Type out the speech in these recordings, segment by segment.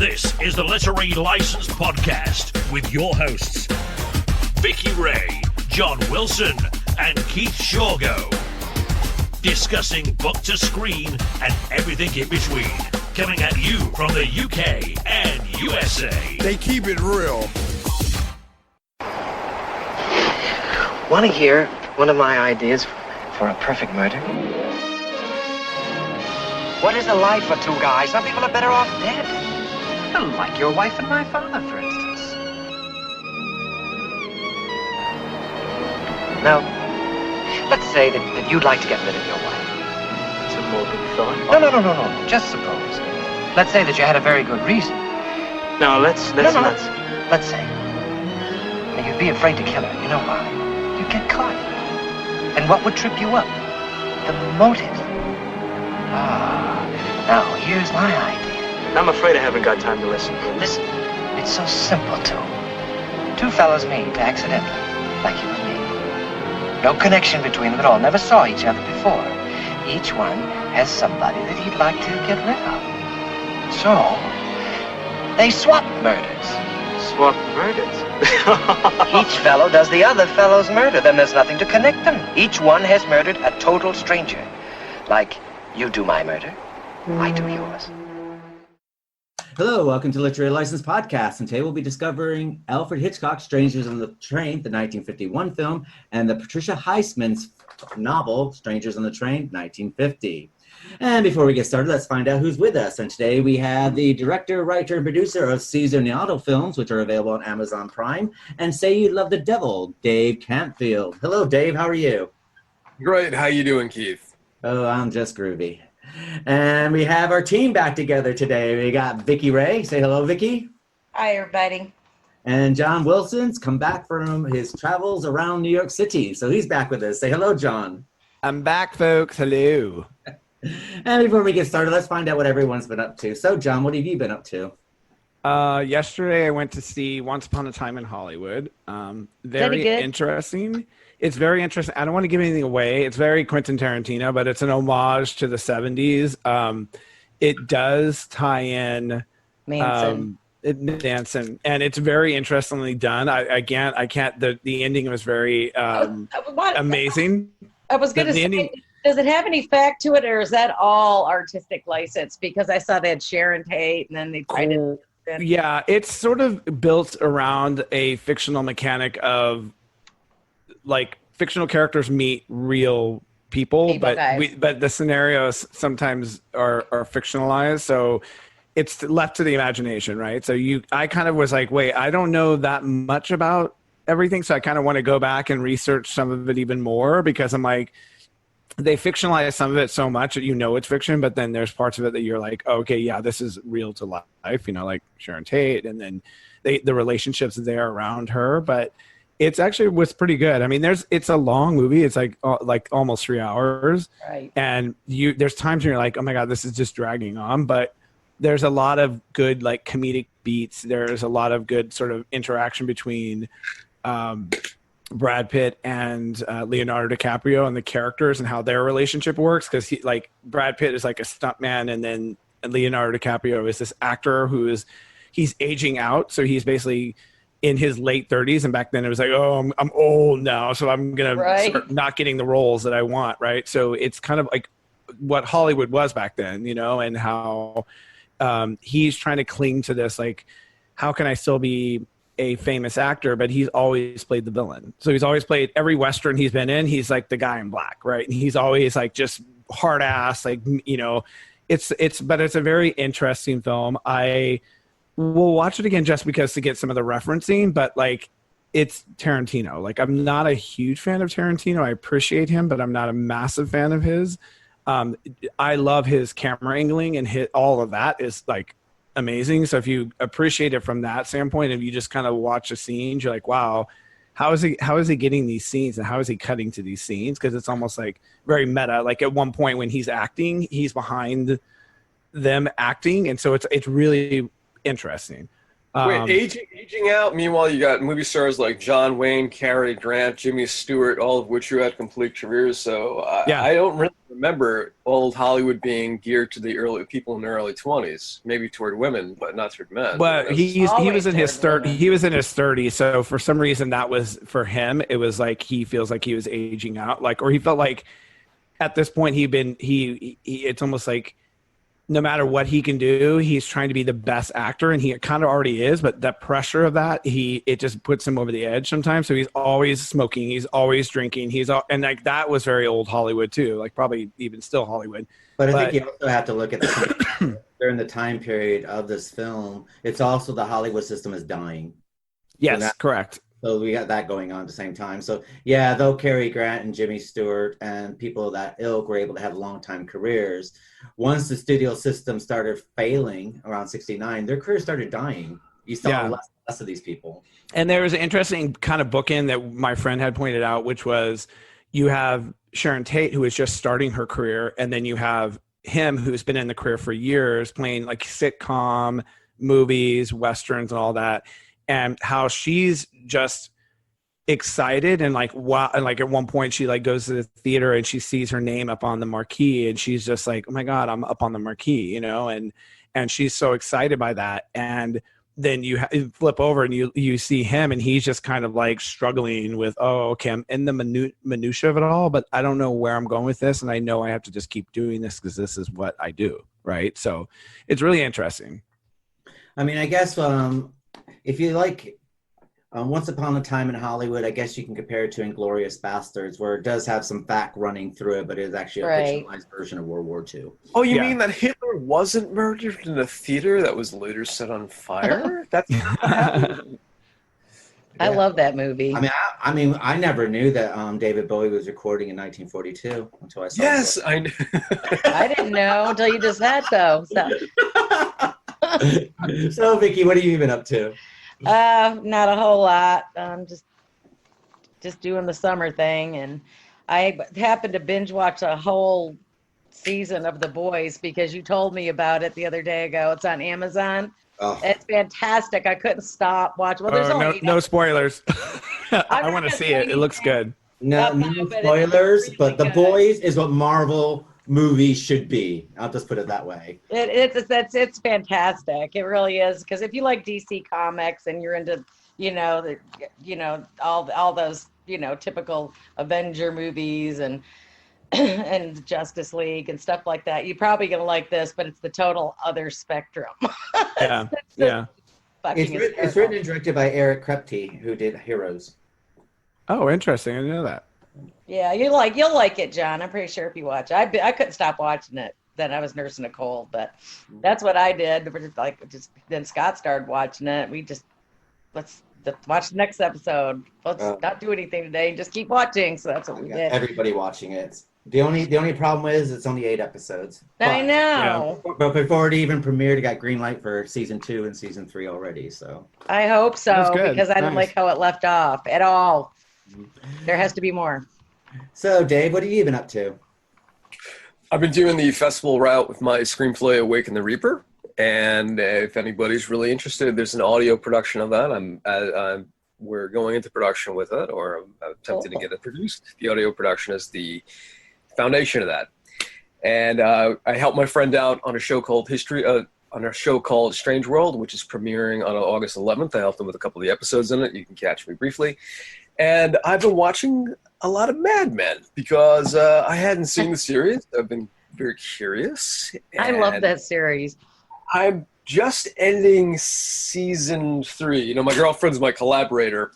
This is the Literary License Podcast with your hosts, Vicky Ray, John Wilson, and Keith Shorgo. Discussing book to screen and everything in between. Coming at you from the UK and USA. They keep it real. Want to hear one of my ideas for a perfect murder? What is a life for two guys? Some people are better off dead. Like your wife and my father, for instance. Now, let's say that you'd like to get rid of your wife. It's a morbid thought. No. Just suppose. Let's say that you had a very good reason. No, let's say. Now, you'd be afraid to kill her. You know why? You'd get caught. And what would trip you up? The motive. Now, here's my idea. I'm afraid I haven't got time to listen. Listen, it's so simple, too. Two fellows meet accidentally, like you and me. No connection between them at all. Never saw each other before. Each one has somebody that he'd like to get rid of. So, they swap murders. Swap murders? Each fellow does the other fellow's murder. Then there's nothing to connect them. Each one has murdered a total stranger. Like, you do my murder, I do yours. Hello, welcome to Literary License Podcast, and today we'll be discovering Alfred Hitchcock's Strangers on the Train, the 1951 film, and the Patricia Highsmith's novel, Strangers on the Train, 1950. And before we get started, let's find out who's with us. And today we have the director, writer, and producer of Czenzi and the Otto films, which are available on Amazon Prime, and Say You Love the Devil, Dave Campfield. Hello, Dave. How are you? Great. How you doing, Keith? Oh, I'm just groovy. And we have our team back together today. We got Vicky Ray. Say hello, Vicky. Hi, everybody. And John Wilson's come back from his travels around New York City. So he's back with us. Say hello, John. I'm back, folks. Hello. And before we get started, let's find out what everyone's been up to. So, John, what have you been up to? Yesterday, I went to see Once Upon a Time in Hollywood. Very good? interesting. It's very interesting. I don't want to give anything away. It's very Quentin Tarantino, but it's an homage to the 70s. It does tie in Manson. Manson, and it's very interestingly done. I can't. The ending was very amazing. I was going to say, ending, does it have any fact to it, or is that all artistic license? Because I saw they had Sharon Tate, and then they tried to. Yeah, it's sort of built around a fictional mechanic of, like, fictional characters meet real people, but the scenarios sometimes are fictionalized, so it's left to the imagination, right? So I kind of was like, wait, I don't know that much about everything, so I kind of want to go back and research some of it even more, because I'm like, they fictionalize some of it so much that it's fiction, but then there's parts of it that you're like, oh, okay, yeah, this is real to life, like Sharon Tate, and then the relationships there around her. But it's actually was pretty good. I mean, it's a long movie. It's like almost 3 hours, right? And there's times when you're like, oh my god, this is just dragging on. But there's a lot of good, like, comedic beats. There's a lot of good sort of interaction between Brad Pitt and Leonardo DiCaprio and the characters and how their relationship works, because Brad Pitt is like a stuntman, and then Leonardo DiCaprio is this actor he's aging out, so he's basically in his late 30s, and back then it was like, oh, I'm old now, so I'm gonna start not getting the roles that I want, right? So it's kind of like what Hollywood was back then, and how he's trying to cling to this, like, how can I still be a famous actor? But he's always played the villain. So he's always played every Western he's been in. He's like the guy in black, right? And he's always like just hard ass, like, but it's a very interesting film. I will watch it again just because to get some of the referencing, but like, it's Tarantino. Like, I'm not a huge fan of Tarantino. I appreciate him, but I'm not a massive fan of his. I love his camera angling, and all of that is like amazing. So if you appreciate it from that standpoint, if you just kind of watch the scenes, you're like, wow, how is he getting these scenes, and how is he cutting to these scenes? Because it's almost like very meta. Like, at one point when he's acting, he's behind them acting, and so it's really interesting. Wait, aging out. Meanwhile, you got movie stars like John Wayne, Cary Grant, Jimmy Stewart, all of which who had complete careers. So I don't really remember old Hollywood being geared to the early people in their early 20s. Maybe toward women, but not toward men. But he was in his 30s. women. He was in his 30s. So for some reason, that was for him. It was like he feels like he was aging out, like, or he felt like at this point it's almost like, no matter what he can do, he's trying to be the best actor, and he kind of already is. But that pressure of that, it just puts him over the edge sometimes. So he's always smoking, he's always drinking, and like that was very old Hollywood too, like probably even still Hollywood. But I think you also have to look at during the time period of this film. It's also the Hollywood system is dying. Yes, correct. So we got that going on at the same time. So yeah, though Cary Grant and Jimmy Stewart and people of that ilk were able to have long time careers, once the studio system started failing around 69, their careers started dying. You saw less of these people. And there was an interesting kind of bookend that my friend had pointed out, which was you have Sharon Tate, who is just starting her career, and then you have him, who's been in the career for years, playing like sitcom, movies, westerns, and all that. And how she's just excited and like, wow. And like at one point she like goes to the theater and she sees her name up on the marquee and she's just like, oh my God, I'm up on the marquee, and she's so excited by that. And then you flip over and you see him and he's just kind of like struggling with, oh, okay, I'm in the minutia of it all, but I don't know where I'm going with this. And I know I have to just keep doing this because this is what I do. Right. So it's really interesting. I mean, I guess, if you like Once Upon a Time in Hollywood, I guess you can compare it to Inglourious Bastards, where it does have some fact running through it, but it's actually a fictionalized version of World War II. Oh, you mean that Hitler wasn't murdered in a theater that was later set on fire? That's not what happened. I love that movie. I mean, I never knew that David Bowie was recording in 1942 until I saw. Yes, it. I knew. I didn't know until you just said so. So, Vicky, what have you been up to? Not a whole lot. Just doing the summer thing, and I happened to binge watch a whole season of The Boys because you told me about it the other day ago. It's on Amazon. Oh. It's fantastic. I couldn't stop watching. Well, there's only no spoilers. I want to see it. It looks good. No spoilers, but The Boys is what Marvel movies should be. I'll just put it that way. It's fantastic. It really is, because if you like DC Comics and you're into all those typical Avenger movies and Justice League and stuff like that, you're probably gonna like this, but it's the total other spectrum. Yeah. It's written and directed by Eric Kripke, who did Heroes. Oh, interesting. I didn't know that. Yeah, you'll like it, John. I'm pretty sure if you watch it. I couldn't stop watching it. Then I was nursing a cold, but that's what I did. Then Scott started watching it. Let's watch the next episode. Let's not do anything today. Just keep watching. So that's what we did. Everybody watching it. The only problem is it's only 8 episodes. I know. Yeah. But before it even premiered, it got green light for season 2 and season 3 already. So I hope so, because I don't Nice. like how it left off at all. There has to be more. So Dave, what have you been up to? I've been doing the festival route with my screenplay Awaken the Reaper, and if anybody's really interested, there's an audio production of that. We're going into production with it, or I'm attempting to get it produced. The audio production is the foundation of that, and I helped my friend out on a show called Strange World, which is premiering on August 11th. I helped him with a couple of the episodes in it. You can catch me briefly. And I've been watching a lot of Mad Men because I hadn't seen the series. I've been very curious. I love that series. I'm just ending season 3. My girlfriend's my collaborator,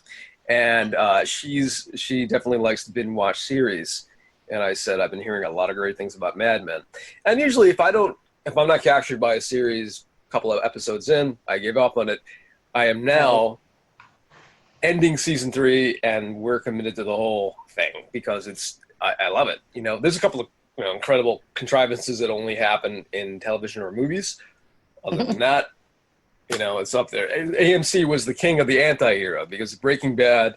and she definitely likes to binge watch series. And I said I've been hearing a lot of great things about Mad Men. And usually, if I'm not captured by a series, a couple of episodes in, I give up on it. I am now ending season 3, and we're committed to the whole thing because I love it. There's a couple of incredible contrivances that only happen in television or movies. Other than that, it's up there. AMC was the king of the anti-hero because Breaking Bad,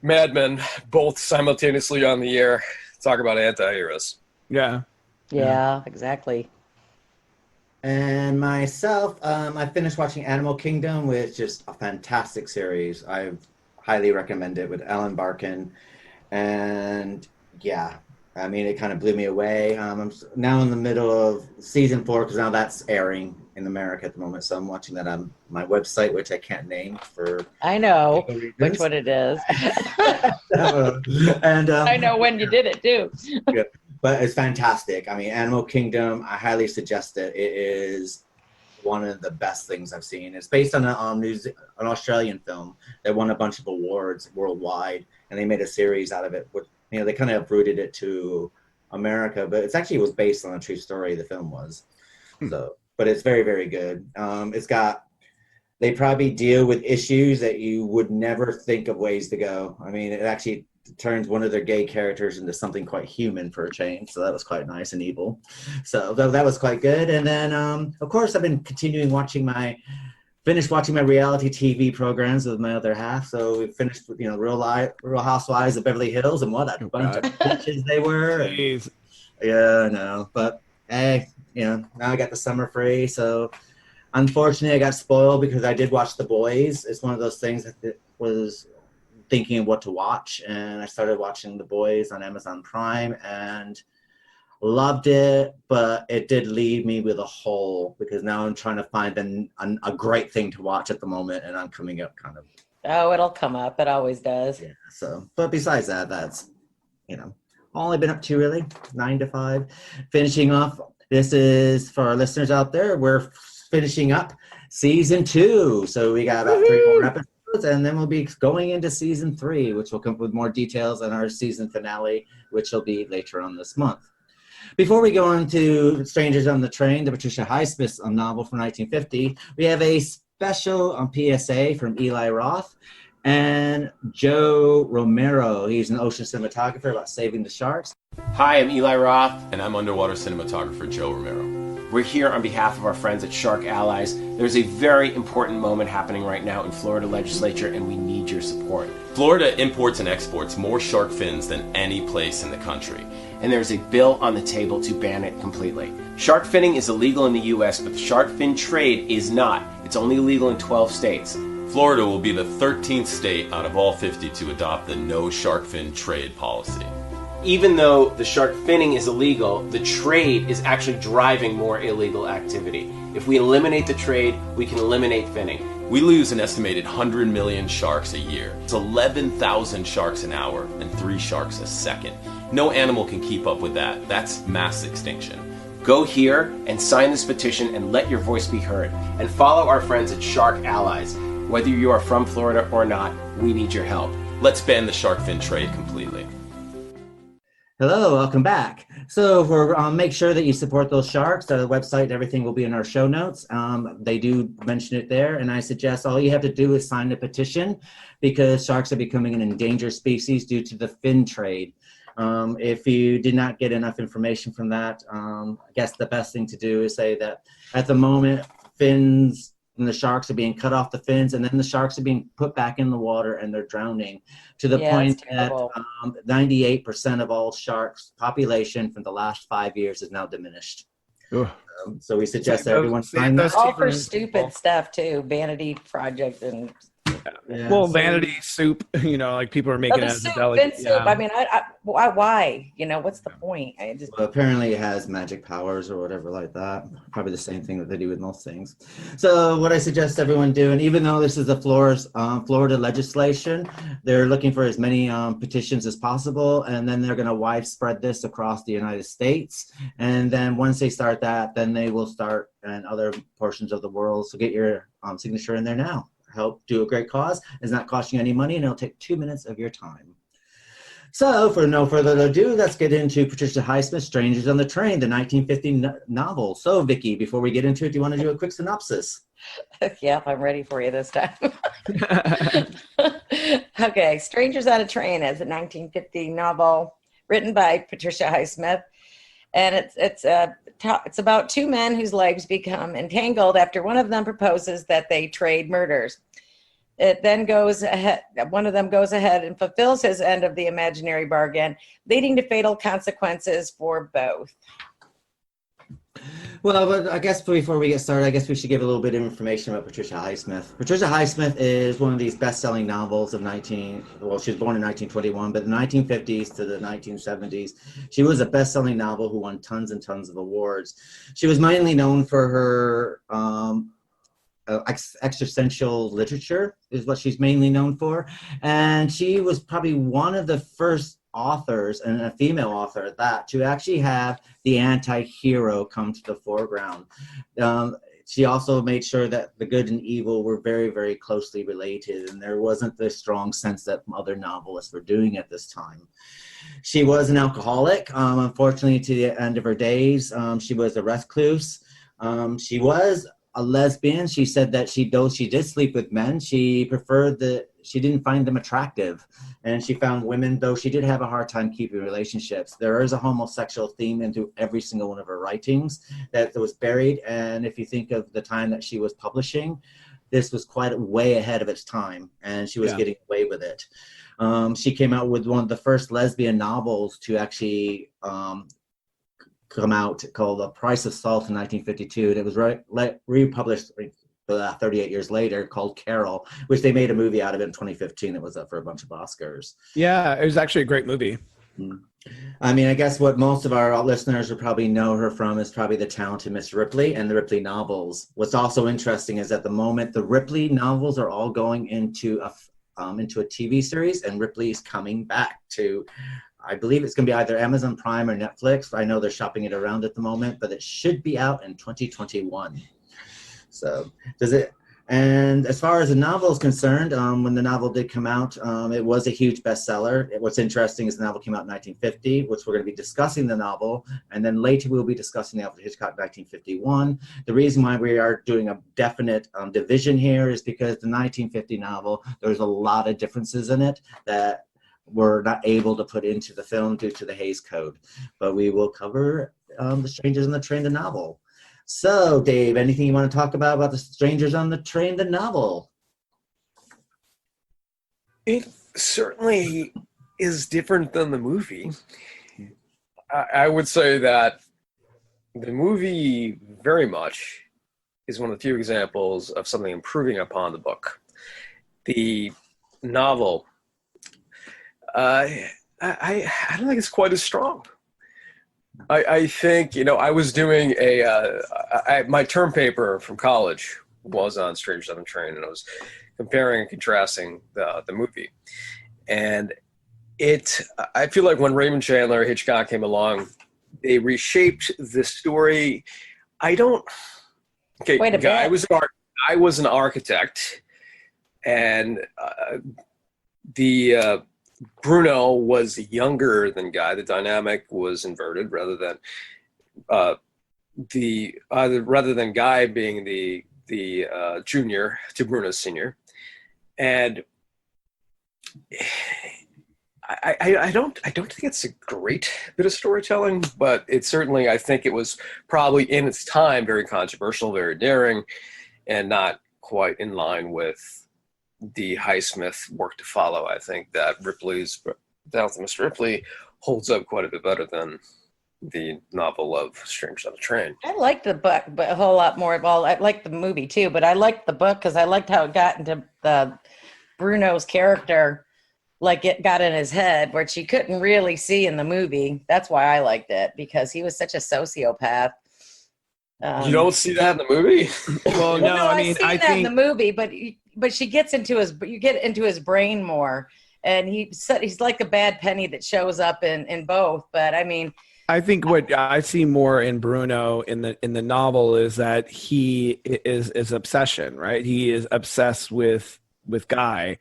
Mad Men, both simultaneously on the air, talk about anti-heroes. Yeah. Yeah, exactly. And myself, I finished watching Animal Kingdom, which is just a fantastic series. I highly recommend it with Alan Barkin. And yeah, I mean, it kind of blew me away. I'm now in the middle of season 4 because now that's airing in America at the moment. So I'm watching that on my website, which I can't name for. I know which one it is. And I know when you did it too. Yeah, but it's fantastic. I mean, Animal Kingdom, I highly suggest it. It is one of the best things I've seen. It's based on an Australian film that won a bunch of awards worldwide, and they made a series out of it. They kind of rooted it to America, but it actually was based on a true story. The film was, so, but it's very, very good. They probably deal with issues that you would never think of ways to go. I mean, it actually turns one of their gay characters into something quite human for a change. So that was quite nice and evil. So that was quite good. And then, of course, I've been continuing finished watching my reality TV programs with my other half. So we finished, Real Housewives of Beverly Hills, and what a bunch of bitches they were. Yeah, I know. But hey, now I got the summer free. So unfortunately, I got spoiled because I did watch The Boys. It's one of those things that was thinking of what to watch, and I started watching The Boys on Amazon Prime and loved it, but it did leave me with a hole because now I'm trying to find a great thing to watch at the moment, and I'm coming up kind of. Oh, it'll come up. It always does. Yeah. So, but besides that, that's all I've been up to really. 9 to 5, finishing off. This is for our listeners out there. We're finishing up season 2, so we got about 3 more episodes. And then we'll be going into season 3, which will come with more details on our season finale, which will be later on this month. Before we go into Strangers on the Train, the Patricia Highsmith novel from 1950, we have a special PSA from Eli Roth and Joe Romero. He's an ocean cinematographer about saving the sharks. Hi, I'm Eli Roth. And I'm underwater cinematographer Joe Romero. We're here on behalf of our friends at Shark Allies. There's a very important moment happening right now in Florida legislature, and we need your support. Florida imports and exports more shark fins than any place in the country. And there's a bill on the table to ban it completely. Shark finning is illegal in the U.S., but the shark fin trade is not. It's only illegal in 12 states. Florida will be the 13th state out of all 50 to adopt the no shark fin trade policy. Even though the shark finning is illegal, the trade is actually driving more illegal activity. If we eliminate the trade, we can eliminate finning. We lose an estimated 100 million sharks a year. It's 11,000 sharks an hour and 3 sharks a second. No animal can keep up with that. That's mass extinction. Go here and sign this petition and let your voice be heard. And follow our friends at Shark Allies. Whether you are from Florida or not, we need your help. Let's ban the shark fin trade completely. Hello, welcome back. So make sure that you support those sharks. The website and everything will be in our show notes. They do mention it there, and I suggest all you have to do is sign the petition because sharks are becoming an endangered species due to the fin trade. If you did not get enough information from that, I guess the best thing to do is say that at the moment, fins and the sharks are being cut off the fins, and then the sharks are being put back in the water and they're drowning to the point that 98% of all sharks population from the last 5 years is now diminished. So we suggest that everyone sign that. All for stupid stuff too, vanity project and. Yeah, well, vanity soup, like people are making it as a delicate. Soup. I mean, why? What's the point? Well, apparently it has magic powers or whatever like that. Probably the same thing that they do with most things. So what I suggest everyone do, and even though this is the Florida legislation, they're looking for as many petitions as possible, and then they're going to widespread this across the United States. And then once they start that, then they will start in other portions of the world. So get your signature in there now. Help do a great cause. It's not costing you any money, and it'll take 2 minutes of your time. So for no further ado, let's get into Patricia Highsmith, Strangers on the Train, the 1950 novel. So Vicki, before we get into it, do you want to do a quick synopsis? Yep, I'm ready for you this time. Okay, Strangers on a Train is a 1950 novel written by Patricia Highsmith. And it's about 2 men whose lives become entangled after one of them proposes that they trade murders. It then goes ahead. One of them goes ahead and fulfills his end of the imaginary bargain, leading to fatal consequences for both. Well, but I guess before we get started, I guess we should give a little bit of information about Patricia Highsmith. Patricia Highsmith is one of these best-selling novels of she was born in 1921, but the 1950s to the 1970s, she was a best-selling novel who won tons and tons of awards. She was mainly known for her existential literature, is what she's mainly known for. And she was probably one of the first authors, and a female author at that, to actually have the anti-hero come to the foreground. She also made sure that the good and evil were very, very closely related, and there wasn't the strong sense that other novelists were doing at this time. She was an alcoholic, unfortunately, to the end of her days. She was a recluse. She was a lesbian. She said that though she did sleep with men, she didn't find them attractive. And she found women, though she did have a hard time keeping relationships. There is a homosexual theme into every single one of her writings that was buried. And if you think of the time that she was publishing, this was quite way ahead of its time, and she was getting away with it. She came out with one of the first lesbian novels to actually come out, called The Price of Salt in 1952. And it was republished 38 years later, called Carroll, which they made a movie out of it in 2015. It was up for a bunch of Oscars. Yeah, it was actually a great movie. I mean, I guess what most of our listeners would probably know her from is probably The Talented Miss Ripley and the Ripley novels. What's also interesting is at the moment, the Ripley novels are all going into a TV series, and Ripley's coming back to, I believe it's going to be either Amazon Prime or Netflix. I know they're shopping it around at the moment, but it should be out in 2021. So and as far as the novel is concerned, when the novel did come out, it was a huge bestseller. What's interesting is the novel came out in 1950, which we're going to be discussing the novel, and then later we'll be discussing the Alfred Hitchcock 1951. The reason why we are doing a definite division here is because the 1950 novel, there's a lot of differences in it that we're not able to put into the film due to the Hays Code. But we will cover The Strangers on the Train, the novel. So, Dave, anything you want to talk about The Strangers on the Train, the novel? It certainly is different than the movie. I would say that the movie very much is one of the few examples of something improving upon the book. The novel, I don't think it's quite as strong. I think, I was doing my term paper from college was on Strangers on the Train, and I was comparing and contrasting the movie. And I feel like when Raymond Chandler, Hitchcock came along, they reshaped the story. I was an architect, and Bruno was younger than Guy. The dynamic was inverted, rather than Guy being the junior to Bruno's senior. And I don't think it's a great bit of storytelling, but it certainly, I think it was probably in its time very controversial, very daring, and not quite in line with the Highsmith work to follow. I think that Ripley's Talented Miss Ripley holds up quite a bit better than the novel of Strangers on a Train. I liked the book but a whole lot more. Well, I liked the movie too, but I liked the book because I liked how it got into the Bruno's character, like it got in his head, which you couldn't really see in the movie. That's why I liked it, because he was such a sociopath. You don't see that in the movie? Well, no, I mean, I think in the movie, but she gets you get into his brain more, and he's like a bad penny that shows up in both. But I mean, I think what I see more in Bruno in the novel is that he is obsession, right? He is obsessed with Guy,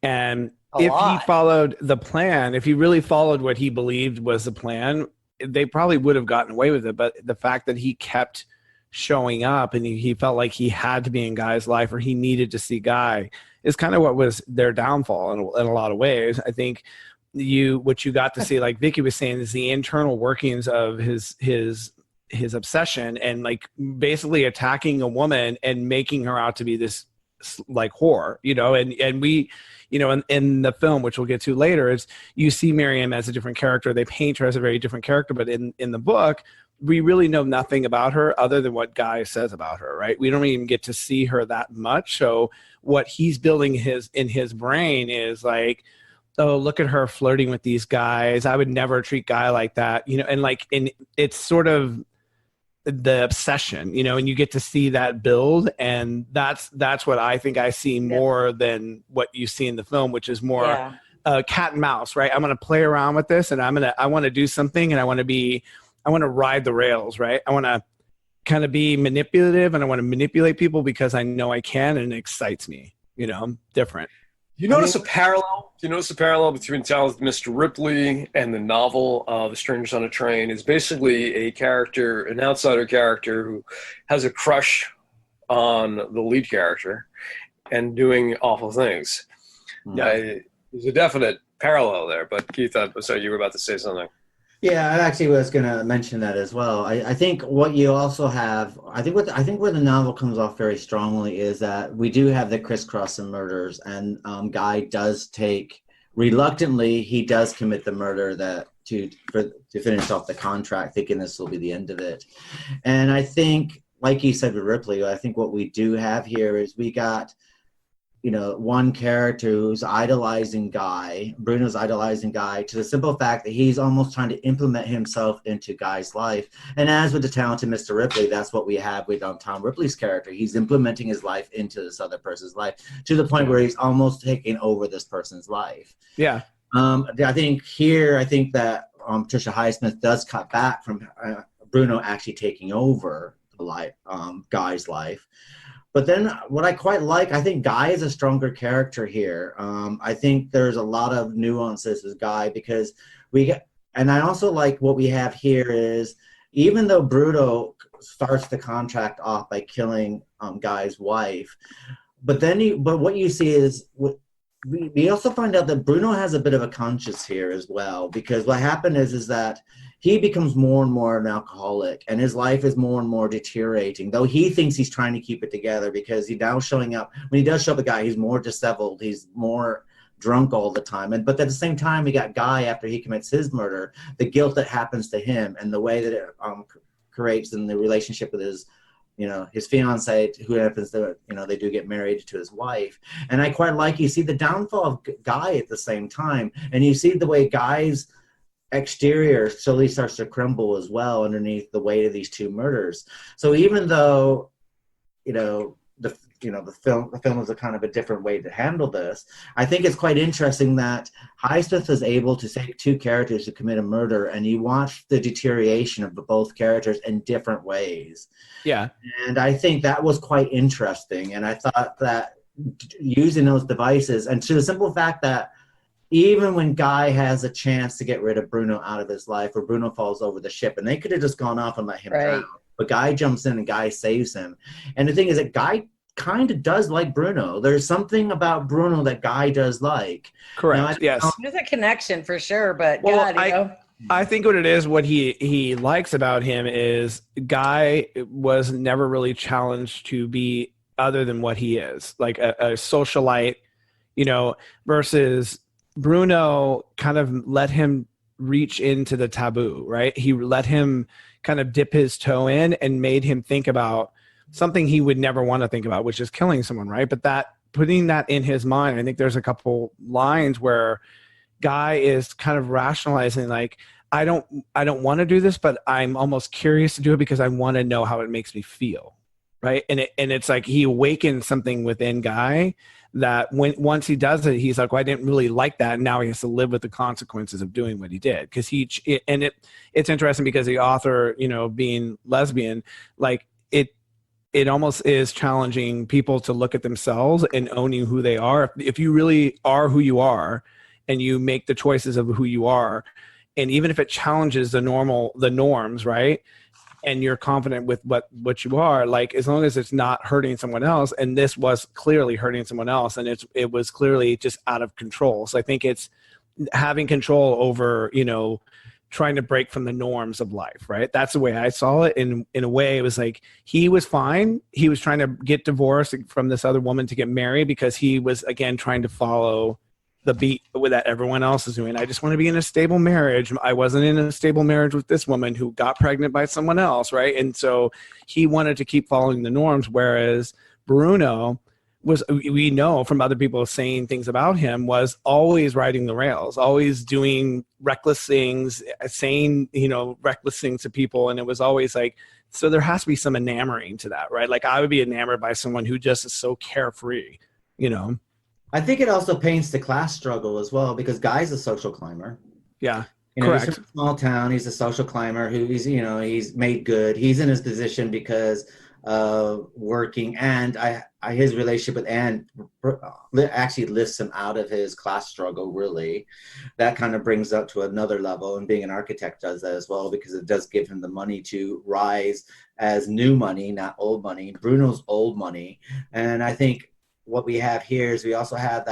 and he followed the plan, if he really followed what he believed was the plan, they probably would have gotten away with it. But the fact that he kept showing up and he felt like he had to be in Guy's life, or he needed to see Guy, is kind of what was their downfall in a lot of ways. I think what you got to see, like Vicky was saying, is the internal workings of his obsession, and like basically attacking a woman and making her out to be this like whore, and we, in the film, which we'll get to later, is you see Miriam as a different character. They paint her as a very different character, but in the book, we really know nothing about her other than what Guy says about her, right? We don't even get to see her that much. So what he's building in his brain is like, oh, look at her flirting with these guys. I would never treat Guy like that, you know, and it's sort of the obsession, you know, and you get to see that build, and that's what I think I see more than what you see in the film, which is more cat and mouse, right? I'm going to play around with this, and I want to do something, and I want to ride the rails, right? I want to kind of be manipulative, and I want to manipulate people because I know I can, and it excites me. You know, I'm different. You notice a parallel? Do you notice a parallel between Talented Mr. Ripley and the novel The Strangers on a Train? Is basically a character, an outsider character who has a crush on the lead character and doing awful things. There's a definite parallel there. But Keith, I'm sorry, you were about to say something. Yeah, I actually was going to mention that as well. I think what you also have, I think where the novel comes off very strongly is that we do have the crisscross and murders, and Guy does reluctantly, he does commit the murder to finish off the contract, thinking this will be the end of it. And I think, like you said with Ripley, I think what we do have here is we got, you know, one character who's idolizing Guy, Bruno's idolizing Guy, to the simple fact that he's almost trying to implement himself into Guy's life. And as with the Talented Mr. Ripley, that's what we have with Tom Ripley's character. He's implementing his life into this other person's life to the point where he's almost taking over this person's life. Yeah. I think that Patricia Highsmith does cut back from Bruno actually taking over Guy's life. But then what I quite like, I think Guy is a stronger character here. I think there's a lot of nuances with Guy because and I also like what we have here is, even though Bruno starts the contract off by killing Guy's wife, but what you see is, we also find out that Bruno has a bit of a conscience here as well, because what happened is that he becomes more and more an alcoholic, and his life is more and more deteriorating, though he thinks he's trying to keep it together, because he's now showing up. When he does show up, a guy, he's more disheveled, he's more drunk all the time. But at the same time, we got Guy, after he commits his murder, the guilt that happens to him and the way that it creates in the relationship with his fiance, who happens to, they do get married to his wife. And I quite like, you see the downfall of Guy at the same time, and you see the way Guy's exterior slowly starts to crumble as well underneath the weight of these two murders. So even though, the film is a kind of a different way to handle this, I think it's quite interesting that Highsmith is able to take two characters to commit a murder, and you watch the deterioration of both characters in different ways. Yeah. And I think that was quite interesting. And I thought that using those devices, and to the simple fact that even when Guy has a chance to get rid of Bruno out of his life, or Bruno falls over the ship, and they could have just gone off and let him drown, but Guy jumps in and Guy saves him. And the thing is that Guy kind of does like Bruno. There's something about Bruno that Guy does like. Correct. Yes. There's a connection for sure, but I think what it is, what he likes about him is Guy was never really challenged to be other than what he is, like a socialite, versus Bruno kind of let him reach into the taboo, right? He let him kind of dip his toe in and made him think about something he would never want to think about, which is killing someone, right? But putting that in his mind, I think there's a couple lines where Guy is kind of rationalizing, like, I don't want to do this, but I'm almost curious to do it because I want to know how it makes me feel, right? And it's like he awakens something within Guy that once he does it, he's like, well, I didn't really like that. And now he has to live with the consequences of doing what he did. Because it's interesting because the author, being lesbian, like it almost is challenging people to look at themselves and owning who they are. If you really are who you are and you make the choices of who you are, and even if it challenges the norms, right? And you're confident with what you are, like, as long as it's not hurting someone else, and this was clearly hurting someone else, and it was clearly just out of control. So I think it's having control over, trying to break from the norms of life, right? That's the way I saw it. In a way, it was like he was fine. He was trying to get divorced from this other woman to get married because he was, again, trying to follow the beat that everyone else is doing. I just want to be in a stable marriage. I wasn't in a stable marriage with this woman who got pregnant by someone else, right? And so he wanted to keep following the norms, whereas Bruno was, we know from other people saying things about him, was always riding the rails, always doing reckless things, saying, reckless things to people. And it was always like, so there has to be some enamoring to that, right? Like I would be enamored by someone who just is so carefree, I think it also paints the class struggle as well, because Guy's a social climber. Yeah. Correct. Correct. He's from a small town. He's a social climber who he's made good. He's in his position because of working, and his relationship with Anne actually lifts him out of his class struggle, really. That kind of brings up to another level, and being an architect does that as well, because it does give him the money to rise as new money, not old money. Bruno's old money. And I think what we have here is we also have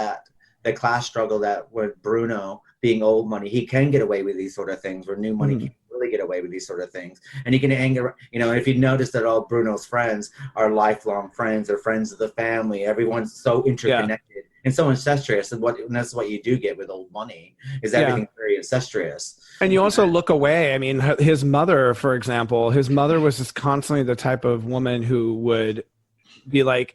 the class struggle that with Bruno being old money, he can get away with these sort of things, where new money can't really get away with these sort of things. And he can anger, if you notice that all Bruno's friends are lifelong friends, they're friends of the family, everyone's so interconnected and so incestuous. And that's what you do get with old money, is everything's very incestuous. And you also look away. I mean, his mother, for example, was just constantly the type of woman who would be like,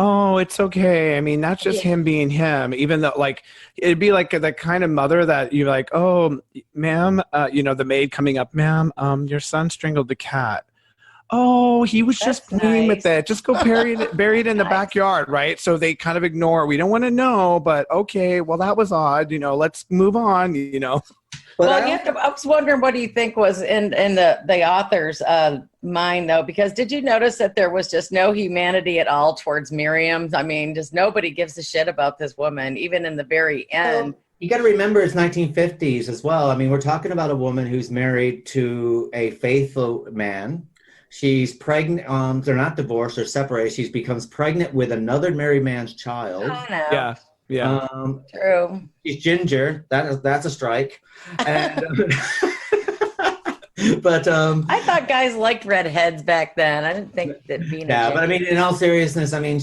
oh, it's okay. I mean, that's just him being him, even though, like, it'd be like the kind of mother that you're like, oh, ma'am, the maid coming up, ma'am, your son strangled the cat. Oh, he was just playing with it. Just go bury it in the backyard, right? So they kind of ignore. We don't want to know, but okay, well, that was odd. Let's move on. But I was wondering, what do you think was in the author's mind, though? Because did you notice that there was just no humanity at all towards Miriam? I mean, just nobody gives a shit about this woman, even in the very end. Well, you got to remember it's 1950s as well. I mean, we're talking about a woman who's married to a faithful man. She's pregnant. They're not divorced or separated. She becomes pregnant with another married man's child. Oh, no. Yeah. True. She's ginger. That's a strike. And, but I thought guys liked redheads back then. I didn't think that being but I mean, in all seriousness, I mean,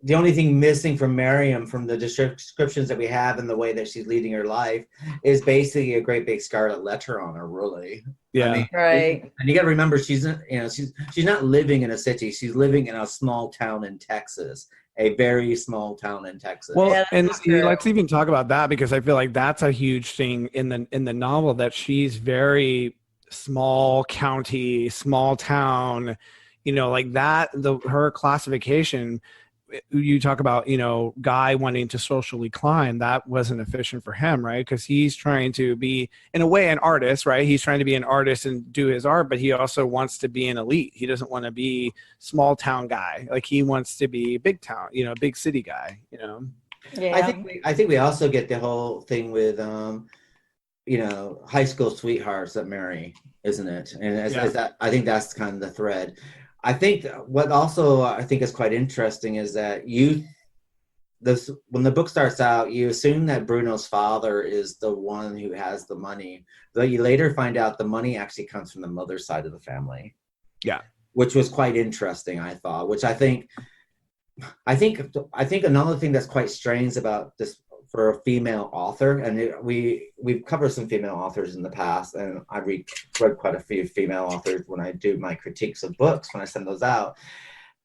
the only thing missing from Miriam, from the descriptions that we have and the way that she's leading her life, is basically a great big scarlet letter on her, really. Yeah. I mean, right. And you got to remember, she's not living in a city. She's living in a small town in Texas, a very small town in Texas. Well, and let's even talk about that, because I feel like that's a huge thing in the novel, that she's very small county, small town, like that. Her classification. You talk about, Guy wanting to socially climb. That wasn't efficient for him, right? Because he's trying to be, in a way, an artist, right? He's trying to be an artist and do his art, but he also wants to be an elite. He doesn't want to be small town guy. Like, he wants to be big town, big city guy, Yeah. I think we also get the whole thing with, high school sweethearts that marry, isn't it? And as that, I think that's kind of the thread. I think what also I think is quite interesting is that when the book starts out, you assume that Bruno's father is the one who has the money, though you later find out the money actually comes from the mother's side of the family. Yeah, which was quite interesting, I thought. Which I think another thing that's quite strange about this for a female author, and we've covered some female authors in the past, and I read quite a few female authors when I do my critiques of books, when I send those out,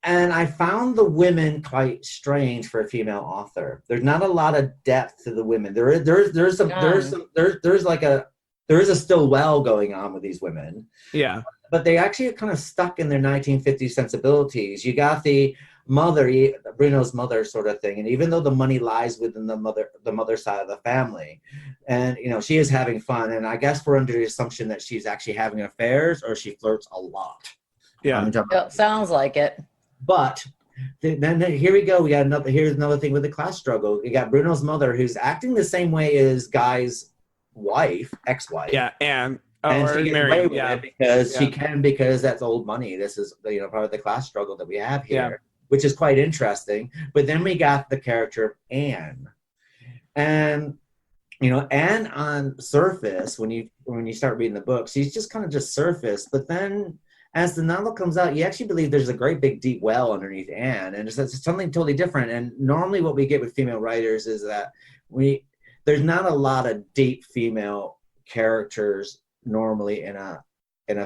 and I found the women quite strange for a female author. There's not a lot of depth to the women. There is a still well going on with these women. Yeah, but they actually are kind of stuck in their 1950s sensibilities. You got the mother, Bruno's mother sort of thing, and even though the money lies within the mother side of the family, and she is having fun, and I guess we're under the assumption that she's actually having affairs, or she flirts a lot. It sounds like it. But then here we go. Here's another thing with the class struggle. You got Bruno's mother, who's acting the same way as Guy's ex-wife. Yeah, and she gets away with it because she can, because that's old money. This is part of the class struggle that we have here. Which is quite interesting. But then we got the character of Anne. And, Anne on surface, when you start reading the book, she's just kind of just surface. But then as the novel comes out, you actually believe there's a great big deep well underneath Anne, and it's something totally different. And normally what we get with female writers is that there's not a lot of deep female characters normally in a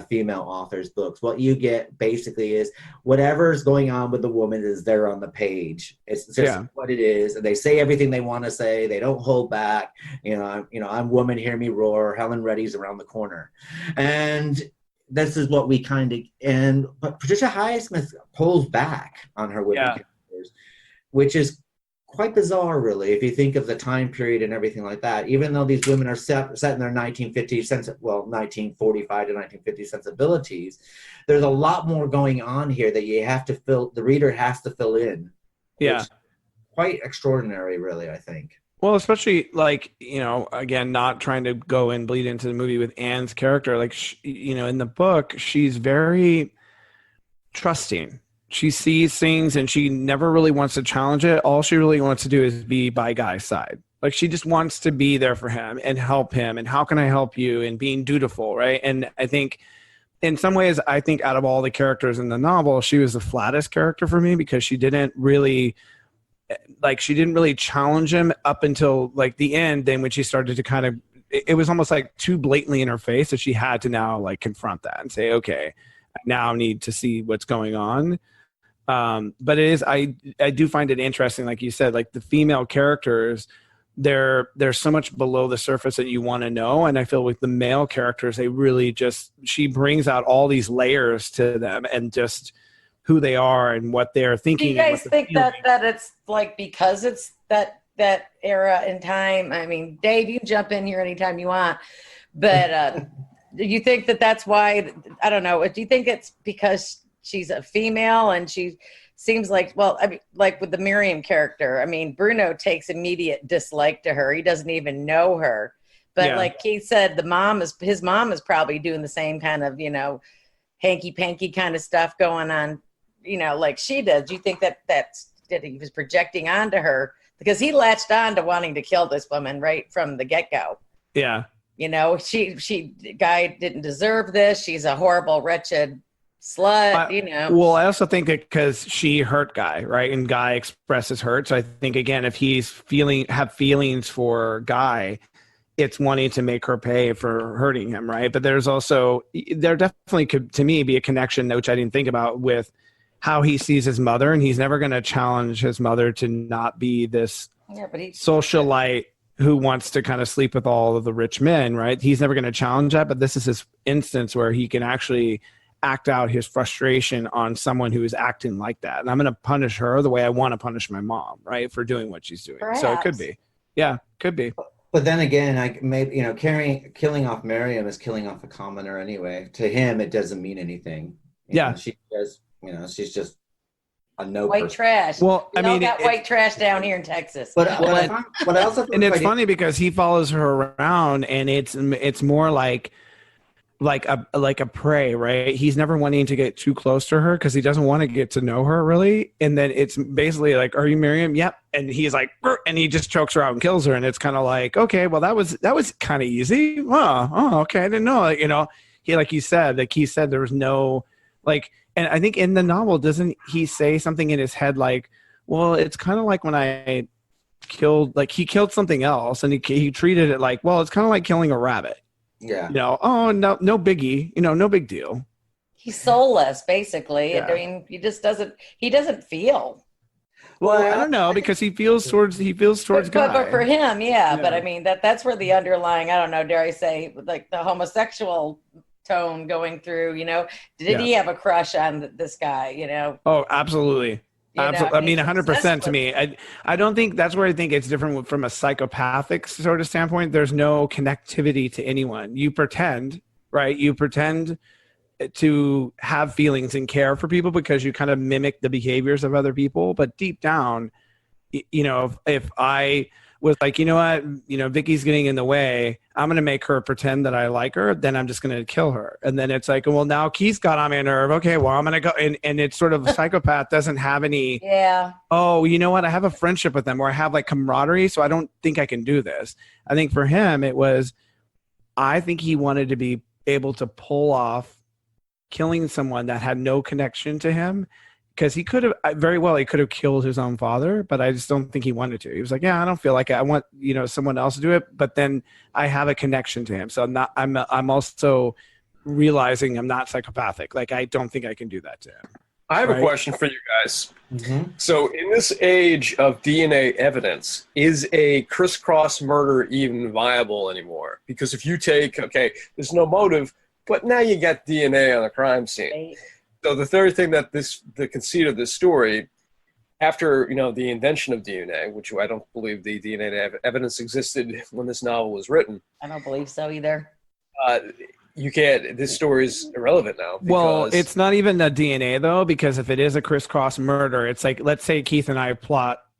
female author's books. What you get basically is whatever's going on with the woman is there on the page. It's just what it is, and they say everything they want to say. They don't hold back. I'm woman, hear me roar. Helen Reddy's around the corner, and this is what we but Patricia Highsmith pulls back on her women characters, which is quite bizarre, really, if you think of the time period and everything like that. Even though these women are set in their 1945 to 1950 sensibilities, there's a lot more going on here that the reader has to fill in. Yeah. Quite extraordinary, really, I think. Well, especially again, not trying to go and bleed into the movie with Anne's character. In the book, she's very trusting. She sees things and she never really wants to challenge it. All she really wants to do is be by Guy's side. Like, she just wants to be there for him and help him. And how can I help you? And being dutiful, right? And I think in some ways, out of all the characters in the novel, she was the flattest character for me, because she didn't really challenge him up until like the end. Then when she started to kind of, it was almost like too blatantly in her face that she had to now like confront that and say, okay, I now need to see what's going on. But it is, I do find it interesting, like you said, like the female characters, they're so much below the surface that you want to know. And I feel with the male characters, they really she brings out all these layers to them and just who they are and what they're thinking. Do you guys think that it's like, because it's that era in time? I mean, Dave, you can jump in here anytime you want, but do you think that that's why, I don't know, do you think it's because she's a female and she seems like, like with the Miriam character, I mean, Bruno takes immediate dislike to her. He doesn't even know her. But like Keith said, his mom is probably doing the same kind of, hanky-panky kind of stuff going on, like she does. Do you think that he was projecting onto her? Because he latched on to wanting to kill this woman right from the get-go. Yeah. Guy didn't deserve this. She's a horrible, wretched slut, Well, I also think that because she hurt Guy, right? And Guy expresses hurt. So I think, again, if he's have feelings for Guy, it's wanting to make her pay for hurting him, right? But there definitely could, to me, be a connection, which I didn't think about, with how he sees his mother. And he's never going to challenge his mother to not be this socialite who wants to kind of sleep with all of the rich men, right? He's never going to challenge that. But this is his instance where he can actually act out his frustration on someone who is acting like that. And I'm going to punish her the way I want to punish my mom, right? For doing what she's doing. Perhaps. So it could be. Yeah, could be. But then again, killing off Miriam is killing off a commoner anyway. To him, it doesn't mean anything. She does, she's just a no white person. Trash. Well, we all got white trash down here in Texas. But what I also and it's funny because he follows her around, and it's more like a prey, right? He's never wanting to get too close to her because he doesn't want to get to know her really. And then it's basically like, "Are you Miriam?" Yep. And he's like, and he just chokes her out and kills her. And it's kind of like, okay, well that was kind of easy. Oh, okay, I didn't know. He, like you said, there was no and I think in the novel, doesn't he say something in his head like, well, it's kind of like when I killed, he killed something else, and he treated it like, well, it's kind of like killing a rabbit. Yeah. Oh, no biggie, no big deal. He's soulless, basically. Yeah. I mean, he doesn't feel. Well, I don't know, because he feels towards Guy. But for him, yeah. But I mean, that's where the underlying, I don't know, dare I say, like the homosexual tone going through, did he have a crush on this guy, Oh, absolutely. Absolutely. I mean, 100% to me. I don't think that's where I think it's different from a psychopathic sort of standpoint. There's no connectivity to anyone. You pretend, right? You pretend to have feelings and care for people because you kind of mimic the behaviors of other people. But deep down, if I was like, you know what, Vicky's getting in the way, I'm going to make her pretend that I like her, then I'm just going to kill her. And then it's like, well, now Keith's got on my nerve. Okay, well, I'm going to go. And it's sort of a psychopath doesn't have any, oh, you know what, I have a friendship with them, or I have camaraderie, so I don't think I can do this. I think for him, I think he wanted to be able to pull off killing someone that had no connection to him, because he could have he could have killed his own father, but I just don't think he wanted to. He was like, yeah, I don't feel like it. I want, someone else to do it, but then I have a connection to him. So I'm also realizing I'm not psychopathic. Like, I don't think I can do that to him. I have a question for you guys. Mm-hmm. So in this age of DNA evidence, is a crisscross murder even viable anymore? Because if you take, there's no motive, but now you got DNA on the crime scene. Right. So the third thing that the conceit of this story, after, the invention of DNA, which I don't believe the DNA evidence existed when this novel was written. I don't believe so either. This story is irrelevant now. Well, it's not even the DNA though, because if it is a crisscross murder, it's like, let's say Keith and I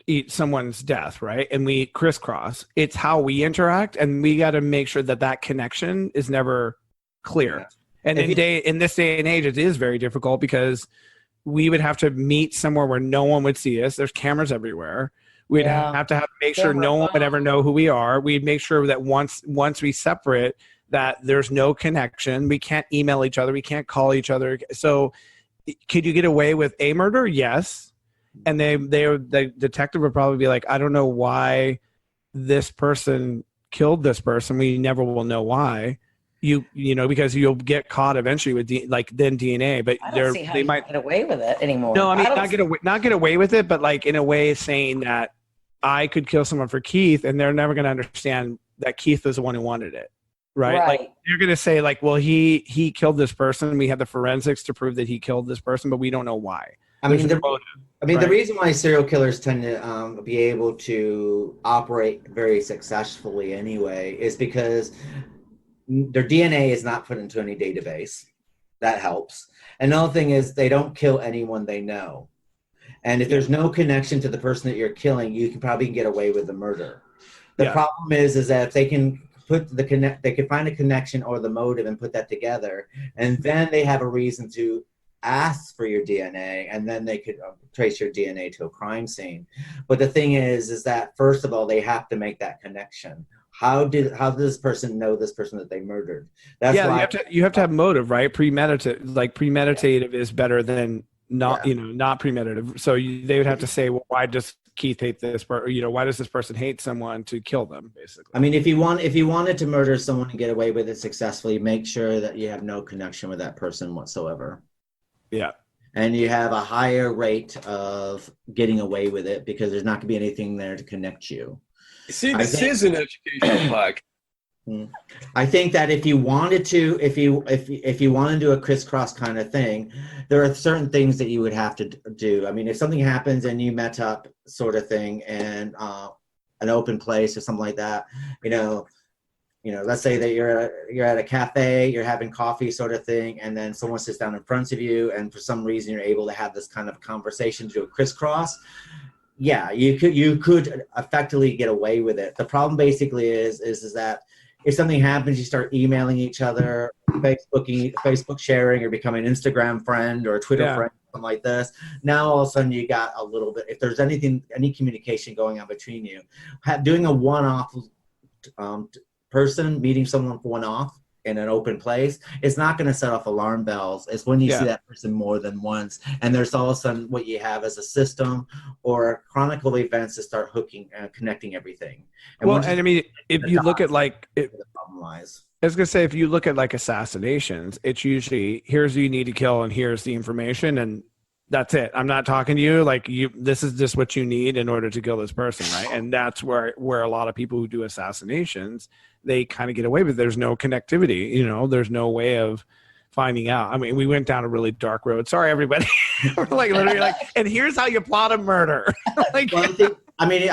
eat someone's death, right? And we crisscross. It's how we interact, and we got to make sure that connection is never clear. Yeah. And in this day and age, it is very difficult because we would have to meet somewhere where no one would see us. There's cameras everywhere. We'd have to make sure no one would ever know who we are. We'd make sure that once we separate, that there's no connection. We can't email each other. We can't call each other. So could you get away with a murder? Yes. And the detective would probably be like, I don't know why this person killed this person. We never will know why. Because you'll get caught eventually with DNA, but they might get away with it anymore. No, I mean, not get away with it, but like in a way saying that I could kill someone for Keith, and they're never going to understand that Keith was the one who wanted it, right? Like you're going to say like, well, he killed this person. We have the forensics to prove that he killed this person, but we don't know why. The reason why serial killers tend to be able to operate very successfully anyway is because their DNA is not put into any database. That helps. Another thing is they don't kill anyone they know. And if there's no connection to the person that you're killing, you can probably get away with the murder. The problem is that if they can they can find a connection or the motive and put that together, and then they have a reason to ask for your DNA, and then they could trace your DNA to a crime scene. But the thing is that first of all, they have to make that connection. How does this person know this person that they murdered? That's why you have to have motive, right? Premeditative is better than not premeditative. So they would have to say, well, why does Keith hate this person? Why does this person hate someone to kill them? Basically, I mean, if you wanted to murder someone and get away with it successfully, make sure that you have no connection with that person whatsoever. Yeah. And you have a higher rate of getting away with it because there's not going to be anything there to connect you. See, this is an educational podcast. I think that if you wanted to, if you want to do a crisscross kind of thing, there are certain things that you would have to do. I mean, if something happens and you met up, sort of thing, and an open place or something like that, let's say that you're at a cafe, you're having coffee, sort of thing, and then someone sits down in front of you, and for some reason you're able to have this kind of conversation, do a crisscross. Yeah, you could effectively get away with it. The problem basically is that if something happens, you start emailing each other, Facebook sharing, or becoming an Instagram friend or a Twitter friend, something like this. Now all of a sudden you got a little bit. If there's any communication going on between you, doing a one-off person meeting someone one-off in an open place, it's not going to set off alarm bells. It's when you see that person more than once, and there's all of a sudden what you have as a system or chronicle events to start connecting everything. If you look at I was going to say, if you look at like assassinations, it's usually here's who you need to kill and here's the information, and that's it. I'm not talking to you. This is just what you need in order to kill this person, right? And that's where a lot of people who do assassinations, they kind of get away with it. There's no connectivity, there's no way of finding out. I mean, we went down a really dark road. Sorry, everybody. We're literally and here's how you plot a murder. I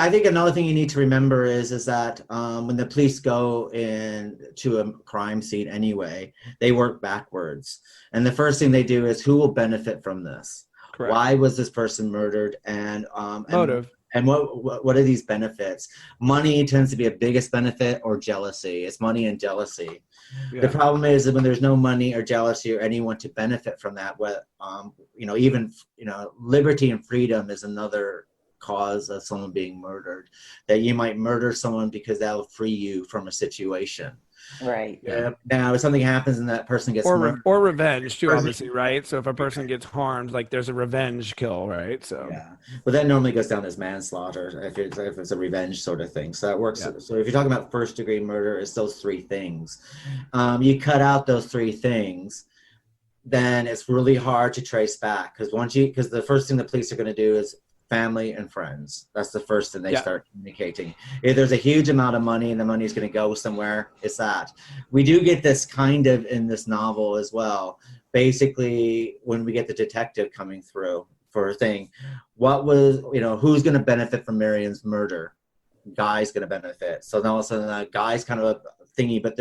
think another thing you need to remember is that when the police go into a crime scene anyway, they work backwards. And the first thing they do is who will benefit from this? Correct. Why was this person murdered? And motive. And what are these benefits? Money tends to be a biggest benefit, or jealousy. It's money and jealousy. Yeah. The problem is that when there's no money or jealousy or anyone to benefit from that, liberty and freedom is another cause of someone being murdered. That you might murder someone because that'll free you from a situation. Right. Now, if something happens and that person gets murdered, or revenge too, obviously, right? So if a person gets harmed, like there's a revenge kill, right? So but that normally goes down as manslaughter if it's a revenge sort of thing. So that works. Yeah. So if you're talking about first degree murder, it's those three things. You cut out those three things, then it's really hard to trace back because the first thing the police are going to do is family and friends. That's the first thing they start communicating. If there's a huge amount of money and the money is going to go somewhere, it's that. We do get this kind of in this novel as well. Basically, when we get the detective coming through for a thing, who's going to benefit from Miriam's murder? Guy's going to benefit. So then all of a sudden, that guy's kind of a thingy, but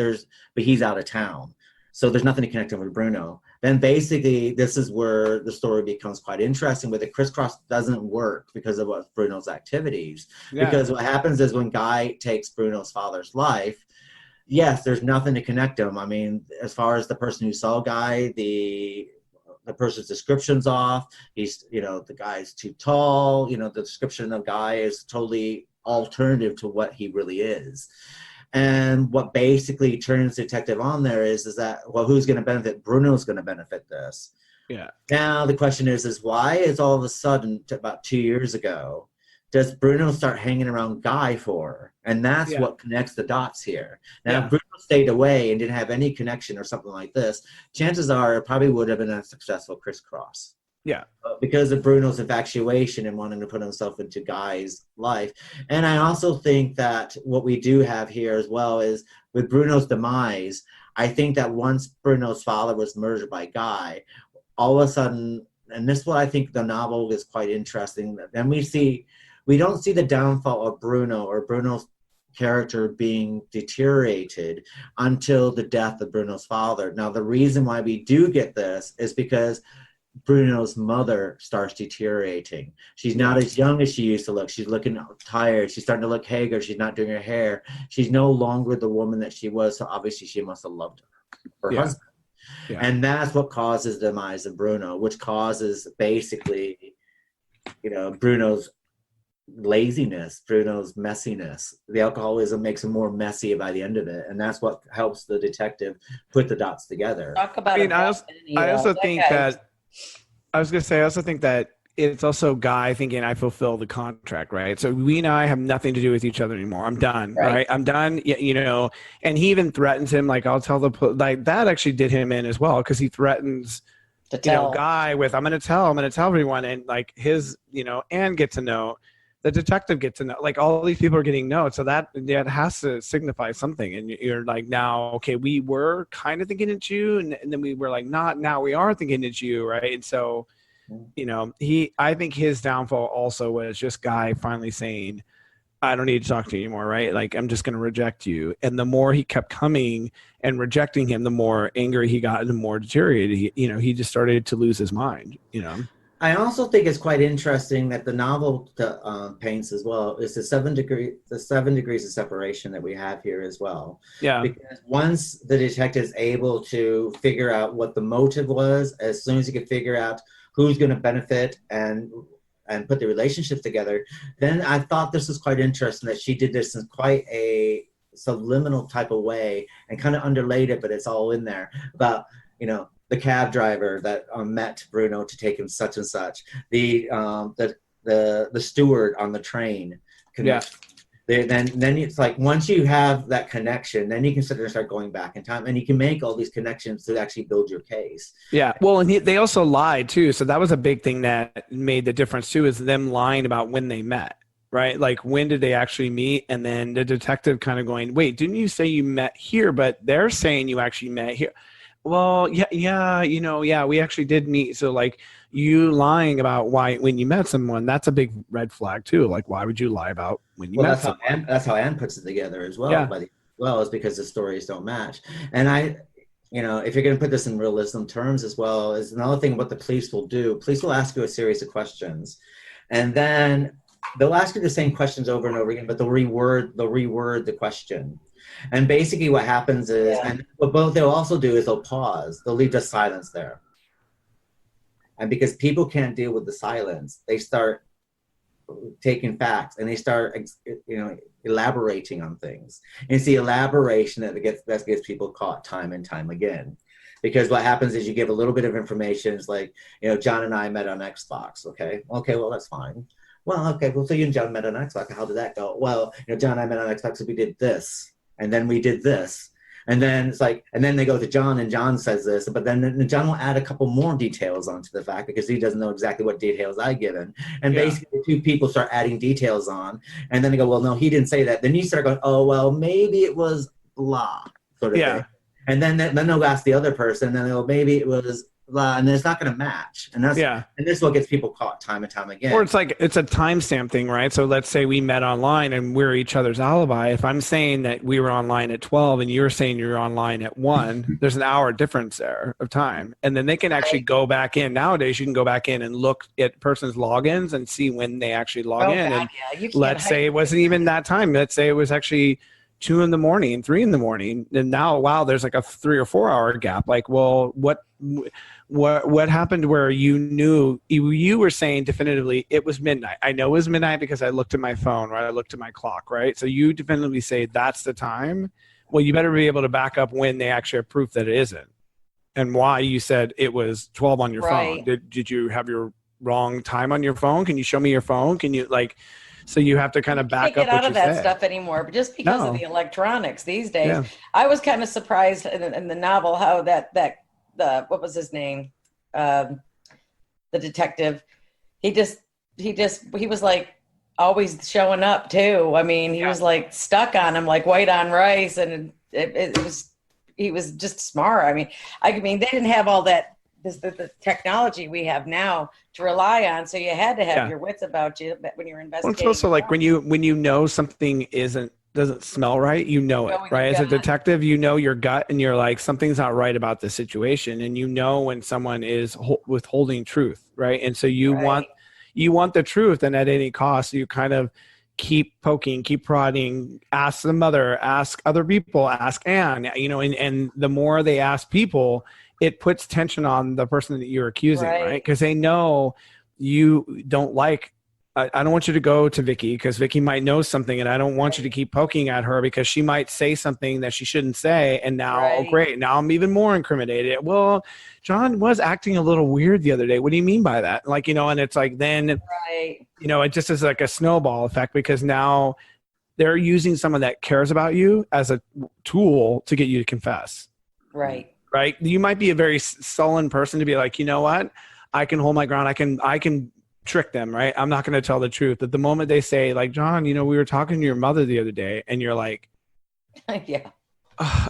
he's out of town. So there's nothing to connect him with Bruno. Then basically, this is where the story becomes quite interesting, where the crisscross doesn't work because of what Bruno's activities. Yeah. Because what happens is when Guy takes Bruno's father's life, yes, there's nothing to connect him. I mean, as far as the person who saw Guy, the person's description's off. He's, the guy's too tall. The description of Guy is totally alternative to what he really is. And what basically turns the detective on there is that, well, who's going to benefit? Bruno's going to benefit this. Yeah. Now the question is why is all of a sudden, about 2 years ago, does Bruno start hanging around Guy for? And that's what connects the dots here. Now, if Bruno stayed away and didn't have any connection or something like this, chances are it probably would have been a successful crisscross. Yeah. Because of Bruno's infatuation and wanting to put himself into Guy's life. And I also think that what we do have here as well is with Bruno's demise, I think that once Bruno's father was murdered by Guy, all of a sudden, and this is what I think the novel is quite interesting, then we don't see the downfall of Bruno or Bruno's character being deteriorated until the death of Bruno's father. Now, the reason why we do get this is because Bruno's mother starts deteriorating. She's not as young as she used to look. She's looking tired. She's starting to look haggard. She's not doing her hair. She's no longer the woman that she was. So obviously she must have loved her husband. Yeah. And that's what causes the demise of Bruno, which causes basically, Bruno's laziness, Bruno's messiness. The alcoholism makes him more messy by the end of it. And that's what helps the detective put the dots together. Talk about I also think that it's also Guy thinking I fulfill the contract, right? So we and I have nothing to do with each other anymore. I'm done, right? I'm done, and he even threatens him, like, I'll tell that actually did him in as well, because he threatens to tell Guy with, I'm going to tell everyone, and like his, and get to know, the detective gets to know, like all these people are getting notes, so that has to signify something. And you're like, now, okay, we were kind of thinking it's you, and then we were like, not, now we are thinking it's you, right? And so, I think his downfall also was just Guy finally saying, I don't need to talk to you anymore, right? Like, I'm just going to reject you. And the more he kept coming and rejecting him, the more angry he got and the more deteriorated he just started to lose his mind, I also think it's quite interesting that the novel paints as well is the 7 degrees of separation that we have here as well. Yeah. Because once the detective is able to figure out what the motive was, as soon as he could figure out who's going to benefit and put the relationships together, then I thought this was quite interesting that she did this in quite a subliminal type of way and kind of underlaid it, but it's all in there about, the cab driver that met Bruno to take him such and such, the steward on the train. Then it's like, once you have that connection, then you can start going back in time, and you can make all these connections to actually build your case. Yeah. Well, and they also lied too. So that was a big thing that made the difference too, is them lying about when they met, right? Like, when did they actually meet? And then the detective kind of going, wait, didn't you say you met here? But they're saying you actually met here. Well, yeah, we actually did meet. So like, you lying about when you met someone, that's a big red flag too. Like, why would you lie about when you met someone? That's how Anne puts it together as well. Yeah. Is because the stories don't match. And if you're going to put this in realism terms as well, is another thing what the police will do. Police will ask you a series of questions, and then they'll ask you the same questions over and over again, but they'll reword the question. And basically what happens is, and what they'll also do is they'll pause. They'll leave just silence there. And because people can't deal with the silence, they start taking facts and they start, elaborating on things. And it's the elaboration that gets people caught time and time again. Because what happens is you give a little bit of information. It's like, John and I met on Xbox. Okay, well, that's fine. Well, okay, well, so you and John met on Xbox. How did that go? Well, John and I met on Xbox, so we did this. And then we did this. And then it's like, and then they go to John and John says this, but then John will add a couple more details onto the fact because he doesn't know exactly what details I given. And basically the two people start adding details on. And then they go, well, no, he didn't say that. Then you start going, oh, well, maybe it was blah, sort of thing. And then they'll ask the other person, and then they'll maybe it was blah, and then it's not going to match. And that's and this is what gets people caught time and time again. Or it's like it's a timestamp thing, right? So let's say we met online and we're each other's alibi. If I'm saying that we were online at 12 and you're saying you're online at 1, there's an hour difference there of time. And then they can actually go back in. Nowadays, you can go back in and look at person's logins and see when they actually log in. And let's say it wasn't even that time. Let's say it was actually 2 in the morning, 3 in the morning, and now, wow, there's like a 3 or 4 hour gap. Like, well, what happened where you knew you were saying definitively it was midnight? I know it was midnight because I looked at my phone, right? I looked at my clock, right? So you definitively say that's the time. Well, you better be able to back up when they actually have proof that it isn't, and why you said it was 12 on your phone. Did you have your wrong time on your phone? Can you show me your phone? Can you So you have to kind of back up what you say. Can't get out of that stuff anymore, but just because of the electronics these days. Yeah. I was kind of surprised in the novel how that what was his name, the detective. He was like always showing up too. I mean, he was like stuck on him like white on rice, and he was just smart. I mean, they didn't have all that. The technology we have now to rely on, so you had to have your wits about you when you're investigating. Well, it's also like when you know something doesn't smell right, you know it, right? As a detective, you know your gut, and you're like, something's not right about the situation, and you know when someone is withholding truth, right? And so you want the truth, and at any cost, you kind of keep poking, keep prodding, ask the mother, ask other people, ask Anne, and the more they ask people, it puts tension on the person that you're accusing, right? Because they know you don't like, I don't want you to go to Vicky because Vicky might know something, and I don't want you to keep poking at her because she might say something that she shouldn't say. And now, oh, great, now I'm even more incriminated. Well, John was acting a little weird the other day. What do you mean by that? And it's like, then, it just is like a snowball effect because now they're using someone that cares about you as a tool to get you to confess. Right. You might be a very sullen person to be like, you know what? I can hold my ground. I can trick them, right? I'm not going to tell the truth. But the moment they say, like, John, we were talking to your mother the other day, and you're like, yeah.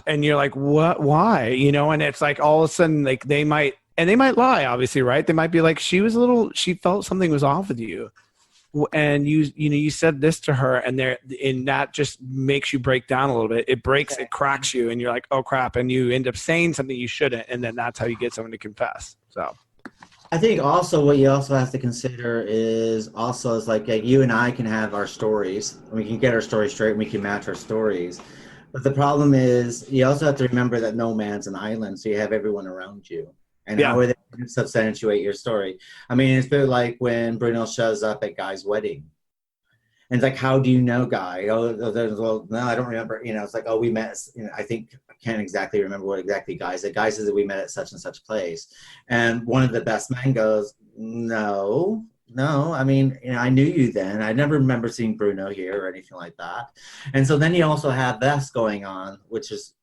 And you're like, what? Why? And it's like all of a sudden, like they might lie, obviously, right? They might be like, she felt something was off with you. And you said this to her, and that just makes you break down a little bit. It cracks you, and you're like, oh crap, and you end up saying something you shouldn't, and then that's how you get someone to confess. So I think also what you also have to consider is like you and I can have our stories, and we can get our stories straight, and we can match our stories. But the problem is you also have to remember that no man's an island, so you have everyone around you. And how are they going to substantiate your story? I mean, it's a bit like when Bruno shows up at Guy's wedding. And it's like, how do you know Guy? Well, no, I don't remember. It's like, oh, we met. I can't exactly remember what exactly Guy said. Guy says that we met at such and such place. And one of the best men goes, no. I mean, I knew you then. I never remember seeing Bruno here or anything like that. And so then you also have this going on, which is,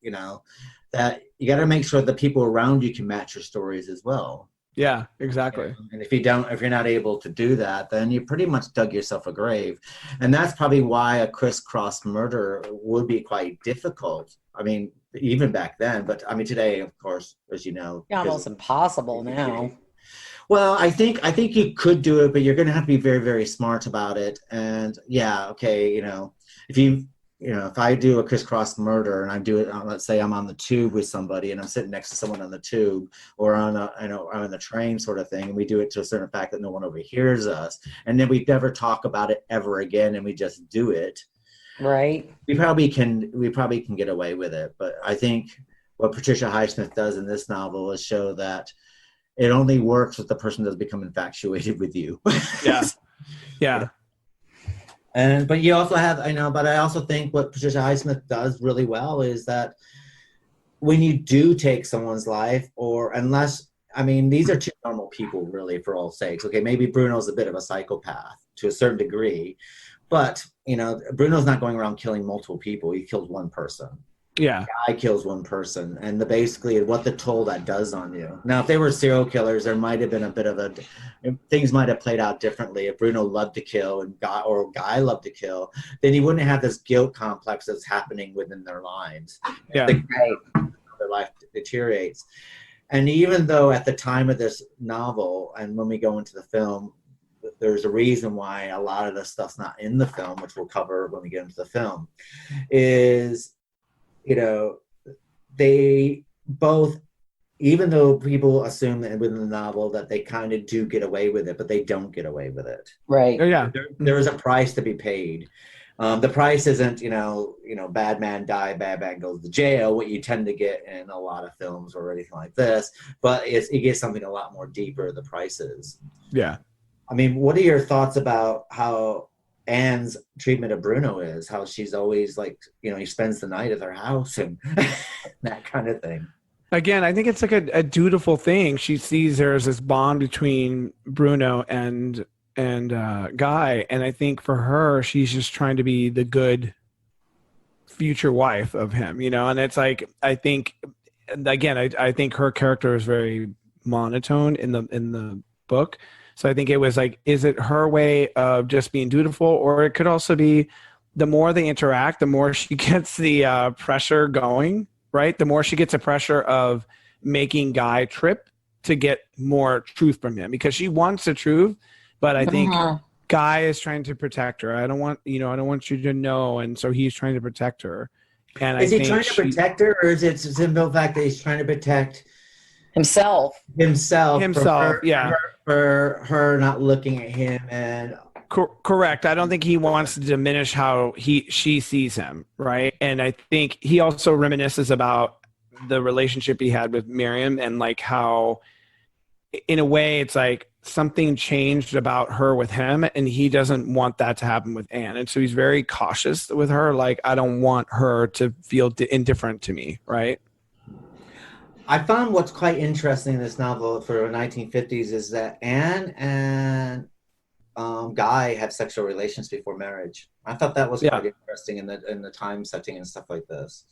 that you got to make sure the people around you can match your stories as well. Yeah, exactly. And if you're not able to do that, then you pretty much dug yourself a grave. And that's probably why a crisscross murder would be quite difficult. I mean, even back then, but I mean, today, of course, as you know, almost impossible now. Well, I think you could do it, but you're going to have to be very, very smart about it. And if I do a crisscross murder and I do it, let's say I'm on the tube with somebody and I'm sitting next to someone on the tube or on the train sort of thing, and we do it to a certain fact that no one overhears us, and then we never talk about it ever again, and we just do it. Right. We probably can get away with it, but I think what Patricia Highsmith does in this novel is show that it only works if the person does become infatuated with you. Yeah. But you also have, but I also think what Patricia Highsmith does really well is that when you do take someone's life, these are two normal people, really, for all sakes. Okay, maybe Bruno's a bit of a psychopath to a certain degree, but, Bruno's not going around killing multiple people. He kills one person. Yeah. Guy kills one person, and basically what the toll that does on you. Now, if they were serial killers, there might have been a bit of things might have played out differently. If Bruno loved to kill and Guy loved to kill, then he wouldn't have this guilt complex that's happening within their lives. Yeah. Their life deteriorates. And even though at the time of this novel, and when we go into the film, there's a reason why a lot of the stuff's not in the film, which we'll cover when we get into the film, is, they both, even though people assume that within the novel that they kind of do get away with it, but they don't get away with it. Right. Oh, yeah. There is a price to be paid. The price isn't, bad man die, bad man goes to jail, what you tend to get in a lot of films or anything like this, but it gets something a lot more deeper, the price is. Yeah. I mean, what are your thoughts about how Anne's treatment of Bruno is? How she's always he spends the night at their house and that kind of thing. Again, I think it's like a dutiful thing. She sees there's this bond between Bruno and Guy, and I think for her, she's just trying to be the good future wife of him, and it's like, I think, again, I think her character is very monotone in the book. So I think it was like, is it her way of just being dutiful, or it could also be the more they interact, the more she gets the pressure going, right? The more she gets the pressure of making Guy trip to get more truth from him, because she wants the truth, but I think Guy is trying to protect her. I don't want you to know, and so he's trying to protect her. And is he trying to protect her, or is it the simple fact that he's trying to protect himself? For her not looking at him and correct. I don't think he wants to diminish how she sees him, right? And I think he also reminisces about the relationship he had with Miriam, and like how, in a way, it's like something changed about her with him, and he doesn't want that to happen with Anne, and so he's very cautious with her. Like, I don't want her to feel indifferent to me, right? I found what's quite interesting in this novel for the 1950s is that Anne and Guy have sexual relations before marriage. I thought that was quite interesting in the time setting and stuff like this.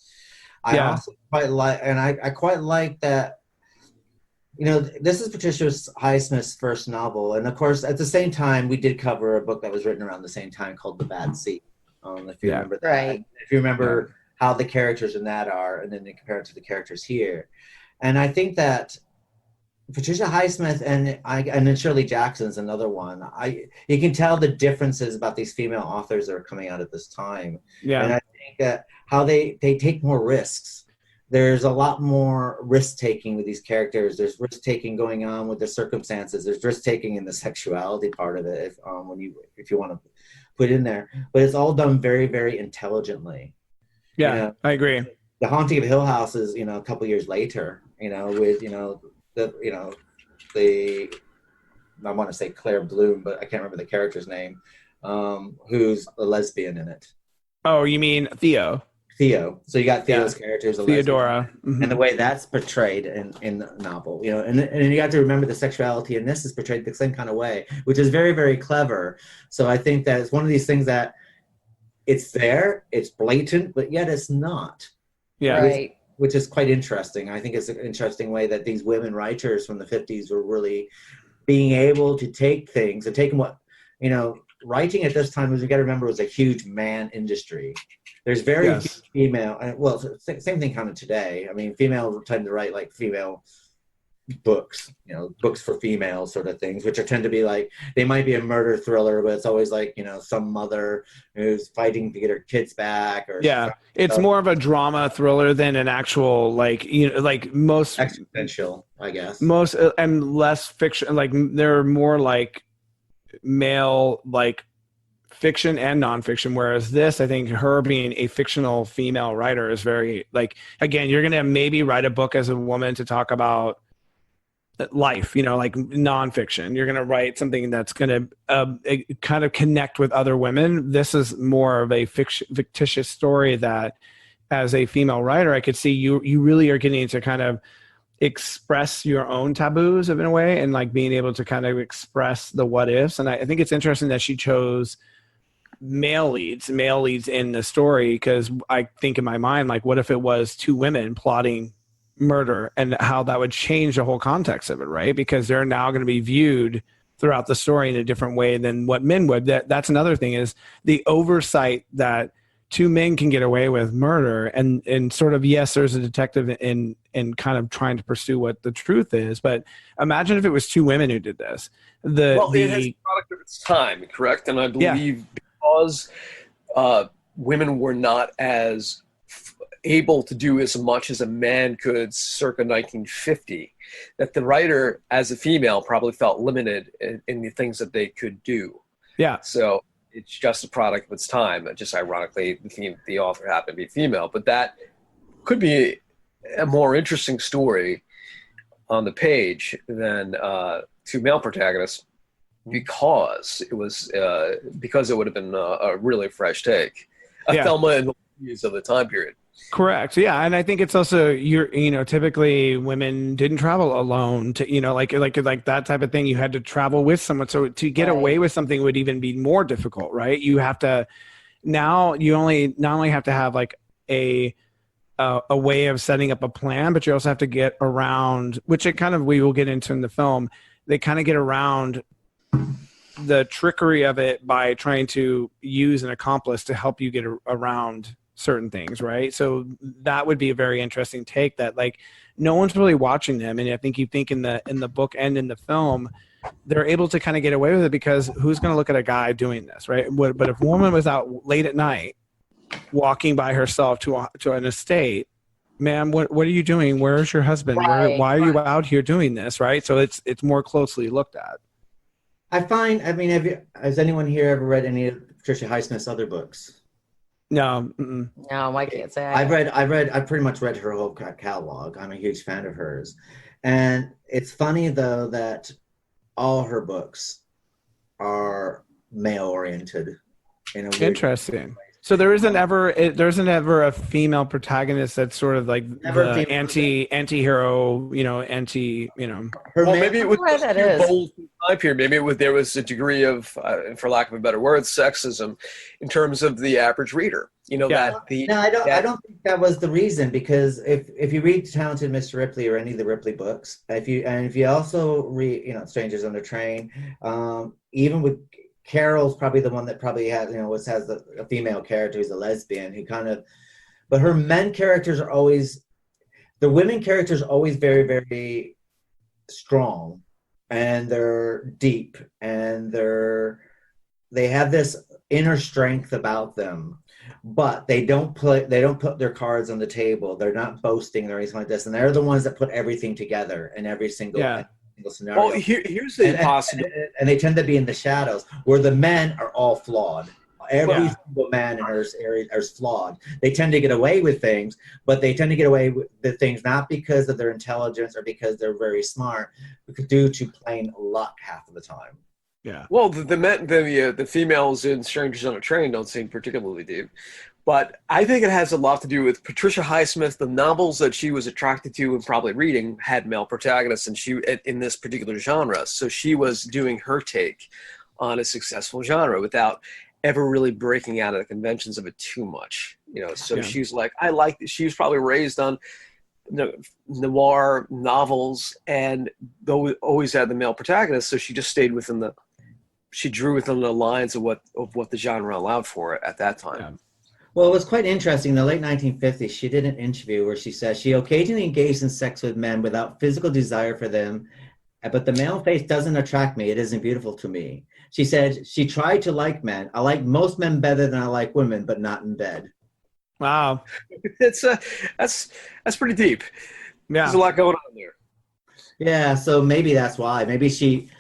I also quite like, and I quite like that, this is Patricia Highsmith's first novel. And of course, at the same time, we did cover a book that was written around the same time called The Bad Seed. If you remember that. Right. If you remember how the characters in that are, and then they compare it to the characters here. And I think that Patricia Highsmith and then Shirley Jackson's another one. You can tell the differences about these female authors that are coming out at this time. Yeah. And I think that how they take more risks. There's a lot more risk taking with these characters. There's risk taking going on with the circumstances. There's risk taking in the sexuality part of it, if you want to put in there. But it's all done very, very intelligently. Yeah, I agree. The Haunting of Hill House is, a couple years later, with, I want to say Claire Bloom, but I can't remember the character's name, who's a lesbian in it. Oh, you mean Theo? So you got Theo's character as a Theodora. And the way that's portrayed in the novel, and you got to remember the sexuality in this is portrayed the same kind of way, which is very, very clever. So I think that it's one of these things that it's there, it's blatant, but yet it's not. Yeah. Right. Which is quite interesting. I think it's an interesting way that these women writers from the 50s were really being able to take things and take what, writing at this time, you got to remember, was a huge man industry. There's very few female, and same thing kind of today. I mean, females tend to write like female books, books for females sort of things, which tend to be like, they might be a murder thriller, but it's always like, some mother who's fighting to get her kids back, or it's more of a drama thriller than an actual like most existential, I guess. Most and less fiction, like they're more like male like fiction and nonfiction, whereas this, I think her being a fictional female writer is very like, again, you're gonna maybe write a book as a woman to talk about life, like nonfiction. You're going to write something that's going to kind of connect with other women. This is more of a fictitious story that, as a female writer, I could see you really are getting to kind of express your own taboos in a way, and like being able to kind of express the what ifs. And I think it's interesting that she chose male leads in the story, because I think in my mind, like, what if it was two women plotting murder, and how that would change the whole context of it, right? Because they're now going to be viewed throughout the story in a different way than what men would. That's another thing, is the oversight that two men can get away with murder, and sort of, yes, there's a detective in kind of trying to pursue what the truth is, but imagine if it was two women who did this. It has a product of its time, correct? And I believe because women were not as able to do as much as a man could circa 1950, that the writer, as a female, probably felt limited in the things that they could do. Yeah. So it's just a product of its time. Just ironically, the author happened to be female, but that could be a more interesting story on the page than two male protagonists, because it would have been a really fresh take. Thelma and Louise of the time period. Correct. Yeah. And I think it's also, typically women didn't travel alone to, like that type of thing. You had to travel with someone. So to get away with something would even be more difficult, right? You have to, now you not only have to have like a way of setting up a plan, but you also have to get around, which we will get into in the film. They kind of get around the trickery of it by trying to use an accomplice to help you get around certain things, right? So that would be a very interesting take, that like no one's really watching them. And I think you think in the book and in the film, they're able to kind of get away with it, because who's going to look at a guy doing this, right? But if a woman was out late at night walking by herself to an estate, ma'am, what are you doing? Where's your husband? Why are you out here doing this, right? So it's more closely looked at. Has anyone here ever read any of Patricia Highsmith's other books? No. No, I can't say. I've pretty much read her whole catalog. I'm a huge fan of hers. And it's funny, though, that all her books are male-oriented in a weird Interesting. So there isn't ever a female protagonist that's sort of like the anti-hero, Maybe it was bold time period. Maybe there was a degree of, for lack of a better word, sexism in terms of the average reader. I don't think that was the reason, because if you read Talented Mr. Ripley or any of the Ripley books, if you also read, Strangers on the Train, even with Carroll's probably the one that probably has a female character who's a lesbian but her men characters are always, the women characters are always very, very strong, and they're deep, and they have this inner strength about them, but they don't put their cards on the table. They're not boasting or anything like this, and they're the ones that put everything together in every single scenario. Well, here's the possibility. And they tend to be in the shadows, where the men are all flawed. Every single man in her area is flawed. They tend to get away with things, but they tend to get away with the things not because of their intelligence or because they're very smart, but due to plain luck half of the time. Yeah. Well, the females in Strangers on a Train don't seem particularly deep. But I think it has a lot to do with Patricia Highsmith. The novels that she was attracted to and probably reading had male protagonists, and she in this particular genre. So she was doing her take on a successful genre without ever really breaking out of the conventions of it too much. She's like, she was probably raised on noir novels, and always had the male protagonist. So she just stayed she drew within the lines of what the genre allowed for it at that time. Yeah. Well, it was quite interesting. In the late 1950s, she did an interview where she says she occasionally engaged in sex with men without physical desire for them, but the male face doesn't attract me. It isn't beautiful to me. She said she tried to like men. I like most men better than I like women, but not in bed. Wow. That's pretty deep. Yeah. There's a lot going on there. Yeah, so maybe that's why. Maybe she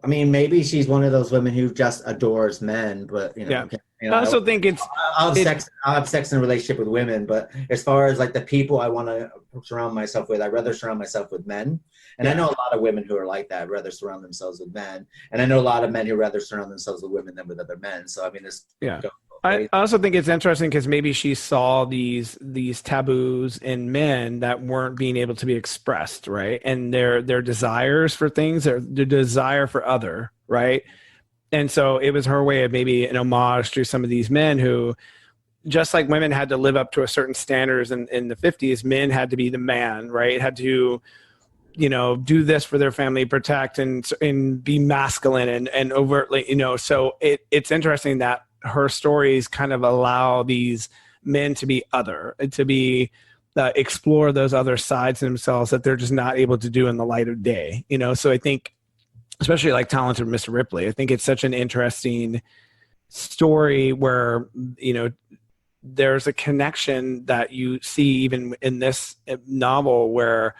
I mean, maybe she's one of those women who just adores men, but I also think I'll have sex in a relationship with women, but as far as like the people I want to surround myself with, I'd rather surround myself with men. And I know a lot of women who are like that, rather surround themselves with men. And I know a lot of men who rather surround themselves with women than with other men. So I mean, I also think it's interesting because maybe she saw these taboos in men that weren't being able to be expressed, right? And their desires for things, their desire for other, right? And so it was her way of maybe an homage to some of these men who, just like women had to live up to a certain standards in the 50s, men had to be the man, right? Had to, do this for their family, protect and be masculine and overtly, so it's interesting that her stories kind of allow these men to be other, to be explore those other sides of themselves that they're just not able to do in the light of day. So I think, especially like Talented Mr. Ripley, I think it's such an interesting story where there's a connection that you see even in this novel where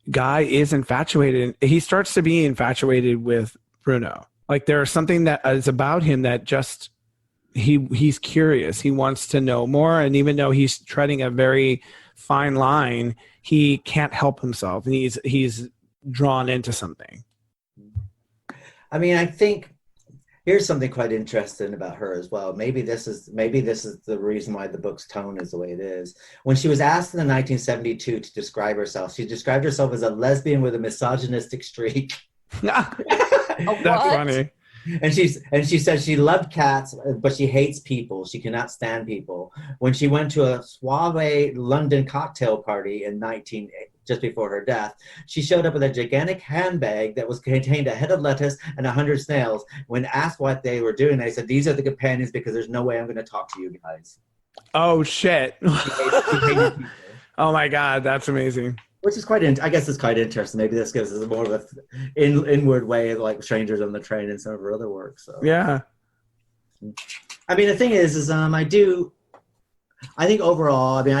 Guy is infatuated. He starts to be infatuated with Bruno. Like there's something that is about him that just he's curious. He wants to know more. And even though he's treading a very fine line, he can't help himself. And he's drawn into something. I mean, I think here's something quite interesting about her as well. Maybe this is the reason why the book's tone is the way it is. When she was asked in 1972 to describe herself, she described herself as a lesbian with a misogynistic streak. That's funny. And she said she loved cats, but she hates people. She cannot stand people. When she went to a suave London cocktail party just before her death, she showed up with a gigantic handbag that contained a head of lettuce and 100 snails. When asked what they were doing, they said, "These are the companions because there's no way I'm going to talk to you guys." Oh shit! Oh my god, that's amazing. Which is I guess it's quite interesting. Maybe this gives us more of an inward way of like Strangers on the Train and some of her other work. So yeah. I mean, the thing is I think overall, I mean,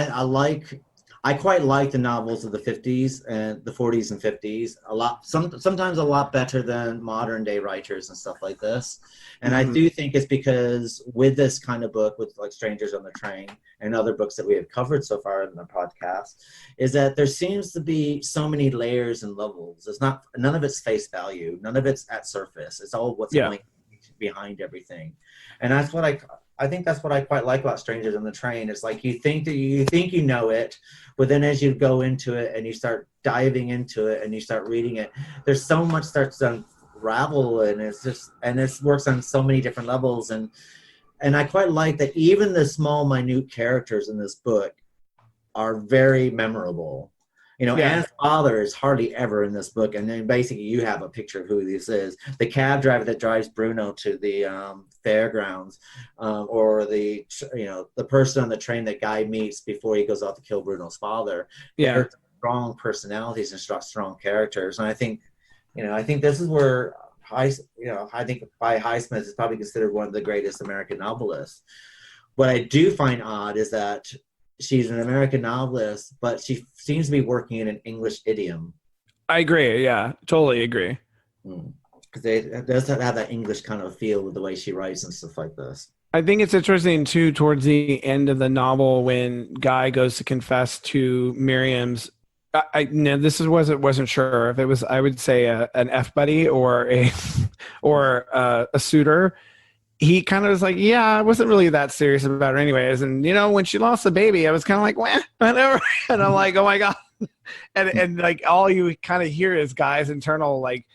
I quite like the novels of the 50s and the 40s and 50s a lot. Sometimes a lot better than modern day writers and stuff like this. And I do think it's because with this kind of book, with like Strangers on the Train and other books that we have covered so far in the podcast, is that there seems to be so many layers and levels. None of it's face value. None of it's at surface. It's all what's going behind everything. And that's what I think that's what I quite like about Strangers on the Train. It's like you think you know it, but then as you go into it and you start diving into it and you start reading it, there's so much starts to unravel, and it works on so many different levels. And I quite like that even the small, minute characters in this book are very memorable. Anne's father is hardly ever in this book, and then basically you have a picture of who this is. The cab driver that drives Bruno to the fairgrounds, or the person on the train that Guy meets before he goes out to kill Bruno's father. Yeah, they're strong personalities and strong characters, and I think this is where I think by Highsmith is probably considered one of the greatest American novelists. What I do find odd is that she's an American novelist, but she seems to be working in an English idiom. I agree. Yeah, totally agree. Because it does have that English kind of feel with the way she writes and stuff like this. I think it's interesting too, towards the end of the novel, when Guy goes to confess to Miriam's. Wasn't sure if it was, I would say, an F buddy or a suitor. He kind of was like, yeah, I wasn't really that serious about her anyways. And, when she lost the baby, I was kind of like, whatever. And I'm like, oh my God. And like, all you kind of hear is Guy's internal, like,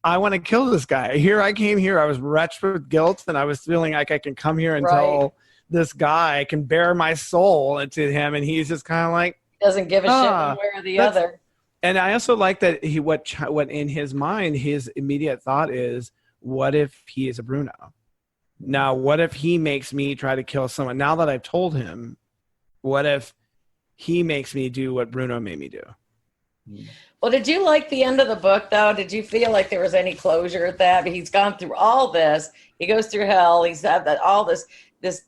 I want to kill this guy. I came here. I was wretched with guilt, and I was feeling like I can come here and tell this guy, I can bare my soul into him. And he's just kind of like, doesn't give a shit one way or the other. And I also like that what in his mind, his immediate thought is, what if he is a Bruno? Now, what if he makes me try to kill someone? Now that I've told him, what if he makes me do what Bruno made me do? Well, did you like the end of the book, though? Did you feel like there was any closure at that? He's gone through all this. He goes through hell. He's had all this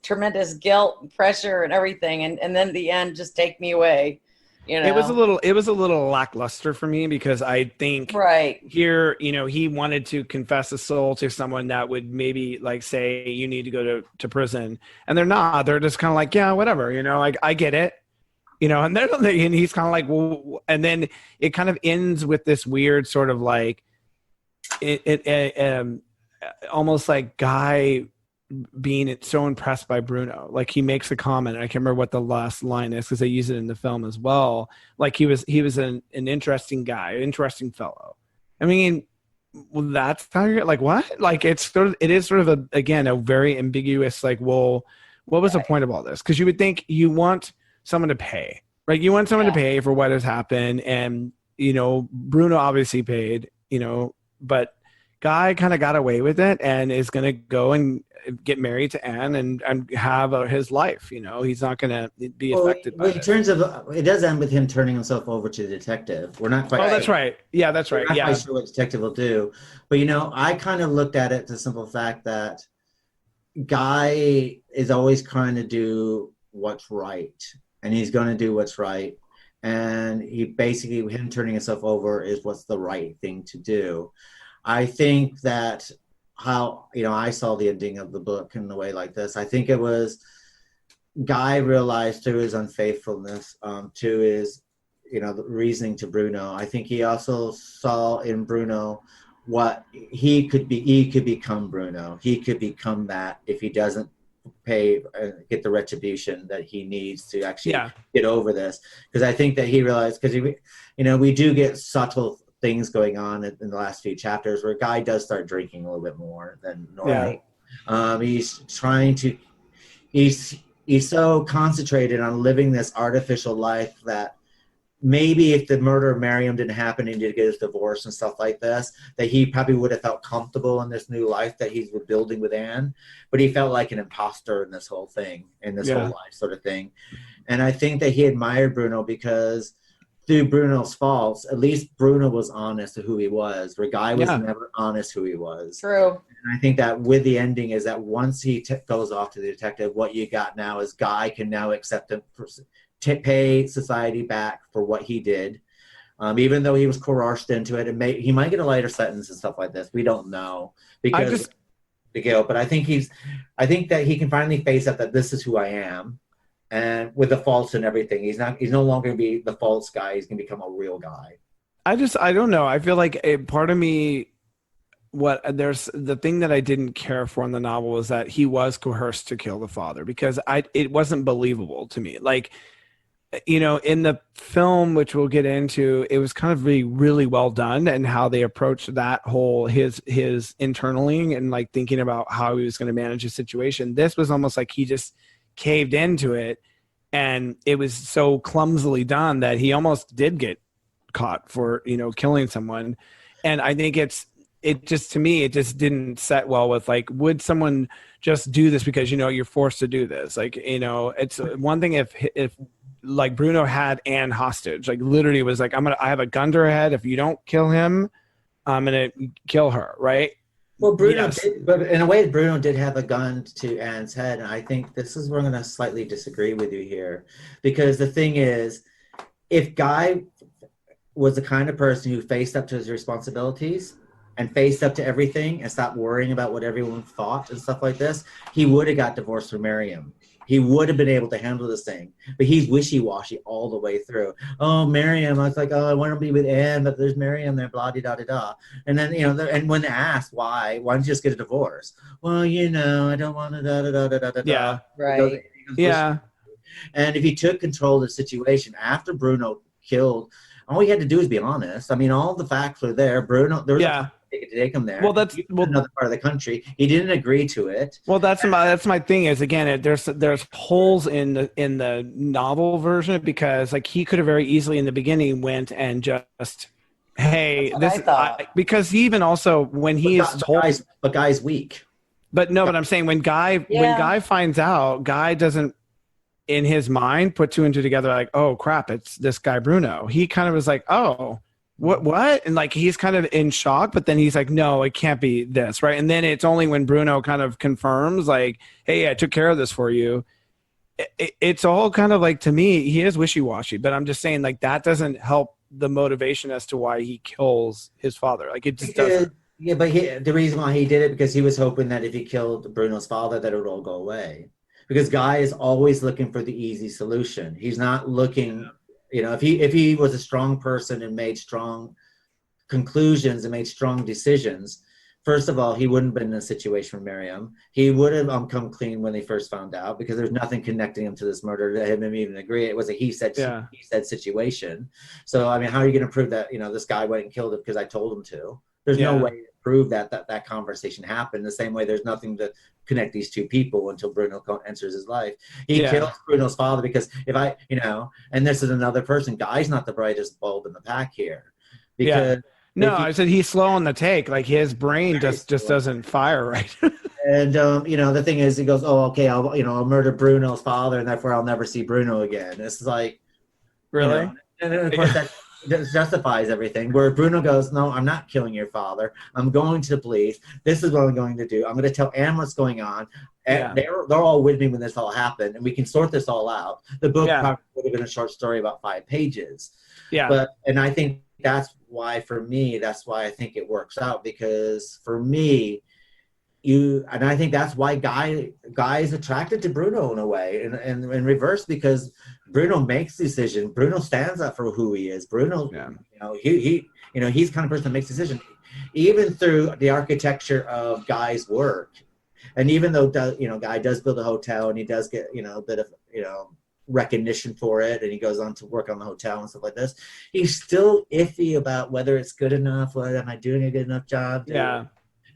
tremendous guilt and pressure and everything. And then the end, just take me away. You know? It was a little lackluster for me because I think Right. here, he wanted to confess a soul to someone that would maybe like say you need to go to prison, and they're not. They're just kind of like, yeah, whatever. Like I get it. And and he's kind of like, well, and then it kind of ends with this weird sort of like almost like Guy being so impressed by Bruno. Like he makes a comment, I can't remember what the last line is because they use it in the film as well. Like he was an interesting guy, interesting fellow. I mean, well, that's how you're like, what? Like it is sort of a very ambiguous, like, well, what was the point of all this? Because you would think you want someone to pay, right? You want someone to pay for what has happened. And, Bruno obviously paid, but Guy kind of got away with it and is going to go and get married to Anne and have his life. He's not going to be affected by it. In terms of, it does end with him turning himself over to the detective. We're not quite. Oh, that's right. Yeah, that's right. We're not quite sure what the detective will do. But, I kind of looked at it, the simple fact that Guy is always trying to do what's right. And he's going to do what's right. And him turning himself over is what's the right thing to do. I think that how, I saw the ending of the book in a way like this. I think it was Guy realized through his unfaithfulness, to his, the reasoning to Bruno. I think he also saw in Bruno what he could be. He could become Bruno. He could become that if he doesn't get the retribution that he needs to actually get over this. Because I think that he realized, because we do get subtle things going on in the last few chapters where Guy does start drinking a little bit more than normal. He's trying to, he's so concentrated on living this artificial life that maybe if the murder of Miriam didn't happen and he did get his divorce and stuff like this, that he probably would have felt comfortable in this new life that he's building with Anne. But he felt like an imposter in this whole thing, in this whole life sort of thing. And I think that he admired Bruno because through Bruno's faults, at least Bruno was honest to who he was, where Guy was never honest who he was. True. And I think that with the ending is that once he goes off to the detective, what you got now is Guy can now accept him, pay society back for what he did. Even though he was coerced into it, he might get a lighter sentence and stuff like this. We don't know because the guilt. But I think that he can finally face up that this is who I am. And with the faults and everything, he's no longer going to be the false guy. He's going to become a real guy. I don't know. I feel like a part of me, there's the thing that I didn't care for in the novel was that he was coerced to kill the father because it wasn't believable to me. Like, in the film, which we'll get into, it was kind of really, really well done and how they approached that whole, his internaling and like thinking about how he was going to manage the situation. This was almost like he just caved into it, and it was so clumsily done that he almost did get caught for killing someone. And I think it just didn't set well with like, would someone just do this because you're forced to do this? Like, it's one thing if like Bruno had Anne hostage, like literally was like, I have a gun to her head, if you don't kill him, I'm gonna kill her, right? Well, Bruno did, but in a way, Bruno did have a gun to Anne's head, and I think this is where I'm going to slightly disagree with you here, because the thing is, if Guy was the kind of person who faced up to his responsibilities and faced up to everything and stopped worrying about what everyone thought and stuff like this, he would have got divorced from Miriam. He would have been able to handle this thing, but he's wishy-washy all the way through. Oh, Miriam, I was like, I want to be with Anne, but there's Miriam there, blah, da, da, da. And then, and when asked why don't you just get a divorce? Well, I don't want to, da, da, da, da, da, yeah, right. Yeah. And if he took control of the situation after Bruno killed, all he had to do is be honest. I mean, all the facts were there. Bruno, there was to take him there. Well, that's another part of the country. He didn't agree to it. Well, that's my thing. Is again, there's holes in the novel version because like he could have very easily in the beginning went and just, hey, because he even also when he is told, but Guy's weak. But no, but I'm saying when Guy finds out, Guy doesn't in his mind put two and two together like, oh crap, it's this guy Bruno. He kind of was like, oh. What? And like he's kind of in shock, but then he's like, no, it can't be this, right? And then it's only when Bruno kind of confirms like, hey, I took care of this for you, it's all kind of like, to me, he is wishy-washy, but I'm just saying, like, that doesn't help the motivation as to why he kills his father. Like, it just doesn't. Yeah, but the reason why he did it, because he was hoping that if he killed Bruno's father, that it would all go away. Because Guy is always looking for the easy solution. He's not looking, if he was a strong person and made strong conclusions and made strong decisions, first of all, he wouldn't have been in a situation with Miriam. He would have come clean when they first found out, because there's nothing connecting him to this murder that him even agree. It was a he said situation. So, I mean, how are you going to prove that, this guy went and killed him because I told him to? There's no way to prove that conversation happened. The same way there's nothing to connect these two people until Bruno enters his life. He kills Bruno's father because and this is another person. Guy's not the brightest bulb in the pack here. Because I said he's slow on the take. Like, his brain just doesn't fire right. And the thing is, he goes, "Oh, okay, I'll murder Bruno's father, and therefore I'll never see Bruno again." It's like, really, and then of course that justifies everything. Where Bruno goes, "No, I'm not killing your father. I'm going to the police. This is what I'm going to do. I'm going to tell Anne what's going on. And they're all with me when this all happened, and we can sort this all out." The book probably would have been a short story about 5 pages. And I think that's why I think it works out, because for me, I think that's why Guy is attracted to Bruno in a way, and in reverse, because Bruno makes decisions. Bruno stands up for who he is. Bruno, he's the kind of person that makes decisions, even through the architecture of Guy's work. And even though Guy does build a hotel, and he does get a bit of recognition for it, and he goes on to work on the hotel and stuff like this, he's still iffy about whether it's good enough, whether am I doing a good enough job.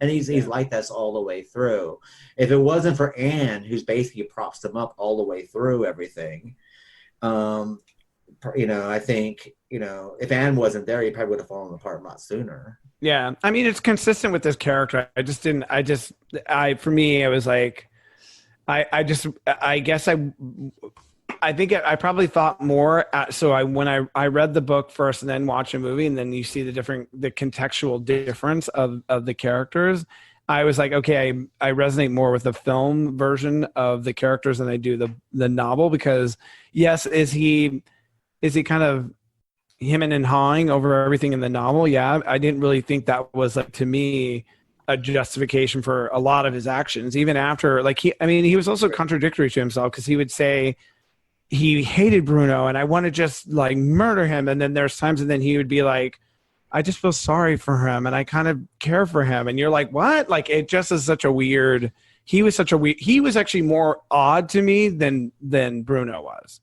And he's like this all the way through. If it wasn't for Anne, who's basically props him up all the way through everything, I think if Anne wasn't there, he probably would have fallen apart a lot sooner. Yeah, I mean, it's consistent with this character. For me, it was like, I think I probably thought more. When I read the book first and then watch a movie, and then you see the contextual difference of the characters, I was like, okay, I resonate more with the film version of the characters than I do the novel, because yes, is he kind of hemming and hawing over everything in the novel? Yeah, I didn't really think that was, like, to me, a justification for a lot of his actions, even after, like, he was also contradictory to himself, because he would say he hated Bruno and I want to just, like, murder him, and then there's times, and then he would be like, I just feel sorry for him and I kind of care for him, and you're like, what? Like, it just is such a weird. He was actually more odd to me than Bruno was,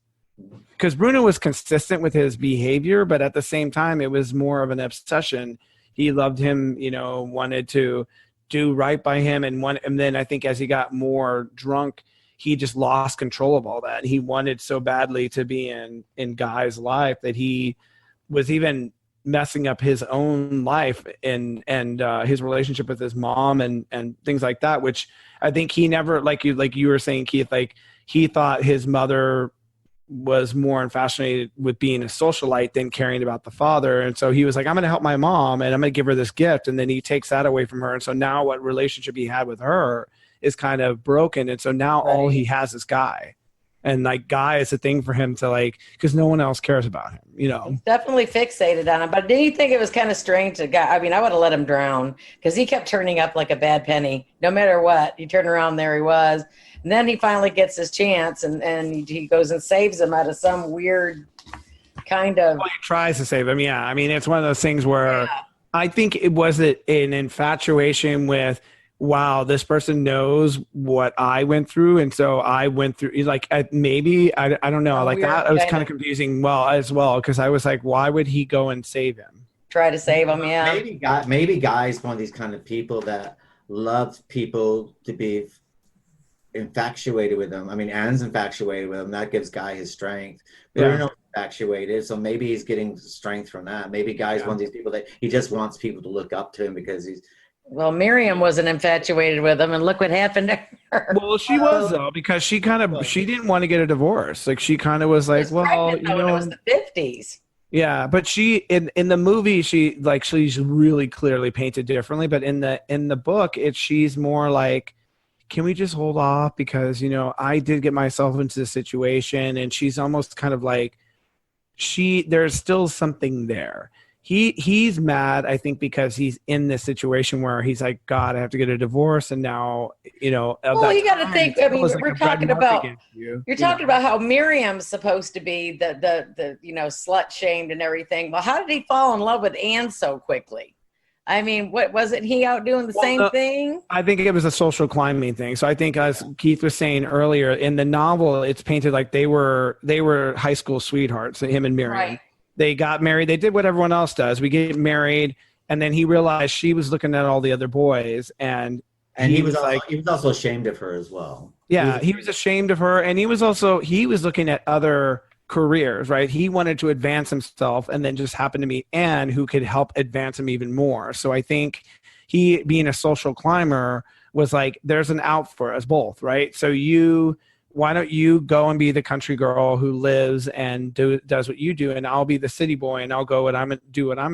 because Bruno was consistent with his behavior, but at the same time, it was more of an obsession. He loved him, wanted to do right by him, and then I think as he got more drunk, he just lost control of all that. He wanted so badly to be in Guy's life that he was even messing up his own life and his relationship with his mom and things like that, which I think he never, like you were saying, Keith, like, he thought his mother was more infatuated with being a socialite than caring about the father. And so he was like, I'm going to help my mom and I'm going to give her this gift. And then he takes that away from her. And so now what relationship he had with her is kind of broken. And so now all he has is Guy. And, like, Guy is a thing for him to, like, because no one else cares about him, He's definitely fixated on him. But did you think it was kind of strange to Guy? I mean, I would have let him drown, because he kept turning up like a bad penny. No matter what, he turned around, there he was. And then he finally gets his chance, and he goes and saves him out of some weird kind of... Well, he tries to save him, yeah. I mean, it's one of those things where I think it was an infatuation with, wow, this person knows what I went through, and so I went through, like, maybe, I don't know, like, that it was kind of confusing as well, because I was like, why would he go and save him? Try to save him, yeah. Maybe Guy's one of these kind of people that loves people to be infatuated with him. I mean, Anne's infatuated with him. That gives Guy his strength. Bruno's infatuated, so maybe he's getting strength from that. Maybe Guy's one of these people that he just wants people to look up to him because he's... Well, Miriam wasn't infatuated with him, and look what happened to her. Well, she was, though, because she didn't want to get a divorce. Like, she kind of was like, well, it was the 50s. Yeah, but she in the movie, she's really clearly painted differently. But in the book, she's more like can we just hold off? Because, you know, I did get myself into this situation, and she's almost kind of like, there's still something there. He's mad, I think, because he's in this situation where he's like, God, I have to get a divorce. And now, you know, well, you got to think, I mean, we're talking about, you're talking about how Miriam's supposed to be the you know, slut shamed and everything. Well, how did he fall in love with Anne so quickly? I mean, what wasn't he out doing the same thing? I think it was a social climbing thing. So I think, as Keith was saying earlier, in the novel, it's painted like they were high school sweethearts, him and Miriam. Right. They got married. They did what everyone else does. We get married, and then he realized she was looking at all the other boys, and he was also ashamed of her as well. Yeah, he was ashamed of her, and he was looking at other careers, right? He wanted to advance himself, and then just happened to meet Anne, who could help advance him even more. So I think he, being a social climber, was like, there's an out for us both, right? So why don't you go and be the country girl who lives and does what you do, and I'll be the city boy, and I'll go what I'm going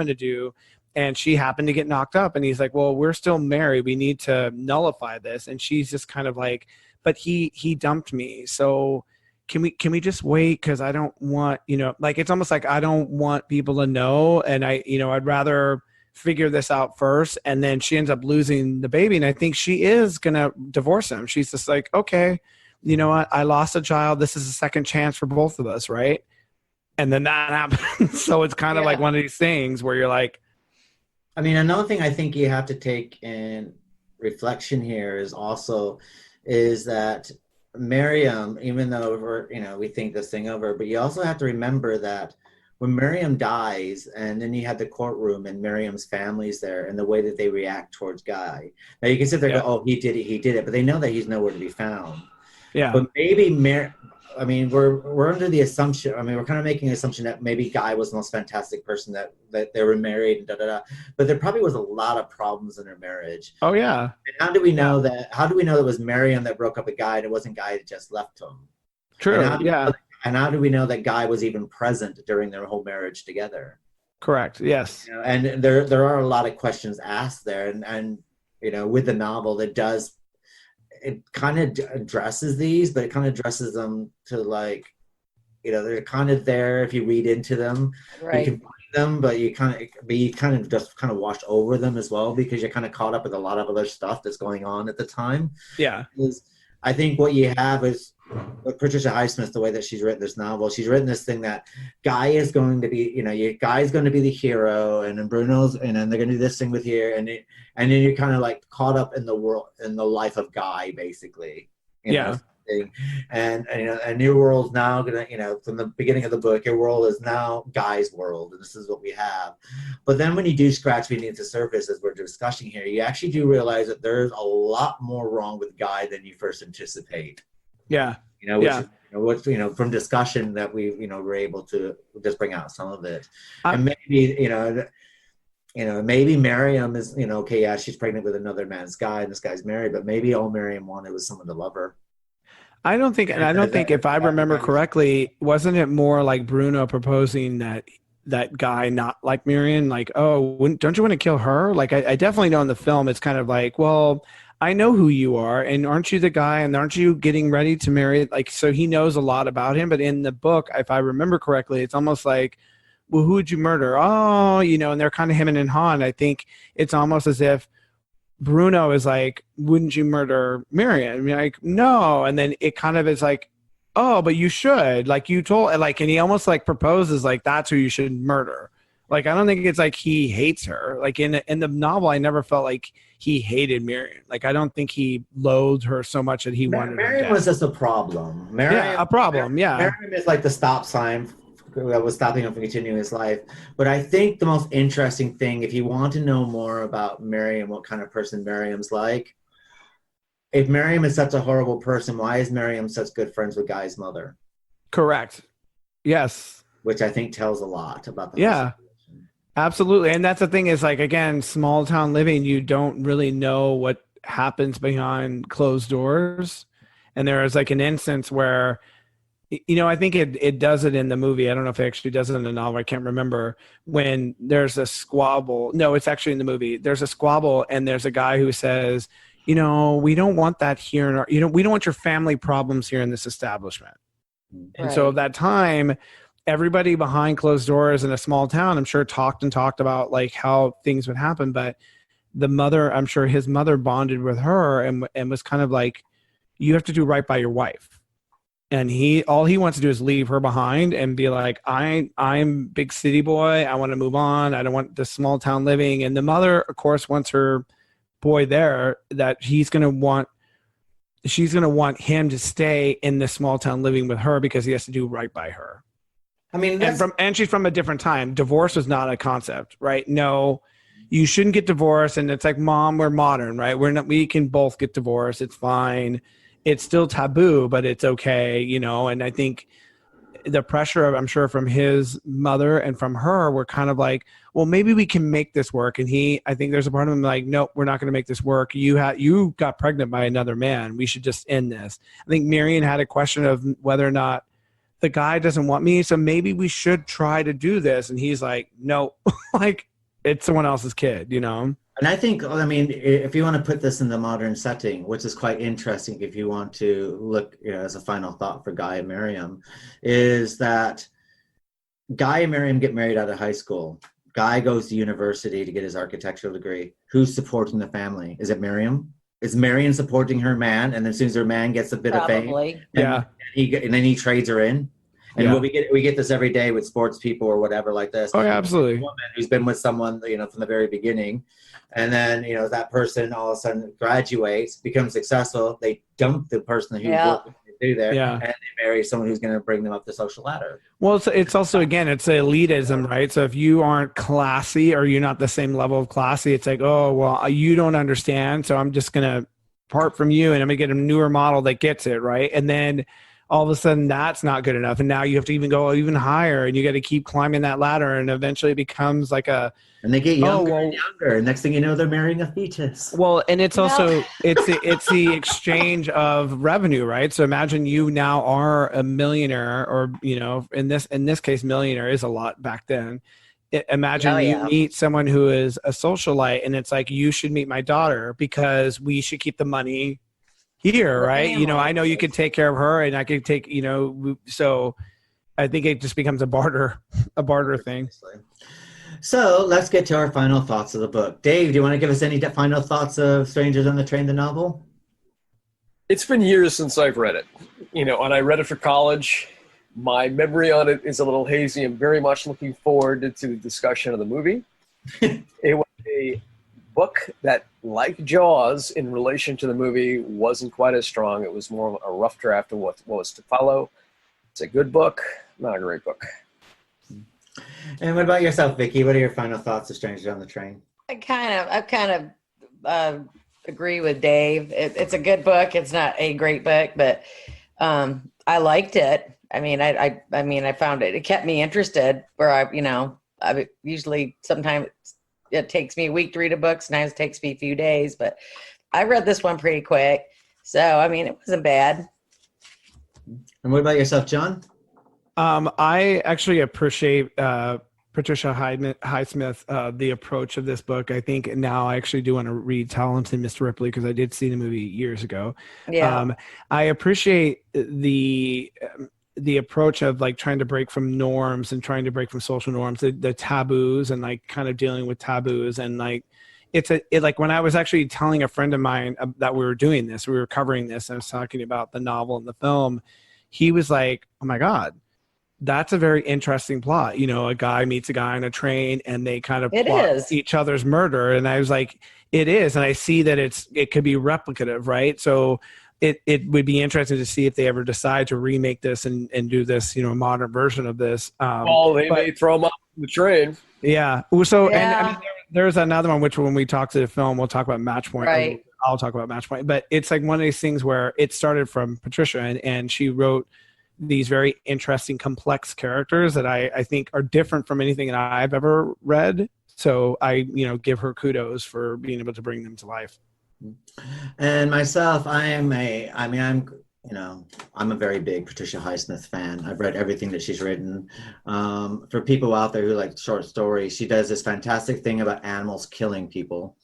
to do. And she happened to get knocked up, and he's like, well, we're still married. We need to nullify this. And she's just kind of like, but he dumped me. So can we just wait? Cause I don't want, you know, like, it's almost like, I don't want people to know. And I'd rather figure this out first. And then she ends up losing the baby. And I think she is going to divorce him. She's just like, okay, you know what? I lost a child. This is a second chance for both of us. Right. And then that happens. So it's kind of like one of these things where you're like, I mean, another thing I think you have to take in reflection here is that Miriam, even though we think this thing over, but you also have to remember that when Miriam dies, and then you have the courtroom and Miriam's family's there, and the way that they react towards Guy. Now you can sit there and go, oh, he did it, but they know that he's nowhere to be found. Yeah. But maybe we're under the assumption. I mean, we're kind of making an assumption that maybe Guy was the most fantastic person, that they were married and but there probably was a lot of problems in their marriage. Oh yeah. And how do we know that? How do we know it was Miriam that broke up with Guy and it wasn't Guy that just left him? True. And how do we know that Guy was even present during their whole marriage together? Correct. Yes. You know, and there are a lot of questions asked there, and you know, with the novel, it kind of addresses these, but it kind of addresses them to, like, you know, they're kind of there if you read into them. Right. You can find them, but you kind of just wash over them as well, because you're kind of caught up with a lot of other stuff that's going on at the time. Yeah. Because I think what you have is Patricia Highsmith, the way that she's written this novel, she's written this thing that Guy is going to be, Guy's going to be the hero, and then Bruno's, and then they're going to do this thing with here, and then you're kind of like caught up in the world, in the life of Guy, basically. You know, and your world's now gonna, from the beginning of the book, your world is now Guy's world, and this is what we have. But then when you do scratch beneath the surface, as we're discussing here, you actually do realize that there's a lot more wrong with Guy than you first anticipate. Yeah. From discussion that we, were able to just bring out some of it. And maybe, maybe Miriam is, okay, yeah, she's pregnant with another man's guy, and this guy's married, but maybe all Miriam wanted was someone to love her. I don't think if I remember correctly, wasn't it more like Bruno proposing that Guy not like Miriam, like, oh, don't you want to kill her? Like, I definitely know in the film, it's kind of like, well, I know who you are, and aren't you the guy, and aren't you getting ready to marry? Like, so he knows a lot about him. But in the book, if I remember correctly, it's almost like, well, who would you murder? Oh, and they're kind of hemming and hawing. I think it's almost as if Bruno is like, wouldn't you murder Miriam? I mean, like, no. And then it kind of is like, oh, but you should. Like, you told, like, and he almost like proposes, like, that's who you should murder. Like, I don't think it's like he hates her. Like, in the novel, I never felt like he hated Miriam. Like, I don't think he loathed her so much that he wanted her Miriam was just a problem. Miriam is like the stop sign that was stopping him from continuing his life. But I think the most interesting thing, if you want to know more about Miriam, what kind of person Miriam's like, if Miriam is such a horrible person, why is Miriam such good friends with Guy's mother? Correct. Yes. Which I think tells a lot about the situation. Absolutely. And that's the thing is, like, again, small town living, you don't really know what happens behind closed doors. And there is like an instance where, I think it does it in the movie. I don't know if it actually does it in the novel. I can't remember, when there's a squabble. No, it's actually in the movie. There's a squabble, and there's a guy who says, you know, we don't want that here in our, you know, we don't want your family problems here in this establishment. And so at that time, everybody behind closed doors in a small town, I'm sure talked about like how things would happen. But the mother, I'm sure his mother bonded with her and was kind of like, you have to do right by your wife. And all he wants to do is leave her behind and be like, I'm big city boy. I want to move on. I don't want this small town living. And the mother, of course, wants her boy there, that she's going to want him to stay in this small town living with her because he has to do right by her. I mean, and she's from a different time. Divorce was not a concept, right? No, you shouldn't get divorced. And it's like, Mom, we're modern, right? We can both get divorced. It's fine. It's still taboo, but it's okay, you know? And I think the pressure, I'm sure, from his mother and from her were kind of like, well, maybe we can make this work. And I think there's a part of him like, nope, we're not going to make this work. You got pregnant by another man. We should just end this. I think Marion had a question of whether or not the guy doesn't want me, so maybe we should try to do this. And he's like, no, like it's someone else's kid, you know? And I think, I mean, if you want to put this in the modern setting, which is quite interesting if you want to look, you know, as a final thought for Guy and Miriam, is that Guy and Miriam get married out of high school. Guy goes to university to get his architectural degree. Who's supporting the family? Is it Miriam? Is Marion supporting her man? And then as soon as her man gets a bit of fame, and then he trades her in. And we get this every day with sports people or whatever like this. Oh, yeah, absolutely. A woman who's been with someone, you know, from the very beginning. And then, you know, that person all of a sudden graduates, becomes successful. They dump the person who worked with them there, and they marry someone who's going to bring them up the social ladder. Well, it's also, again, it's elitism, right? So if you aren't classy or you're not the same level of classy, it's like, oh, well, you don't understand, so I'm just going to part from you and I'm going to get a newer model that gets it, right? And then all of a sudden that's not good enough. And now you have to even go even higher and you got to keep climbing that ladder. And eventually it becomes like and they get younger and younger. And next thing you know, they're marrying a fetus. Well, and it's also, it's the exchange of revenue, right? So imagine you now are a millionaire or, you know, in this case, millionaire is a lot back then. Imagine you meet someone who is a socialite and it's like, you should meet my daughter because we should keep the money here, right? You know, I know you could take care of her and I could take, you know, so I think it just becomes a barter thing. So let's get to our final thoughts of the book. Dave, do you want to give us any final thoughts of Strangers on the Train, the novel? It's been years since I've read it, you know, and I read it for college. My memory on it is a little hazy. I'm very much looking forward to the discussion of the movie. It was a book that, like Jaws, in relation to the movie, wasn't quite as strong. It was more of a rough draft of what was to follow. It's a good book, not a great book. And what about yourself, Vicky? What are your final thoughts of Strangers on the Train? I kind of agree with Dave. It's a good book. It's not a great book, but I liked it. I mean, I found it kept me interested. Where I usually sometimes it takes me a week to read a book. Sometimes it takes me a few days, but I read this one pretty quick. So I mean, it wasn't bad. And what about yourself, John? I actually appreciate Patricia Highsmith, the approach of this book. I think now I actually do want to read Talented Mr. Ripley because I did see the movie years ago. Yeah. I appreciate the approach of like trying to break from norms and trying to break from social norms, the taboos and like kind of dealing with taboos. And like, like when I was actually telling a friend of mine that we were doing this, we were covering this, and I was talking about the novel and the film, he was like, oh my God, that's a very interesting plot. You know, a guy meets a guy on a train and they kind of plot each other's murder. And I was like, it is. And I see that it could be replicative, right? So it would be interesting to see if they ever decide to remake this and do this, you know, modern version of this. They may throw them off the train. Yeah. So, and I mean, there's another one, which when we talk to the film, we'll talk about Match Point. Right. I'll talk about Match Point. But it's like one of these things where it started from Patricia and she wrote these very interesting, complex characters that I think are different from anything that I've ever read. So I, give her kudos for being able to bring them to life. And myself, I'm I'm a very big Patricia Highsmith fan. I've read everything that she's written. For people out there who like short stories, she does this fantastic thing about animals killing people.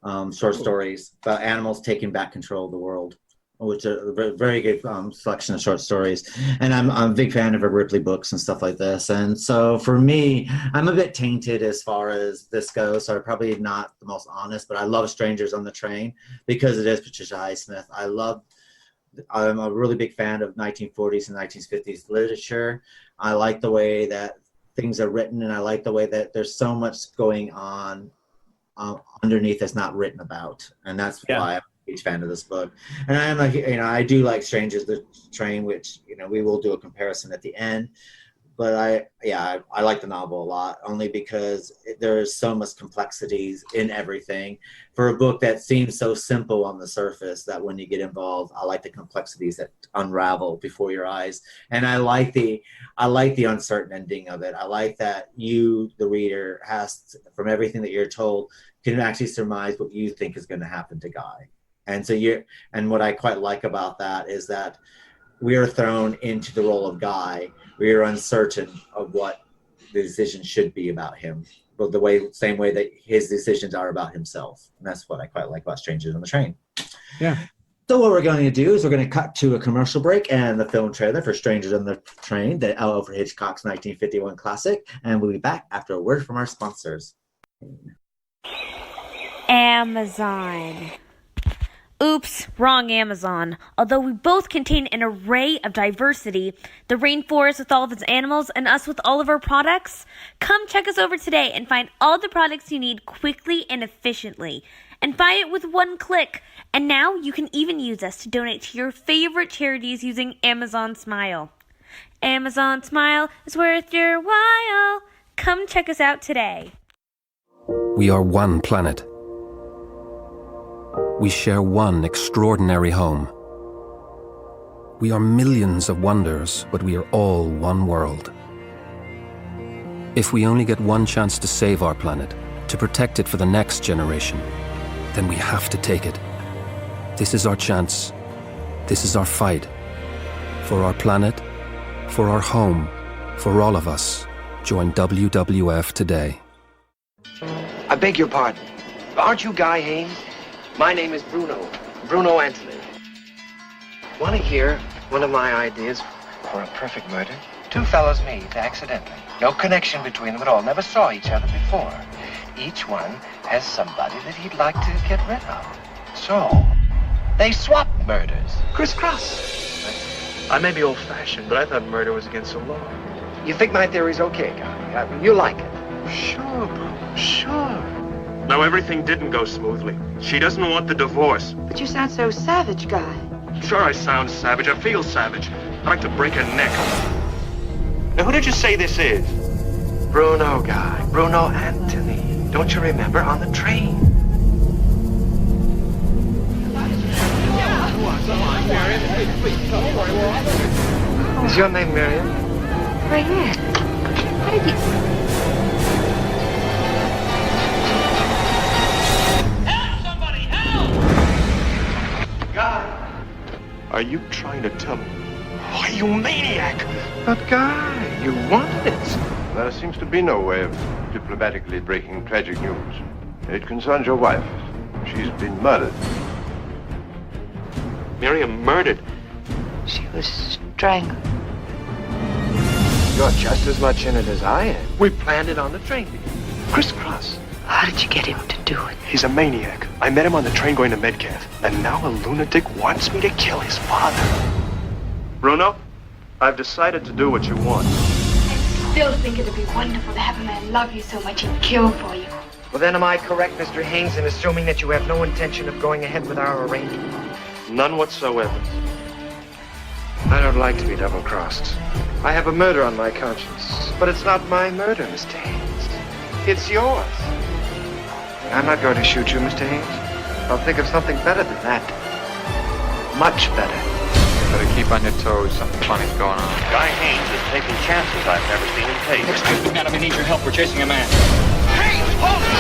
Short stories about animals taking back control of the world, which are a very good selection of short stories. And I'm a big fan of her Ripley books and stuff like this. And so for me, I'm a bit tainted as far as this goes. So I'm probably not the most honest, but I love Strangers on the Train because it is Patricia Highsmith. I'm a really big fan of 1940s and 1950s literature. I like the way that things are written, and I like the way that there's so much going on underneath that's not written about. And that's why I'm a huge fan of this book. And I do like Strangers the Train, which, we will do a comparison at the end. But I like the novel a lot, only because there's so much complexities in everything. For a book that seems so simple on the surface, that when you get involved, I like the complexities that unravel before your eyes. And I like the uncertain ending of it. I like that you, the reader, from everything that you're told, can actually surmise what you think is going to happen to Guy. And so and what I quite like about that is that we are thrown into the role of Guy. We are uncertain of what the decision should be about him, but same way that his decisions are about himself. And that's what I quite like about Strangers on the Train. Yeah. So what we're going to do is we're going to cut to a commercial break and the film trailer for Strangers on the Train, the Alfred Hitchcock's 1951 classic. And we'll be back after a word from our sponsors. Amazon. Oops, wrong Amazon. Although we both contain an array of diversity, the rainforest with all of its animals and us with all of our products, come check us over today and find all the products you need quickly and efficiently. And buy it with one click. And now you can even use us to donate to your favorite charities using Amazon Smile. Amazon Smile is worth your while. Come check us out today. We are one planet. We share one extraordinary home. We are millions of wonders, but we are all one world. If we only get one chance to save our planet, to protect it for the next generation, then we have to take it. This is our chance. This is our fight. For our planet, for our home, for all of us. Join WWF today. I beg your pardon. Aren't you Guy Haines? My name is Bruno Anthony. Want to hear one of my ideas for a perfect murder? Two fellows meet accidentally. No connection between them at all. Never saw each other before. Each one has somebody that he'd like to get rid of. So, they swap murders. Crisscross. I may be old-fashioned, but I thought murder was against the law. You think my theory's okay, Guy? You like it? Sure, Bruno, sure. Now, everything didn't go smoothly. She doesn't want the divorce. But you sound so savage, Guy. Sure, I sound savage. I feel savage. I'd like to break her neck. Now, who did you say this is? Bruno, Guy. Bruno Anthony. Don't you remember? On the train. Is your name Miriam? Right here. How did you... Guy! Are you trying to tell me? Why, you maniac! But Guy, you wanted it. There seems to be no way of diplomatically breaking tragic news. It concerns your wife. She's been murdered. Miriam murdered? She was strangled. You're just as much in it as I am. We planned it on the train. Crisscross. How did you get him to do it? He's a maniac. I met him on the train going to Metcalf, and now a lunatic wants me to kill his father. Bruno, I've decided to do what you want. I still think it'd be wonderful to have a man love you so much he'd kill for you. Well, then am I correct, Mr. Haynes, in assuming that you have no intention of going ahead with our arrangement? None whatsoever. I don't like to be double-crossed. I have a murder on my conscience, but it's not my murder, Mr. Haynes. It's yours. I'm not going to shoot you, Mr. Haynes. I'll think of something better than that. Much better. Better keep on your toes. Something funny's going on. Guy Haynes is taking chances I've never seen him take. Excuse me, madam. I need your help. We're chasing a man. Haynes, hold it!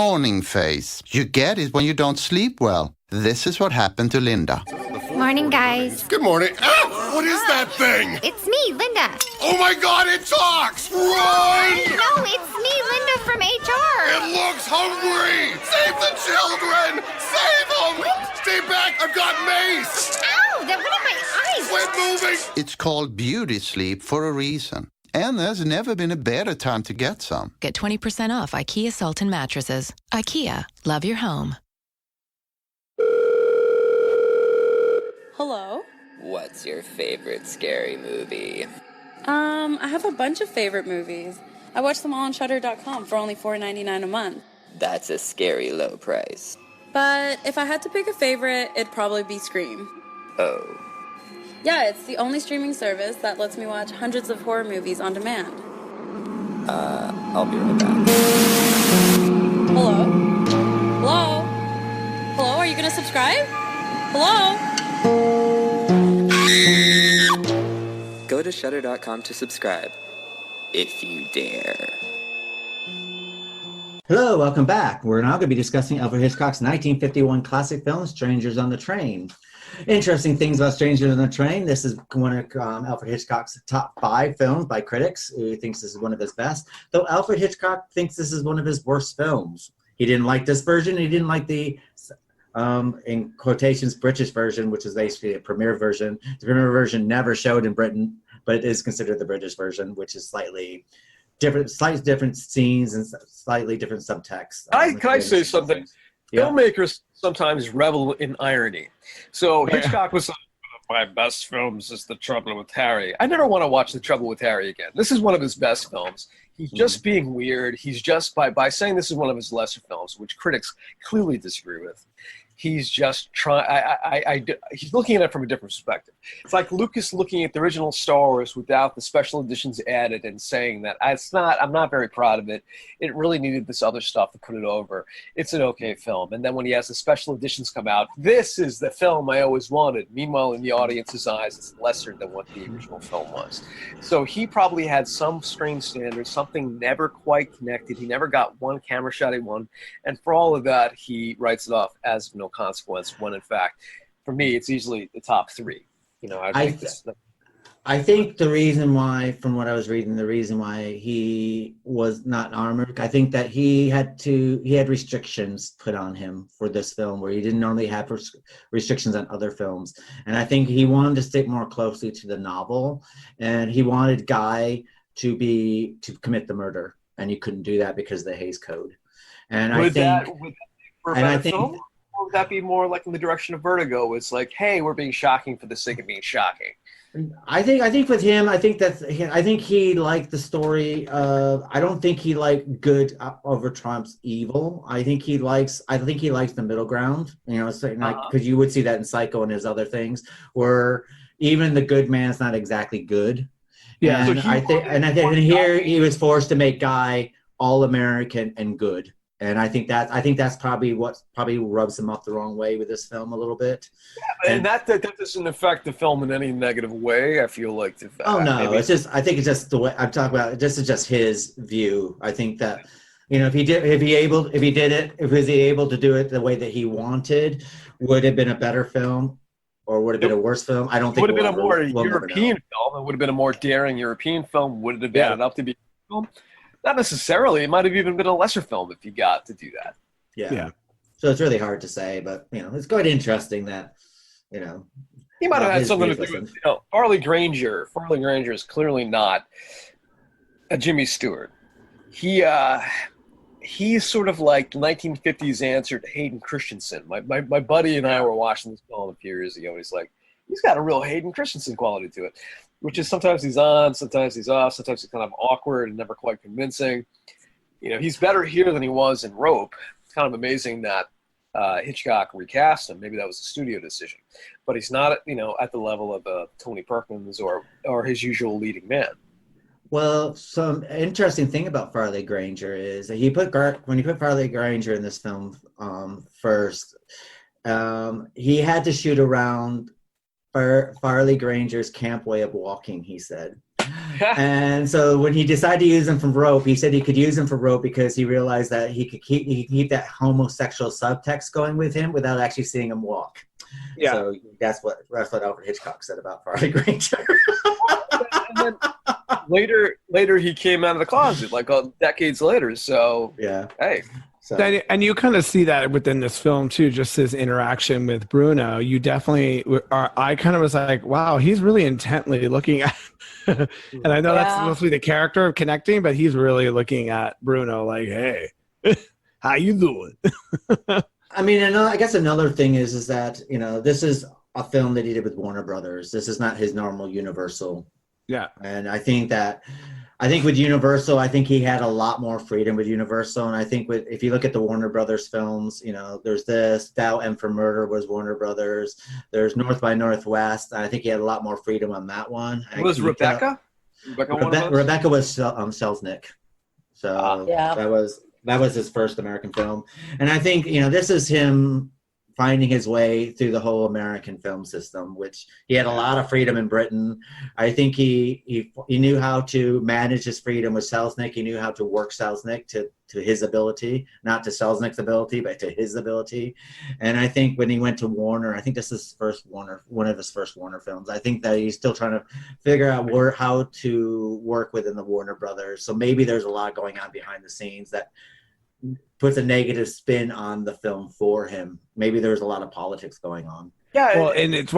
morning face. You get it when you don't sleep well. This is what happened to Linda. Morning, guys. Good morning. Ah, what is that thing? It's me, Linda. Oh my God, it talks! Run! No, it's me, Linda from HR. It looks hungry! Save the children! Save them! What? Stay back, I've got mace! Ow, that went in my eyes. Quit moving! It's called beauty sleep for a reason. And there's never been a better time to get some. Get 20% off IKEA Sultan mattresses. IKEA, love your home. Hello? What's your favorite scary movie? I have a bunch of favorite movies. I watch them all on Shudder.com for only $4.99 a month. That's a scary low price. But if I had to pick a favorite, it'd probably be Scream. Oh. Yeah, it's the only streaming service that lets me watch hundreds of horror movies on demand. I'll be right back. Hello? Hello? Hello, are you gonna subscribe? Hello? Go to Shudder.com to subscribe, if you dare. Hello, welcome back. We're now going to be discussing Alfred Hitchcock's 1951 classic film, Strangers on the Train. Interesting things about Strangers on the Train. This is one of Alfred Hitchcock's top 5 films by critics, who thinks this is one of his best, though Alfred Hitchcock thinks this is one of his worst films. He didn't like this version. He didn't like the, in quotations, British version, which is basically a premiere version. The premiere version never showed in Britain, but it is considered the British version, which is slightly different scenes and slightly different subtext. Can I say something? Yeah. Filmmakers sometimes revel in irony. So Hitchcock was like, one of my best films is The Trouble with Harry. I never want to watch The Trouble with Harry again. This is one of his best films. He's just being weird. He's just, by saying this is one of his lesser films, which critics clearly disagree with, he's just trying. He's looking at it from a different perspective. It's like Lucas looking at the original Star Wars without the special editions added and saying that I'm not very proud of it. It really needed this other stuff to put it over. It's an okay film. And then when he has the special editions come out, this is the film I always wanted. Meanwhile, in the audience's eyes, it's lesser than what the original film was. So he probably had some strange standard, something never quite connected. He never got one camera shot he wanted. And for all of that, he writes it off as no consequence, when in fact, for me, it's easily the top 3. You know, I think the reason why, from what I was reading, the reason why he was not armored, I think that he had restrictions put on him for this film where he didn't normally have restrictions on other films. And I think he wanted to stick more closely to the novel, and he wanted Guy to commit the murder, and he couldn't do that because of the Hays Code. And I think would that be more like in the direction of Vertigo? It's like, hey, we're being shocking for the sake of being shocking. I think with him, I think he liked the story of. I don't think he liked good over Trump's evil. I think he likes the middle ground. You know, it's like because you would see that in Psycho and his other things, where even the good man's not exactly good. Yeah, and I think here he was forced to make Guy all American and good. And I think that's probably what rubs him up the wrong way with this film a little bit. Yeah, and that doesn't affect the film in any negative way. I feel like. I think it's just the way I'm talking about. This is just his view. I think that, you know, if he was able to do it the way that he wanted, would it have been a better film, or would it have been a worse film? I don't think it would have been a more European film. It would have been a more daring European film. Would it have added up to be a film? Not necessarily. It might have even been a lesser film if you got to do that. Yeah. So it's really hard to say, but, you know, it's quite interesting that, you know. He might have had something to do with, you know, Farley Granger. Farley Granger is clearly not a Jimmy Stewart. He's sort of like 1950s answer to Hayden Christensen. My buddy and I were watching this film a few years ago, and he's like, he's got a real Hayden Christensen quality to it, which is sometimes he's on, sometimes he's off, sometimes he's kind of awkward and never quite convincing. You know, he's better here than he was in Rope. It's kind of amazing that Hitchcock recast him. Maybe that was a studio decision, but he's not, you know, at the level of Tony Perkins or his usual leading man. Well, some interesting thing about Farley Granger is that when he put Farley Granger in this film first, he had to shoot around Farley Granger's camp way of walking, he said. And so when he decided to use him for rope, he said he could use him for rope because he realized that he could keep that homosexual subtext going with him without actually seeing him walk. Yeah. So that's what Alfred Hitchcock said about Farley Granger. And then later he came out of the closet, like decades later. So yeah, hey. So. And you kind of see that within this film too, just his interaction with Bruno. You definitely are. I kind of was like, wow, he's really intently looking at. And I know that's supposed to be the character of connecting, but he's really looking at Bruno like, hey, how you doing? I mean, I guess another thing is that, this is a film that he did with Warner Brothers. This is not his normal Universal. Yeah. And I think with Universal, I think he had a lot more freedom with Universal. And I think if you look at the Warner Brothers films, there's this, Thou and for Murder was Warner Brothers. There's North by Northwest. I think he had a lot more freedom on that one. Was Rebecca? Rebecca was Selznick. So that was his first American film. And I think, this is him finding his way through the whole American film system, which he had a lot of freedom in Britain. I think he knew how to manage his freedom with Selznick. He knew how to work Selznick to his ability, not to Selznick's ability, but to his ability. And I think when he went to Warner, I think this is one of his first Warner films. I think that he's still trying to figure out how to work within the Warner Brothers. So maybe there's a lot going on behind the scenes that puts a negative spin on the film for him. Maybe there's a lot of politics going on. Yeah.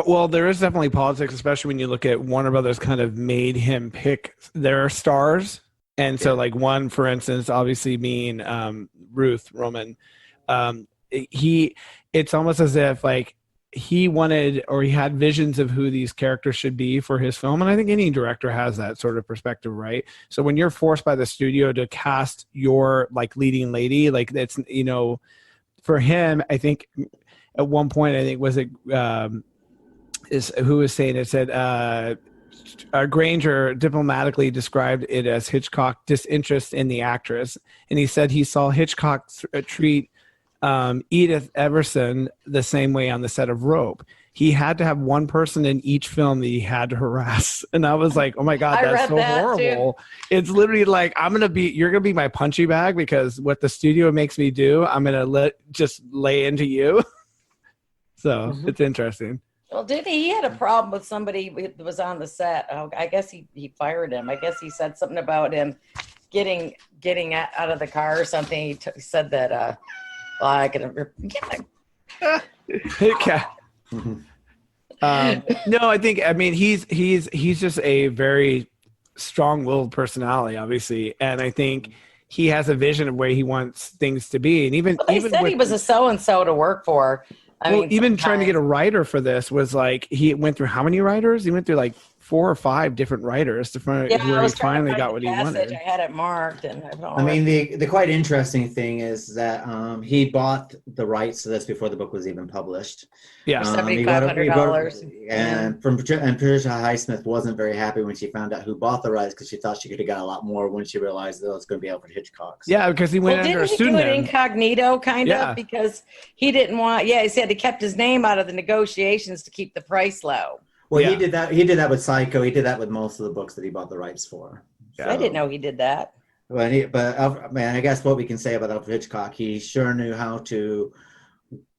Well, there is definitely politics, especially when you look at Warner Brothers kind of made him pick their stars. And so like one, for instance, obviously being Ruth Roman, it's almost as if like he wanted, or he had visions of who these characters should be for his film. And I think any director has that sort of perspective, right? So when you're forced by the studio to cast your like leading lady, like that's, for him, I think at one point, I think was it, who was saying it, said, Granger diplomatically described it as Hitchcock disinterest in the actress. And he said he saw Hitchcock treat Edith Everson the same way on the set of Rope. He had to have one person in each film that he had to harass. And I was like, oh my God, that's so horrible. Too. It's literally like, you're going to be my punching bag because what the studio makes me do, I'm going to just lay into you. So it's interesting. Well, he had a problem with somebody that was on the set. Oh, I guess he fired him. I guess he said something about him getting out of the car or something. He said that, I can get my... No, I mean, he's just a very strong-willed personality, obviously. And I think he has a vision of where he wants things to be. And even said he was a so-and-so to work for. Even trying to get a writer for this was like, he went through how many writers? He went through like 4 or 5 different writers to find where he finally got what he wanted. I had it marked. The quite interesting thing is that he bought the rights to this before the book was even published. Yeah, $7,500. And Patricia Highsmith wasn't very happy when she found out who bought the rights because she thought she could have got a lot more when she realized that it was going to be Alfred Hitchcock. So. Yeah, because he went under a pseudonym. Didn't he do it incognito kind of because he didn't want? Yeah, he said he kept his name out of the negotiations to keep the price low. Well, he did that. He did that with Psycho. He did that with most of the books that he bought the rights for. So. I didn't know he did that. But I guess what we can say about Alfred Hitchcock, he sure knew how to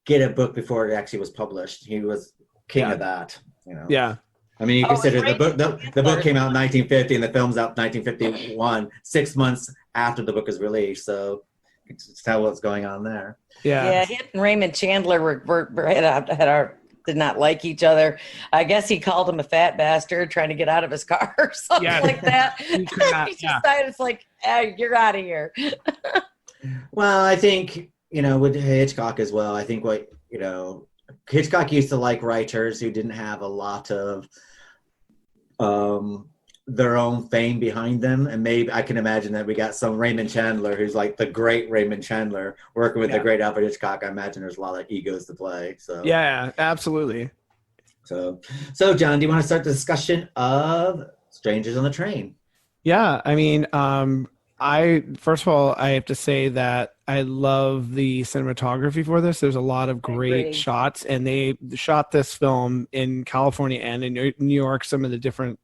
get a book before it actually was published. He was king of that. Yeah. I mean, you consider the book came out in 1950 and the film's out in 1951, 6 months after the book is released. So you can tell what's going on there. Yeah. He and Raymond Chandler did not like each other. I guess he called him a fat bastard trying to get out of his car or something like that. He decided it's like, hey, you're out of here. Well, I think, with Hitchcock as well, I think Hitchcock used to like writers who didn't have a lot of their own fame behind them. And maybe I can imagine that we got some Raymond Chandler, who's like the great Raymond Chandler, working with the great Alfred Hitchcock. I imagine there's a lot of egos to play. So yeah, absolutely. So John, do you want to start the discussion of Strangers on the Train? Yeah, I mean, First of all, I have to say that I love the cinematography for this. There's a lot of great shots, and they shot this film in California and in New York. Some of the different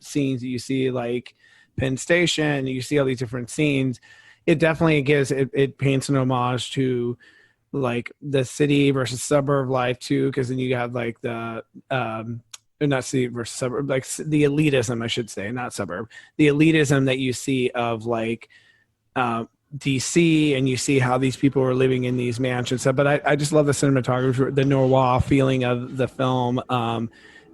scenes that you see, like Penn Station, you see all these different scenes. It definitely it paints an homage to like the city versus suburb life too, because then you have like the not city versus suburb, like the elitism, I should say, not suburb, the elitism that you see of like DC, and you see how these people are living in these mansions. But I just love the cinematography, the noir feeling of the film.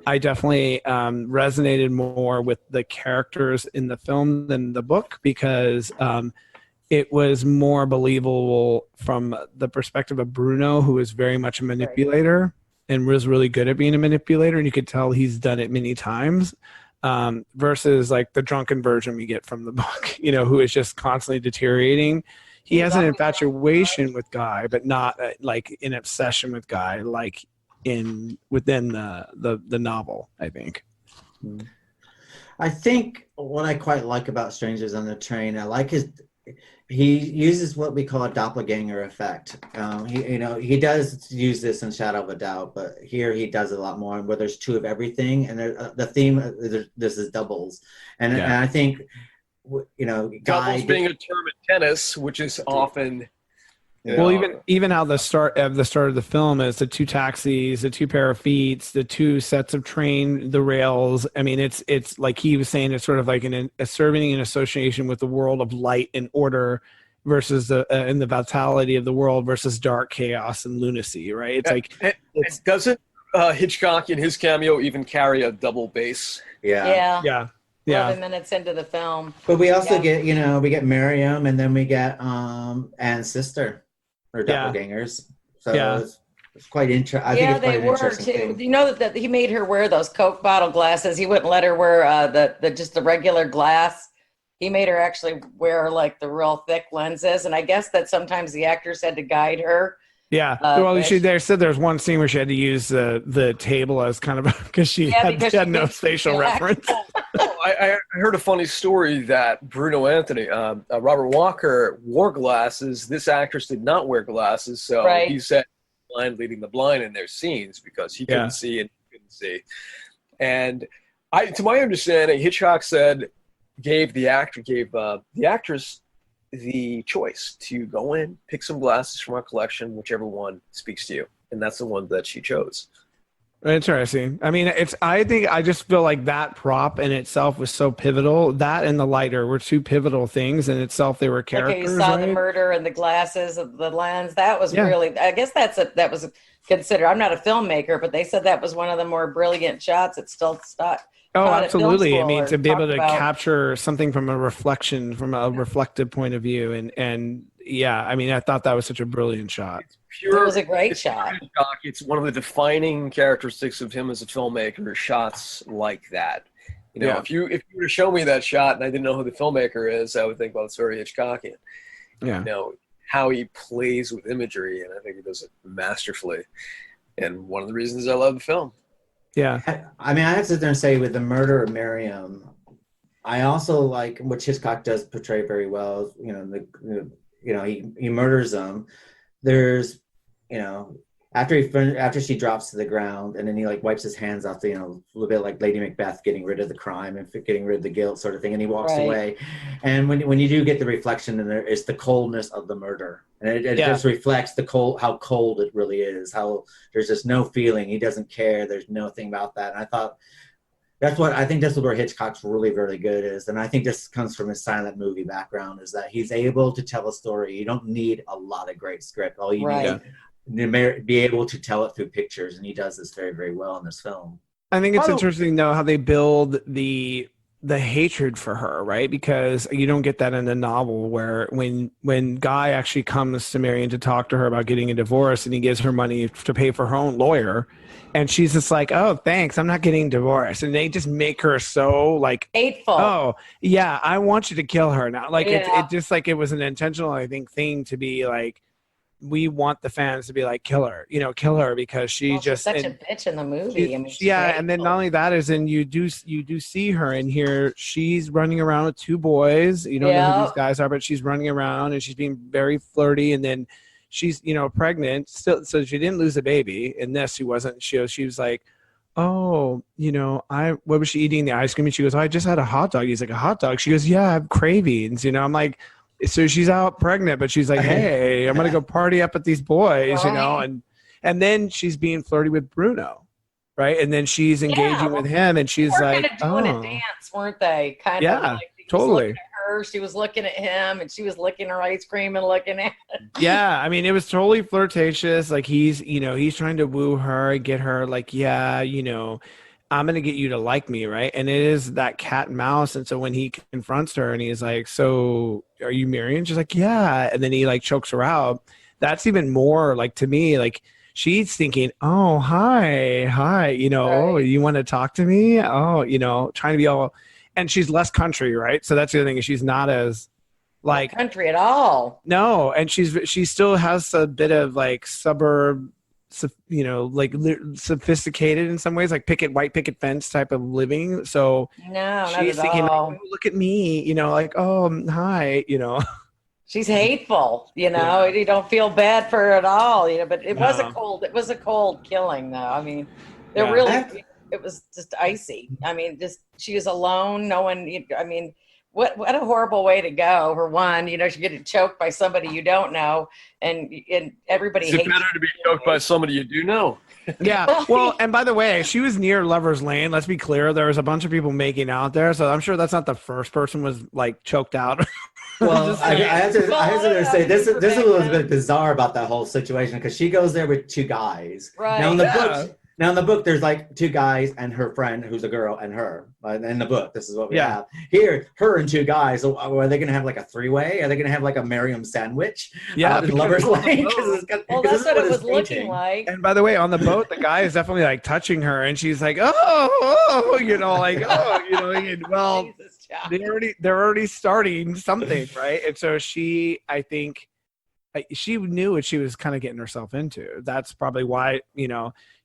I definitely resonated more with the characters in the film than the book, because it was more believable from the perspective of Bruno, who is very much a manipulator and was really good at being a manipulator, and you could tell he's done it many times, versus like the drunken version we get from the book, who is just constantly deteriorating. He has an infatuation with Guy, but not like an obsession with Guy, like within the novel, I think. I think what I quite like about Strangers on the Train, I like he uses what we call a doppelganger effect. He does use this in Shadow of a Doubt, but here he does it a lot more, where there's two of everything, and the theme this is doubles, and I think Guy, doubles being a term in tennis, which is often. Well, even how the start of the film is the two taxis, the two pair of feet, the two sets of train, the rails. I mean, it's like he was saying, it's sort of like a serving in association with the world of light and order versus in the vitality of the world versus dark chaos and lunacy, right? It's like doesn't Hitchcock in his cameo even carry a double bass? Yeah. 11 minutes into the film. But we also get, we get Miriam, and then we get Anne's sister. Or doppelgangers. So it's quite interesting. I think it's quite an interesting thing. You know that he made her wear those Coke bottle glasses. He wouldn't let her wear the regular glass. He made her actually wear like the real thick lenses. And I guess that sometimes the actors had to guide her. Yeah. Well, they said there's one scene where she had to use the table as kind of because she had no facial reference. I heard a funny story that Bruno Anthony, Robert Walker, wore glasses. This actress did not wear glasses, so he said blind leading the blind in their scenes because he couldn't see and he couldn't see. And to my understanding, Hitchcock gave the actress the choice to go in, pick some glasses from our collection, whichever one speaks to you, and that's the one that she chose. Interesting. I mean, I just feel like that prop in itself was so pivotal. That and the lighter were two pivotal things in itself. They were characters. You saw the murder and the glasses, the lens. That was really. I guess that was considered. I'm not a filmmaker, but they said that was one of the more brilliant shots. It still stuck. Oh, absolutely. I mean, to be able to capture something from a reflection, from a reflective point of view, and yeah, I mean, I thought that was such a brilliant shot. It was a great shot. It's one of the defining characteristics of him as a filmmaker, shots like that. If you were to show me that shot and I didn't know who the filmmaker is, I would think, well, it's very Hitchcockian. Yeah. How he plays with imagery, and I think he does it masterfully. And one of the reasons I love the film. Yeah. I mean, I have to sit there and say, with the murder of Miriam, I also like, which Hitchcock does portray very well, he murders them. There's, after she drops to the ground, and then he like wipes his hands off, a little bit like Lady Macbeth getting rid of the crime and getting rid of the guilt sort of thing, and he walks away. And when you do get the reflection in there, it's the coldness of the murder, and it just reflects how cold it really is, how there's just no feeling. He doesn't care. There's nothing about that. And I thought that's where Hitchcock's really, really good is. And I think this comes from his silent movie background, is that he's able to tell a story. You don't need a lot of great script. All you need to be able to tell it through pictures, and he does this very, very well in this film. I think it's interesting though how they build the hatred for her, right? Because you don't get that in the novel, where when Guy actually comes to Marion to talk to her about getting a divorce, and he gives her money to pay for her own lawyer, and she's just like, oh, thanks, I'm not getting divorced. And they just make her so like hateful. Oh yeah, I want you to kill her now. Like it just like it was an intentional, I think, thing to be like we want the fans to be like, kill her, kill her, because she's she's such a bitch in the movie. And then not only that is, and you do see her in here. She's running around with two boys. You don't know who these guys are, but she's running around and she's being very flirty. And then she's pregnant still, so she didn't lose a baby. In this, she wasn't. She was like, oh, what was she eating? The ice cream? And she goes, oh, I just had a hot dog. He's like, a hot dog? She goes, yeah, I have cravings. I'm like, so she's out pregnant, but she's like, hey, I'm gonna go party up at these boys, and then she's being flirty with Bruno, right? And then she's engaging with him, and she's like, doing a dance, weren't they? Kind of like totally. She was looking at her, and she was licking her ice cream and looking at it. Yeah, I mean, it was totally flirtatious. Like he's trying to woo her, get her, like, I'm going to get you to like me, right? And it is that cat and mouse. And so when he confronts her and he's like, so are you married? And she's like, yeah. And then he like chokes her out. That's even more like, to me, like she's thinking, oh, hi. Oh, you want to talk to me? Oh, trying to be all, and she's less country, right? So that's the other thing, is she's not as like not country at all. No. And she still has a bit of like suburb, like sophisticated in some ways, like white picket fence type of living. So no, she's thinking, oh, look at me, like, oh, hi, She's hateful, you don't feel bad for her at all, but it was a cold killing though. I mean, it was just icy. I mean, she was alone. No one, what a horrible way to go. For one, she get choked by somebody you don't know, and everybody hates. It's better to be choked by somebody you do know. Yeah. Well, and by the way, she was near Lover's Lane. Let's be clear. There was a bunch of people making out there, so I'm sure that's not the first person was like choked out. Well, I have to say this is a little bit bizarre about that whole situation, because she goes there with two guys. Right. Now in the book, there's like two guys and her friend, who's a girl, and her. In the book, this is what we have. Here, her and two guys. So are they going to have like a three-way? Are they going to have like a Merriam sandwich? Yeah, in Lover's Lane. Well, that's what it was looking like. And by the way, on the boat, the guy is definitely like touching her, and she's like, oh, well, they're already starting something, right? And so I think she knew what she was kind of getting herself into. That's probably why,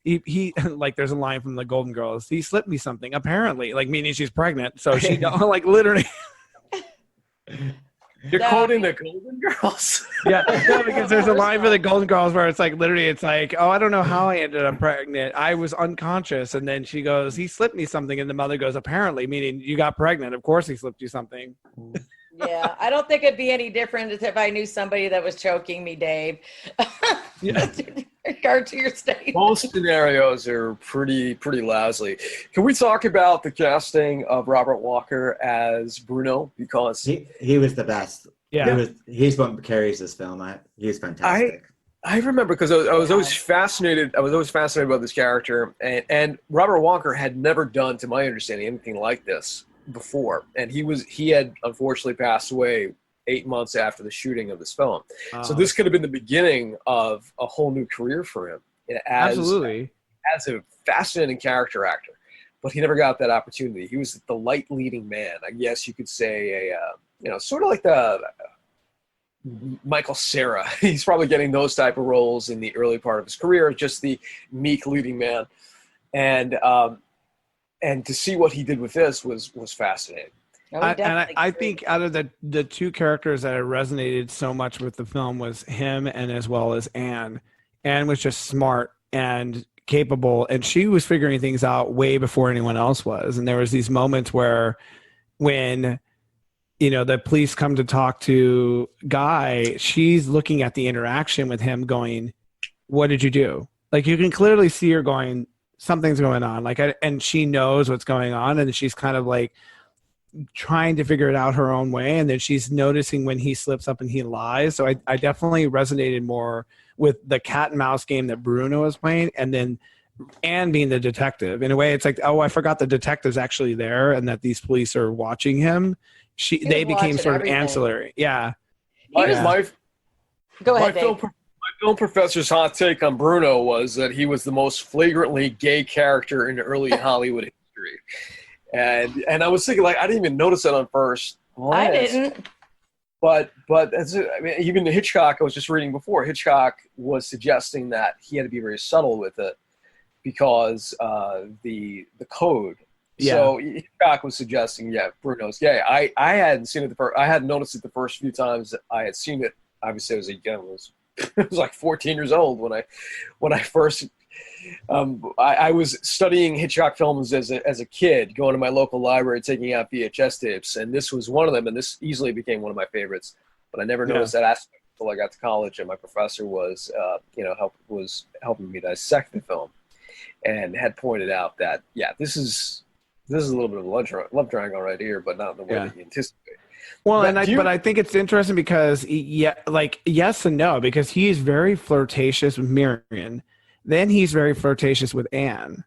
he like, there's a line from the Golden Girls, he slipped me something, apparently, like meaning she's pregnant. So she like literally. You're quoting the Golden Girls? Yeah, no, because there's a line for the Golden Girls where it's like, literally, it's like, oh, I don't know how I ended up pregnant. I was unconscious. And then she goes, he slipped me something. And the mother goes, apparently, meaning you got pregnant. Of course he slipped you something. Yeah, I don't think it'd be any different if I knew somebody that was choking me, Dave. Yeah. In regard to your statement. Most scenarios are pretty lousy. Can we talk about the casting of Robert Walker as Bruno? Because he was the best. Yeah, he's what carries this film. He's fantastic. I remember, because I was always fascinated. I was always fascinated by this character, and Robert Walker had never done, to my understanding, anything like this before, and he had unfortunately passed away 8 months after the shooting of this film. So this could have been the beginning of a whole new career for him absolutely as a fascinating character actor, but he never got that opportunity. He was the light leading man, I guess you could say, sort of like the Michael Cera. He's probably getting those type of roles in the early part of his career, just the meek leading man, and to see what he did with this was fascinating. I think out of the two characters that resonated so much with the film was him, and as well as Anne. Anne was just smart and capable, and she was figuring things out way before anyone else was. And there was these moments where when the police come to talk to Guy, she's looking at the interaction with him going, what did you do? Like, you can clearly see her going, something's going on, and she knows what's going on, and she's kind of like trying to figure it out her own way, and then she's noticing when he slips up and he lies. So I definitely resonated more with the cat and mouse game that Bruno was playing, and then Anne being the detective. In a way, it's like, oh, I forgot the detective's actually there, and that these police are watching him. They became sort of ancillary. Yeah. Go ahead, Dave. My film professor's hot take on Bruno was that he was the most flagrantly gay character in early Hollywood history. And I was thinking, like, I didn't even notice that on first glance. I didn't. But I mean, even Hitchcock, I was just reading before, Hitchcock was suggesting that he had to be very subtle with it because the code. Yeah. So Hitchcock was suggesting, Bruno's gay. I hadn't seen it I hadn't noticed it the first few times that I had seen it. Obviously, I was like 14 years old when I first. I was studying Hitchcock films as a kid, going to my local library, taking out VHS tapes, and this was one of them, and this easily became one of my favorites. But I never noticed that aspect until I got to college, and my professor was helping me dissect the film, and had pointed out that this is a little bit of a love triangle right here, but not in the way that you anticipate. Well, but I think it's interesting because yes and no, because he's very flirtatious with Marion. Then he's very flirtatious with Anne.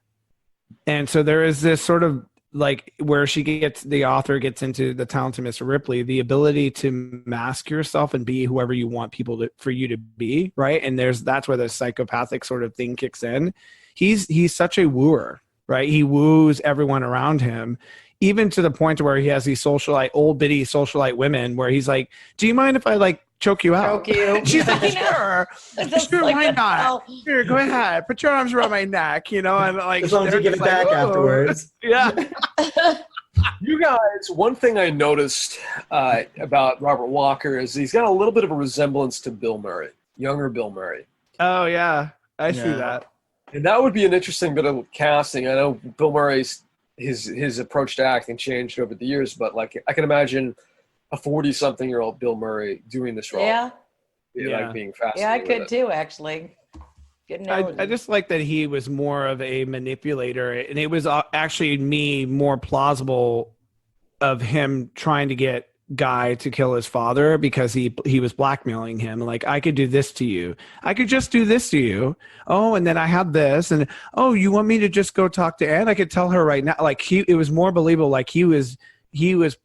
And so there is this sort of like where the author gets into the talented Mr. Ripley, the ability to mask yourself and be whoever you want for you to be, right? And that's where the psychopathic sort of thing kicks in. He's such a wooer, right? He woos everyone around him, even to the point where he has these old bitty socialite women where he's like, do you mind if I choke you out? Choke you. She's like, sure. Sure, why not? Here, go ahead. Put your arms around my neck, and as long as you give it back afterwards. Yeah. You guys, one thing I noticed about Robert Walker is he's got a little bit of a resemblance to Bill Murray, younger Bill Murray. Oh yeah, I see that. And that would be an interesting bit of casting. I know Bill Murray's his approach to acting changed over the years, but I can imagine a 40-something-year-old Bill Murray doing this role. Yeah. Being fascinated. Yeah, I could too, actually. I just like that he was more of a manipulator, and it was actually more plausible of him trying to get Guy to kill his father because he was blackmailing him. Like, I could do this to you. I could just do this to you. Oh, and then I have this, and oh, you want me to just go talk to Anne? I could tell her right now. Like, it was more believable. Like he was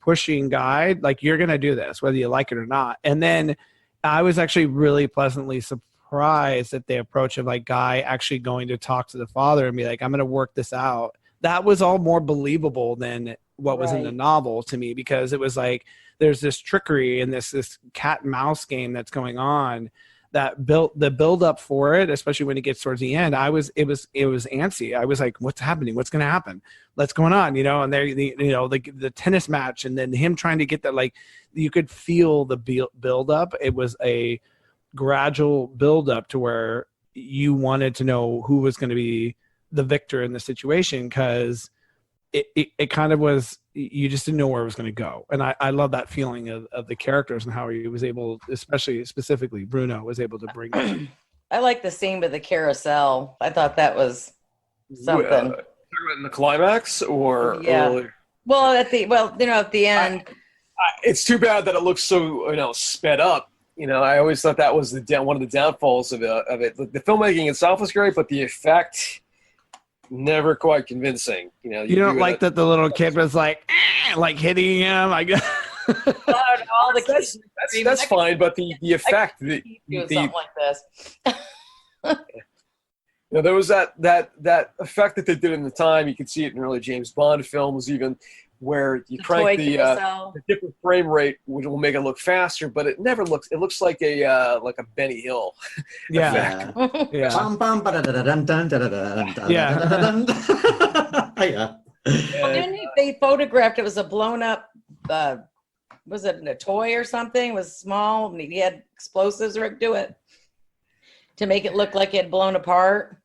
pushing Guy, like, you're gonna do this whether you like it or not. And then I was actually really pleasantly surprised at the approach of like Guy actually going to talk to the father and be like, I'm gonna work this out. That was all more believable than what was in the novel to me, because it was like there's this trickery and this cat and mouse game that's going on that the build up for it, especially when it gets towards the end. It was antsy. I was like, what's happening? What's going to happen? What's going on? And there, the tennis match, and then him trying to get that, like, you could feel the build up. It was a gradual build up to where you wanted to know who was going to be the victor in the situation, because it kind of was, you just didn't know where it was going to go. And I love that feeling of the characters and how he was able, specifically Bruno, was able to bring it. I like the scene with the carousel. I thought that was something. In the climax or earlier? Well, at the end. It's too bad that it looks so sped up. I always thought that was one of the downfalls of it. The filmmaking itself was great, but the effect, never quite convincing. You don't like that the little kid was like hitting him. I guess. All the kids. That's fine, but the effect, something like this. There was that effect that they did in the time. You could see it in early James Bond films, even where you crank the different frame rate, which will make it look faster, but it never looks. It looks like a Benny Hill. Yeah. They photographed it was a blown up. Was it a toy or something? It was small. And he had explosives to it to make it look like it had blown apart.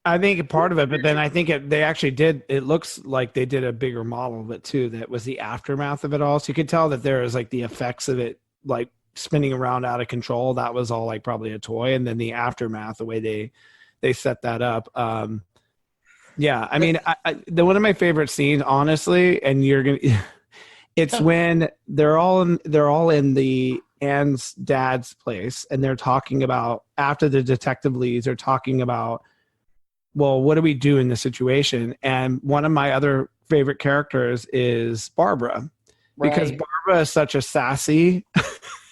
I think part of it, but then I think they actually did. It looks like they did a bigger model of it too. That was the aftermath of it all. So you could tell that there was like the effects of it, like spinning around out of control. That was all like probably a toy, and then the aftermath, the way they set that up. Yeah, I mean, one of my favorite scenes, honestly, and you're gonna, it's when they're all in the Anne's dad's place, and they're talking about, after the detective leaves, they're talking about, well, what do we do in this situation? And one of my other favorite characters is Barbara, because Barbara is such a sassy,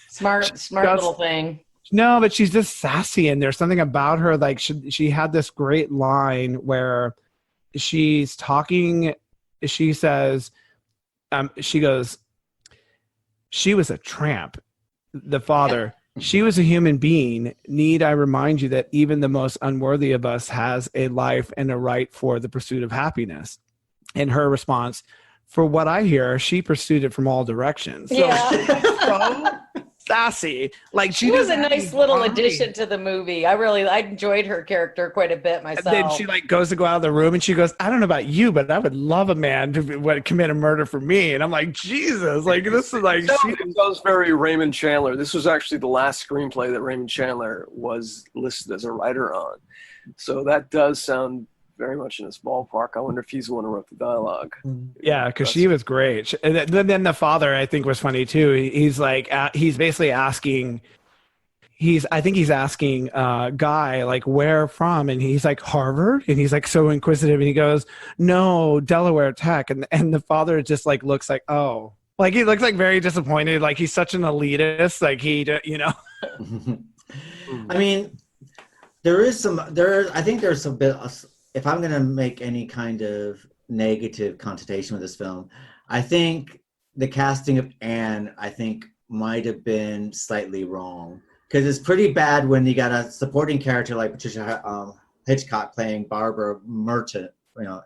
smart little thing. No, but she's just sassy, and there's something about her. Like she had this great line where she's talking. She says, she goes, she was a tramp. the father, she was a human being. Need I remind you that even the most unworthy of us has a life and a right for the pursuit of happiness? And her response, for what I hear, she pursued it from all directions. So so sassy. Like she was a nice little addition to the movie. I enjoyed her character quite a bit myself. And then she like goes to go out of the room and she goes, I don't know about you, but I would love a man to commit a murder for me. And I'm like, Jesus, like this is like It was very Raymond Chandler. This was actually the last screenplay that Raymond Chandler was listed as a writer on. So that does sound very much in his ballpark. I wonder if he's the one who wrote the dialogue. Yeah, because she was great. And then the father, I think, was funny too. He's like, he's basically asking, I think he's asking Guy, like, where from? And he's like, Harvard? And he's like so inquisitive. And he goes, no, Delaware Tech. And the father just like looks like, oh. Like he looks like very disappointed. Like he's such an elitist. Like I mean, I think there's some bit. If I'm going to make any kind of negative connotation with this film, I think the casting of Anne, I think, might have been slightly wrong. Because it's pretty bad when you got a supporting character like Patricia Hitchcock playing Barbara Merchant,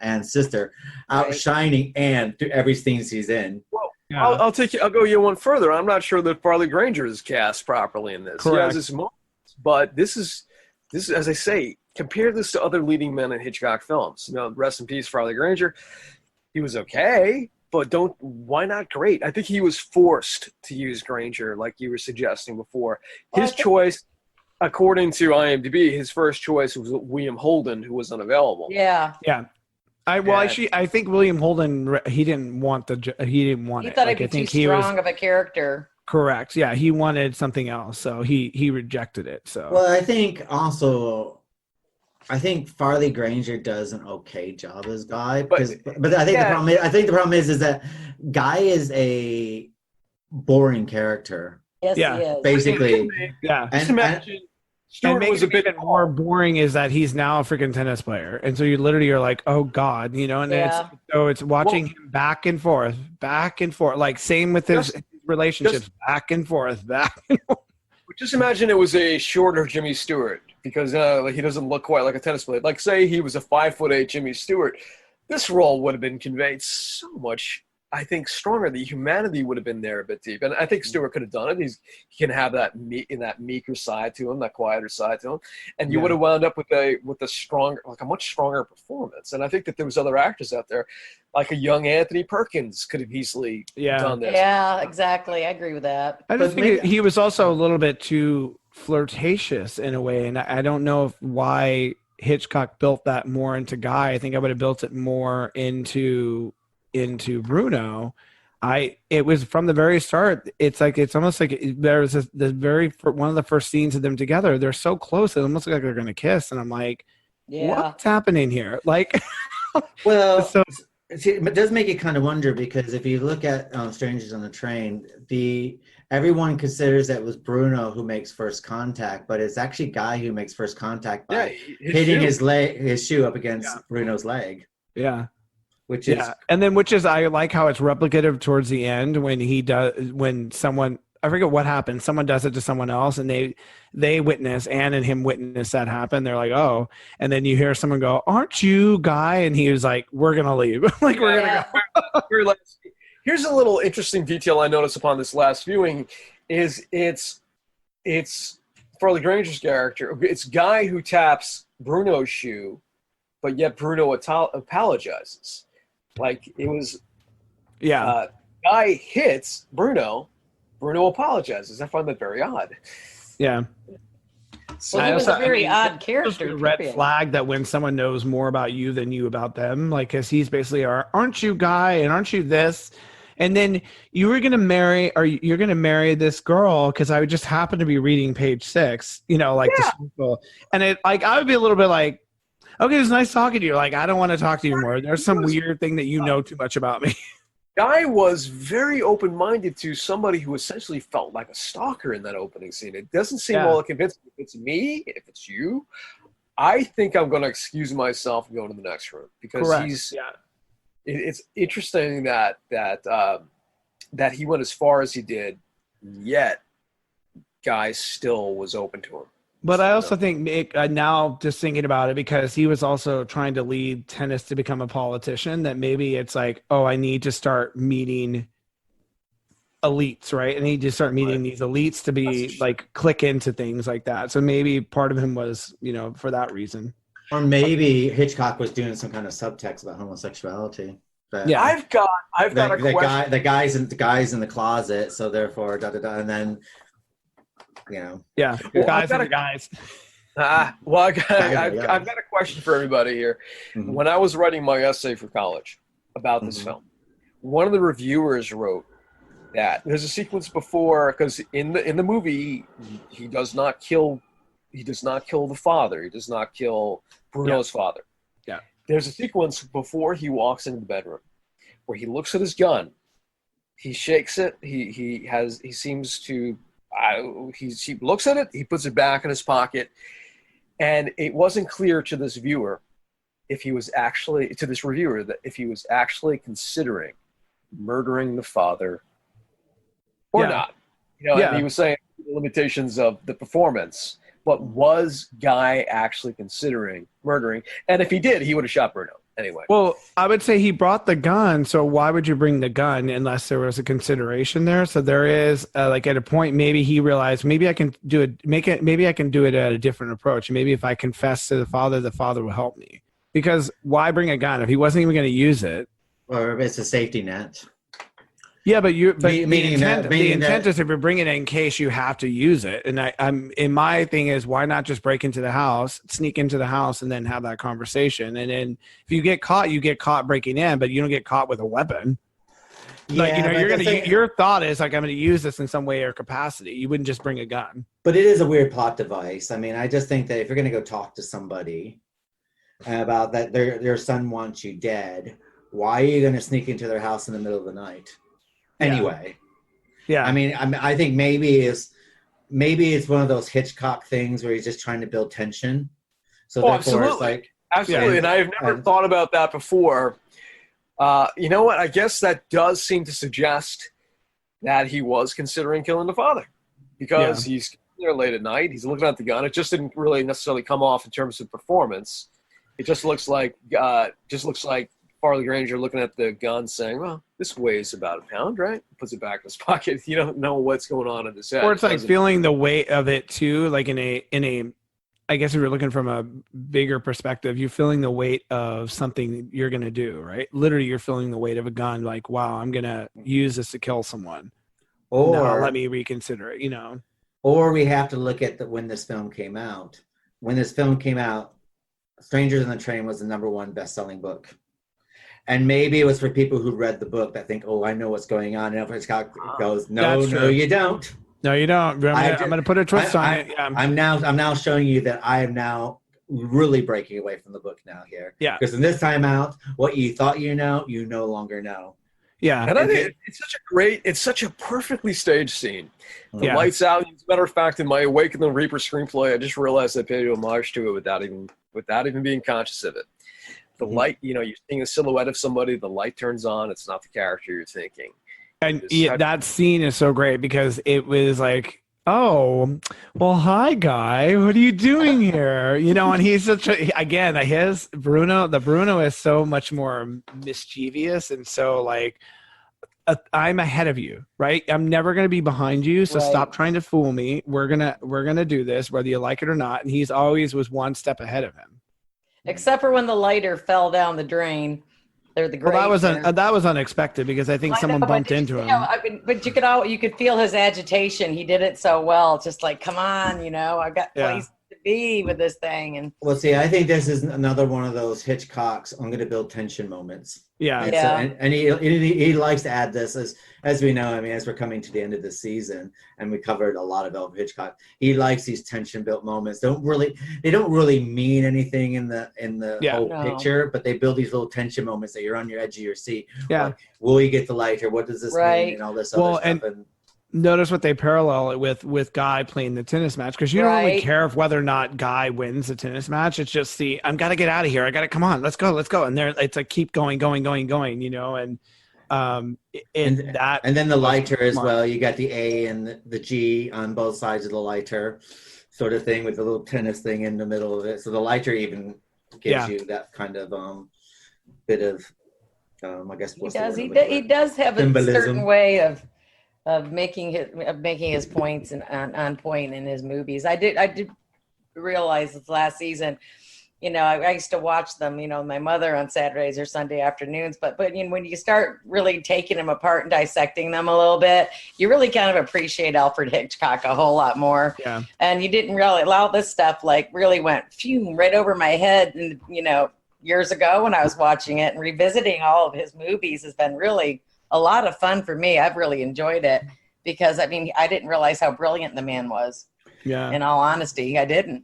Anne's sister, outshining Anne through every scene she's in. Well, yeah. I'll go you one further. I'm not sure that Farley Granger is cast properly in this. Correct. He has his moments, but this is, as I say, compare this to other leading men in Hitchcock films. Rest in peace, Farley Granger. He was okay, but why not great? I think he was forced to use Granger, like you were suggesting before. His choice, according to IMDb, his first choice was William Holden, who was unavailable. Yeah. Yeah. I think William Holden, he didn't want it. He thought it'd be too strong of a character. Correct. Yeah, he wanted something else, so he rejected it. So. Well, I think Farley Granger does an okay job as Guy, but I think the problem is that Guy is a boring character. Yes, he is. Basically, yeah. Just imagine. Stuart was a bit more boring. Is that he's now a freaking tennis player, and so you literally are like, oh God, and it's watching him back and forth, like same with his relationships, back and forth. Just imagine it was a shorter Jimmy Stewart, because he doesn't look quite like a tennis player. Like, say he was a 5'8" Jimmy Stewart, this role would have been conveyed so much, I think, stronger. The humanity would have been there a bit deep, and I think Stewart could have done it. He can have that meeker side to him, that quieter side to him, and you would have wound up with a much stronger performance. And I think that there was other actors out there, like a young Anthony Perkins, could have easily done this. Yeah, exactly. I agree with that. I just think he was also a little bit too flirtatious in a way, and I don't know why Hitchcock built that more into Guy. I think I would have built it more into Bruno. It was from the very start. It's almost like there's one of the first scenes of them together. They're so close, it almost like they're going to kiss, and I'm like, what's happening here? Like, well, it does make you kind of wonder, because if you look at Strangers on the Train, everyone considers that it was Bruno who makes first contact, but it's actually Guy who makes first contact by hitting his shoe up against Bruno's leg. Yeah. Which is I like how it's replicative towards the end when someone, I forget what happened, someone does it to someone else, and they witness, Anne and him witness that happen. They're like, oh, and then you hear someone go, aren't you Guy? And he was like, we're gonna leave. Like, we're gonna go. Here's a little interesting detail I noticed upon this last viewing, is it's Farley Granger's character. It's Guy who taps Bruno's shoe, but yet Bruno apologizes. Like, it was, Guy hits Bruno apologizes. I find that very odd. Yeah. So he was a very odd character. A red flag that when someone knows more about you than you about them, like, because he's basically, aren't you Guy, and aren't you this? And then you're going to marry this girl because I would just happen to be reading page 6, the sequel. And I would be a little bit like, okay, it was nice talking to you. Like, I don't want to talk to you anymore. There's some weird thing that you know too much about me. Guy was very open-minded to somebody who essentially felt like a stalker in that opening scene. It doesn't seem all convincing. If it's me, if it's you, I think I'm going to excuse myself and go to the next room, because it's interesting that he went as far as he did, yet Guy still was open to him. But I also think now, just thinking about it, because he was also trying to lead tennis to become a politician, that maybe it's like, oh, I need to start meeting elites, right? I need to start meeting these elites to be like click into things like that. So maybe part of him was, for that reason. Or maybe Hitchcock was doing some kind of subtext about homosexuality. But yeah, I've got a question. The guys in the closet, so therefore, and then. Yeah, well, guys and the guys. I've got a question for everybody here. Mm-hmm. When I was writing my essay for college about this film, one of the reviewers wrote that there's a sequence before, because in the movie he does not kill the father. He does not kill Bruno's father. Yeah. There's a sequence before he walks into the bedroom where he looks at his gun, he shakes it, he seems to. He looks at it, he puts it back in his pocket, and it wasn't clear to this reviewer if he was actually considering murdering the father or not. And he was saying the limitations of the performance, but was Guy actually considering murdering? And if he did, he would have shot Bruno anyway. Well, I would say he brought the gun, so why would you bring the gun unless there was a consideration there? So there is like at a point, maybe he realized maybe I can do it. Maybe I can do it at a different approach. Maybe if I confess to the father will help me. Because why bring a gun if he wasn't even going to use it? Or it's a safety net. Yeah, but the intent is if you're bringing it in case you have to use it. And my thing is, why not just break into the house, sneak into the house, and then have that conversation? And then if you get caught breaking in, but you don't get caught with a weapon. Your thought is like, I'm going to use this in some way or capacity. You wouldn't just bring a gun. But it is a weird plot device. I mean, I just think that if you're going to go talk to somebody about that their son wants you dead, why are you going to sneak into their house in the middle of the night? Anyway, yeah. I mean, I think maybe it's one of those Hitchcock things where he's just trying to build tension. So therefore, absolutely. It's like absolutely, and I've never thought about that before. You know what? I guess that does seem to suggest that he was considering killing the father, because he's there late at night. He's looking at the gun. It just didn't really necessarily come off in terms of performance. It just looks like Farley Granger looking at the gun saying, well, this weighs about a pound, right? Puts it back in his pocket. You don't know what's going on in his head. Or it's like feeling the weight of it too, like in a I guess if you're looking from a bigger perspective, you're feeling the weight of something you're going to do, right? Literally, you're feeling the weight of a gun, like, wow, I'm going to use this to kill someone. Or no, let me reconsider it, Or we have to look at when this film came out. When this film came out, Strangers on the Train was the #1 best-selling book. And maybe it was for people who read the book that think, oh, I know what's going on. And Hitchcock goes, no, you don't. No, you don't. I'm going to put a twist on it. Yeah. I'm now showing you that I am now really breaking away from the book now here. Yeah. Because in this time out, what you thought you know, you no longer know. Yeah. And I think it's such a perfectly staged scene. The lights out. As a matter of fact, in my Awaken the Reaper screenplay, I just realized I paid homage to it without even being conscious of it. The light, you're seeing a silhouette of somebody, the light turns on, it's not the character you're thinking. And that scene is so great because it was like, oh, well, hi, Guy. What are you doing here? And he's the Bruno is so much more mischievous and so like, I'm ahead of you, right? I'm never going to be behind you. So stop trying to fool me. We're going to do this, whether you like it or not. And he's always was one step ahead of him. Except for when the lighter fell down the drain. Well, that was unexpected because I think someone bumped into him. But you could feel his agitation. He did it so well. It's just like, come on, I've got place to be with this thing. And well, see, I think this is another one of those Hitchcock's I'm going to build tension moments. Yeah, and he likes to add this as we know. I mean, as we're coming to the end of the season, and we covered a lot of Alfred Hitchcock. He likes these tension built moments. They don't really mean anything in the whole picture, but they build these little tension moments that you're on your edge of your seat. Yeah, like, will he get the lighter? What does this mean? And all this other stuff. And notice what they parallel it with Guy playing the tennis match, because you don't really care if whether or not Guy wins the tennis match. It's just I'm got to get out of here. I got to come on. Let's go. And it's like keep going. And and then the lighter as well. You got the A and the G on both sides of the lighter, sort of thing, with the little tennis thing in the middle of it. So the lighter even gives you that kind of bit of, I guess. He does have symbolism. A certain way of making his points and on point in his movies. I did realize this last season. I used to watch them, my mother on Saturdays or Sunday afternoons, but when you start really taking them apart and dissecting them a little bit, you really kind of appreciate Alfred Hitchcock a whole lot more. Yeah. And you didn't really allow this stuff really went right over my head. And, years ago when I was watching it, and revisiting all of his movies has been really a lot of fun for me. I've really enjoyed it because I didn't realize how brilliant the man was. Yeah. In all honesty, I didn't.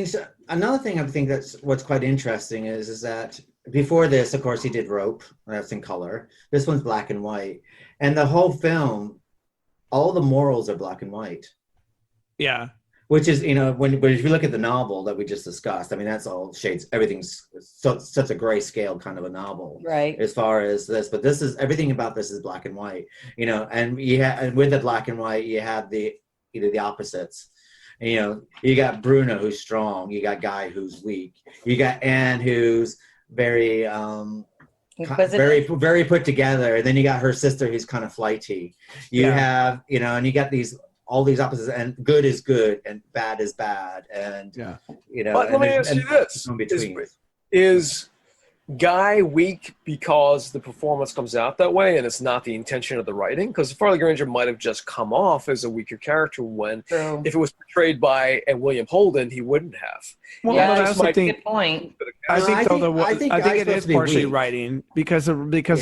So another thing I think that's what's quite interesting is that before this, of course, he did Rope, that's in color. This one's black and white. And the whole film, all the morals are black and white. Yeah. Which is, if you look at the novel that we just discussed, that's all shades, everything's such a grayscale kind of a novel. Right. As far as this, but this is, everything about this is black and white, and and with the black and white, you have the opposites. You got Bruno, who's strong. You got Guy, who's weak. You got Anne, who's very, very put together. And then you got her sister, who's kind of flighty. You have, and you got all these opposites. And good is good, and bad is bad. And But let me ask you this: is Guy weak because the performance comes out that way and it's not the intention of the writing? Because Farley Granger might have just come off as a weaker character when, if it was portrayed by William Holden, he wouldn't have. Well, yeah, that's a good point. I think it is partially writing because of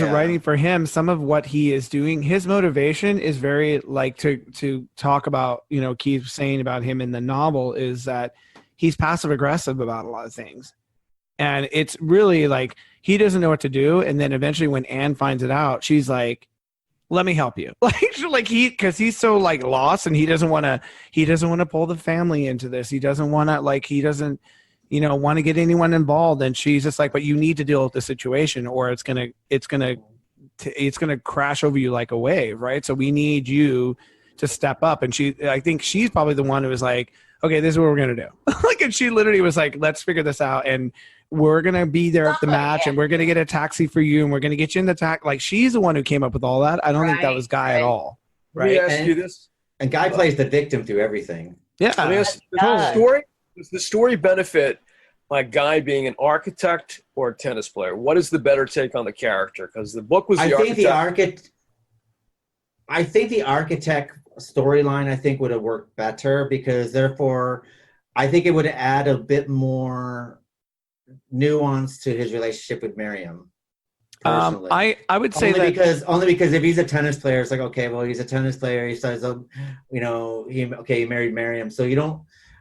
writing for him. Some of what he is doing, his motivation is very to talk about. Keith saying about him in the novel is that he's passive aggressive about a lot of things. And it's really he doesn't know what to do. And then eventually when Anne finds it out, she's like, let me help you. Because he's so lost, and he doesn't want to pull the family into this. He doesn't want to want to get anyone involved. And she's just like, but you need to deal with the situation or it's going to crash over you like a wave. Right. So we need you to step up. And I think she's probably the one who was like, okay, this is what we're going to do. And she literally was like, let's figure this out. And we're going to be there at the match, and we're going to get a taxi for you, and we're going to get you in the taxi. She's the one who came up with all that. I don't think that was Guy at all. Right. Let me ask you this. And Guy plays the victim through everything. Yeah. Let me ask you, does the story benefit Guy being an architect or a tennis player? What is the better take on the character? Because the book was I think the architect storyline would have worked better, because therefore I think it would add a bit more nuance to his relationship with Miriam. I would say only because if he's a tennis player, it's okay, well, he's a tennis player. He starts, he married Miriam. So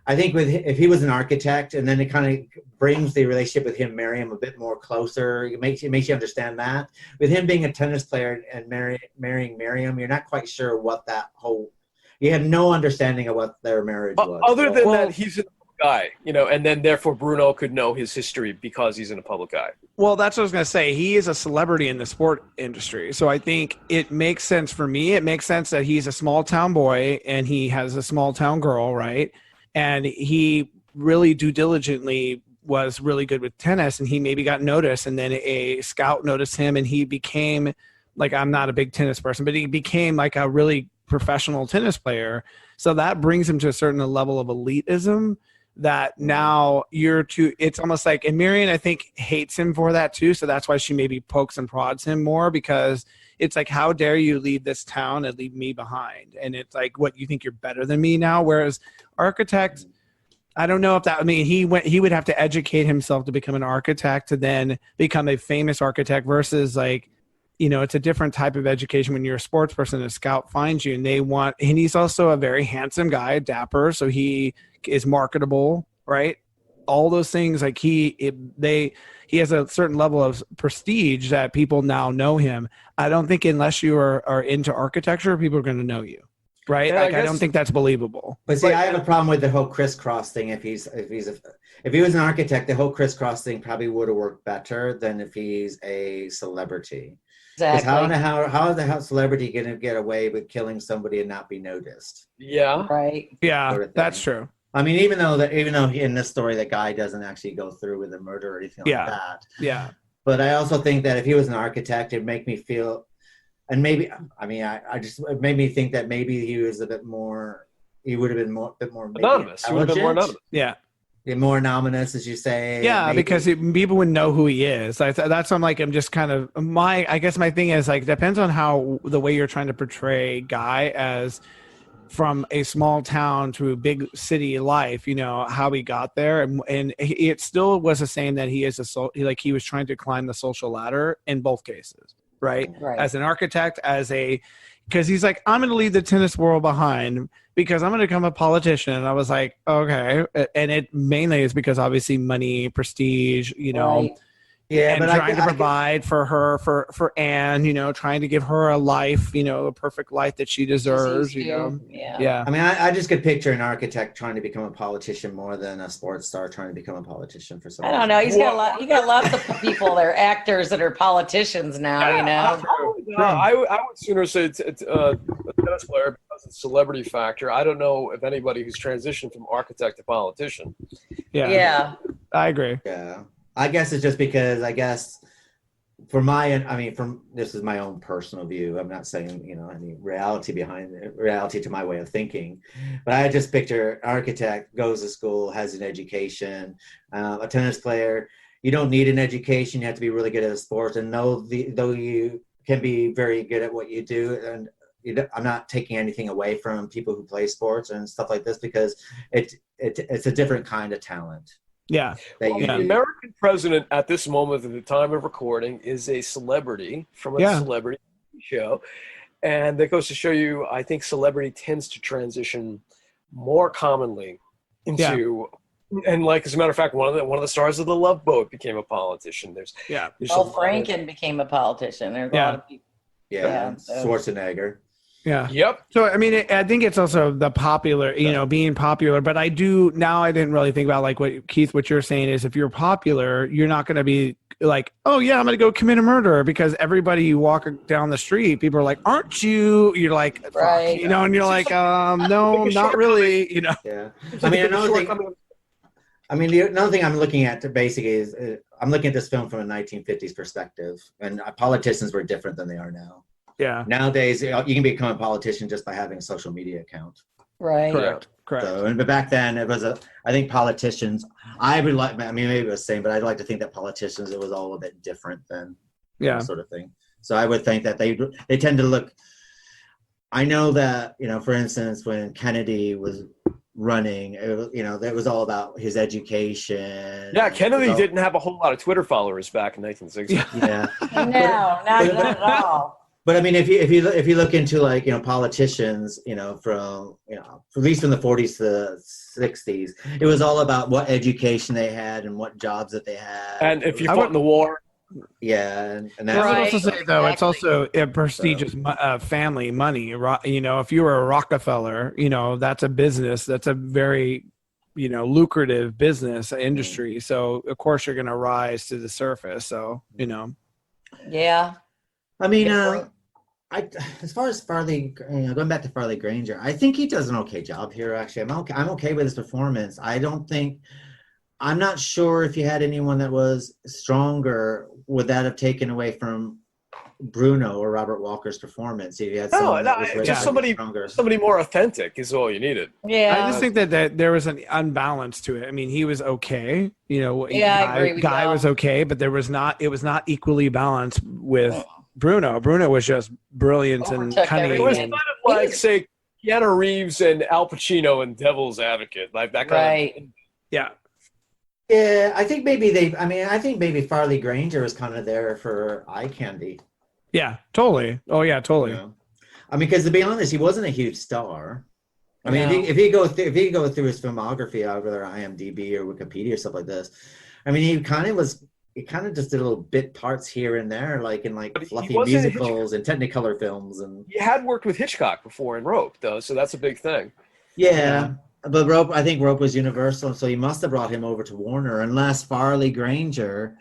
I think if he was an architect, and then it kind of brings the relationship with him, Miriam, a bit more closer. It makes you understand that. With him being a tennis player and marrying Miriam, you're not quite sure what you have no understanding of what their marriage was. Other than that, he's a guy, and then therefore Bruno could know his history because he's in a public eye. Well, that's what I was going to say. He is a celebrity in the sport industry. So I think it makes sense for me. It makes sense that he's a small town boy and he has a small town girl, right? And he really diligently was really good with tennis, and he maybe got noticed, and then a scout noticed him, and he became I'm not a big tennis person, but he became a really professional tennis player. So that brings him to a certain level of elitism that now it's almost and Marion, I think, hates him for that too. So that's why she maybe pokes and prods him more, because it's how dare you leave this town and leave me behind? And it's what, you think you're better than me now? Whereas architect, I don't know if that, he would have to educate himself to become an architect to then become a famous architect versus it's a different type of education when you're a sports person. A scout finds you and he's also a very handsome guy, dapper. So he is marketable, right? All those things, he has a certain level of prestige that people now know him. I don't think unless you are into architecture, people are going to know you. right? Yeah, Like I don't think that's believable. But see, I have a problem with the whole crisscross thing. If he was an architect, the whole crisscross thing probably would have worked better than if he's a celebrity. Exactly. How is the celebrity going to get away with killing somebody and not be noticed? Yeah. Right. Yeah, Sort of that's true. I mean, even though in this story the guy doesn't actually go through with the murder or anything like that. Yeah. But I also think that if he was an architect, it'd make me feel, and maybe it made me think that maybe he was a bit more. He would have been a bit more anonymous. He would have been more anonymous. Yeah. More anonymous, as you say. Yeah, maybe. because people would know who he is. That's I'm just kind of I guess my thing is like depends on how the way you're trying to portray Guy as from a small town to a big city life, how he got there, and it still was a saying that he is he was trying to climb the social ladder in both cases, right? As an architect, because he's like, I'm going to leave the tennis world behind because I'm going to become a politician. And I was like, okay. And it mainly is because obviously money, prestige, Right. Yeah, and but trying to provide for her, for Anne, trying to give her a life, a perfect life that she deserves, Yeah. I mean, I just could picture an architect trying to become a politician more than a sports star trying to become a politician for some I don't know. He's got a lot. You got lots of people. They're actors that are politicians now. I would sooner say it's a tennis player because of the celebrity factor. I don't know if anybody who's transitioned from architect to politician. Yeah. I agree. Yeah. I guess it's just because this is my own personal view. I'm not saying, any reality to my way of thinking, but I just picture architect goes to school, has an education, a tennis player. You don't need an education. You have to be really good at a sport. And though you can be very good at what you do, and I'm not taking anything away from people who play sports and stuff like this, because it's a different kind of talent. Yeah. The American president at this moment, at the time of recording, is a celebrity from a celebrity show. And that goes to show you, I think celebrity tends to transition more commonly into, and as a matter of fact, one of the stars of The Love Boat became a politician. There's Franken became a politician. There's a lot of people. Schwarzenegger. Yeah. Yep. So, I mean, I think it's also the popular, being popular, but I didn't really think about what you're saying is if you're popular, you're not going to be like, oh yeah, I'm going to go commit a murder, because everybody you walk down the street, people are like, aren't you? You're like, fuck, right. And you're like, no, not really, Yeah. I mean, another thing I'm looking at basically is I'm looking at this film from a 1950s perspective, and politicians were different than they are now. Yeah. Nowadays, you can become a politician just by having a social media account. Right. Correct. So, but back then, it was I think politicians, maybe it was the same, but I'd like to think that politicians, it was all a bit different than sort of thing. So I would think that they tend to look, I know that, for instance, when Kennedy was running, it was all about his education. Yeah, Kennedy didn't have a whole lot of Twitter followers back in 1960. Yeah. No, not at all. But I mean, if you look into politicians, from at least from the 40s to the 60s, it was all about what education they had and what jobs that they had. And if you fought in the war. Yeah, and that's I would also say though, it's also a prestigious family money. If you were a Rockefeller, that's a business. That's a very lucrative business industry. So of course you're going to rise to the surface. So Yeah. I mean, as far as Farley, going back to Farley Granger, I think he does an okay job here. Actually, I'm okay with his performance. I'm not sure if you had anyone that was stronger, would that have taken away from Bruno or Robert Walker's performance? If you had somebody more authentic is all you needed. Yeah, I just think that there was an unbalance to it. I mean, he was okay. I agree with Guy was okay, but it was not equally balanced with Bruno. Bruno was just brilliant and cunning. It was kind of like, say, Keanu Reeves and Al Pacino in Devil's Advocate, like that kind of. Yeah. Yeah, I think maybe Farley Granger was kind of there for eye candy. Yeah, totally. Oh yeah, totally. I mean, because to be honest, he wasn't a huge star. I mean, if you go through his filmography, either IMDb or Wikipedia or stuff like this, I mean, he kind of was he kind of just did little bit parts here and there, like in like fluffy wasn't musicals and Technicolor films. And he had worked with Hitchcock before in Rope, though, so that's a big thing. yeah. But Rope, I think Rope was Universal, so he must have brought him over to Warner, unless Farley Granger,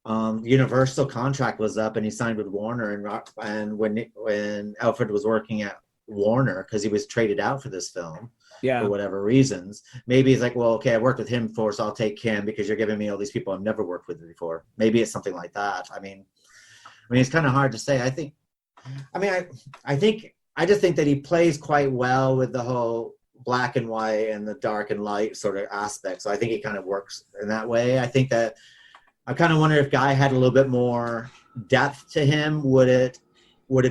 Universal contract was up and he signed with Warner, and when Alfred was working at Warner, because he was traded out for this film, for whatever reasons, maybe he's like, well, okay, I worked with him before, so I'll take him because you're giving me all these people I've never worked with before. Maybe it's something like that. I mean, it's kind of hard to say. I just think that he plays quite well with the whole black and white and the dark and light sort of aspect. So I think he kind of works in that way. I think that I kind of wonder if Guy had a little bit more depth to him, would it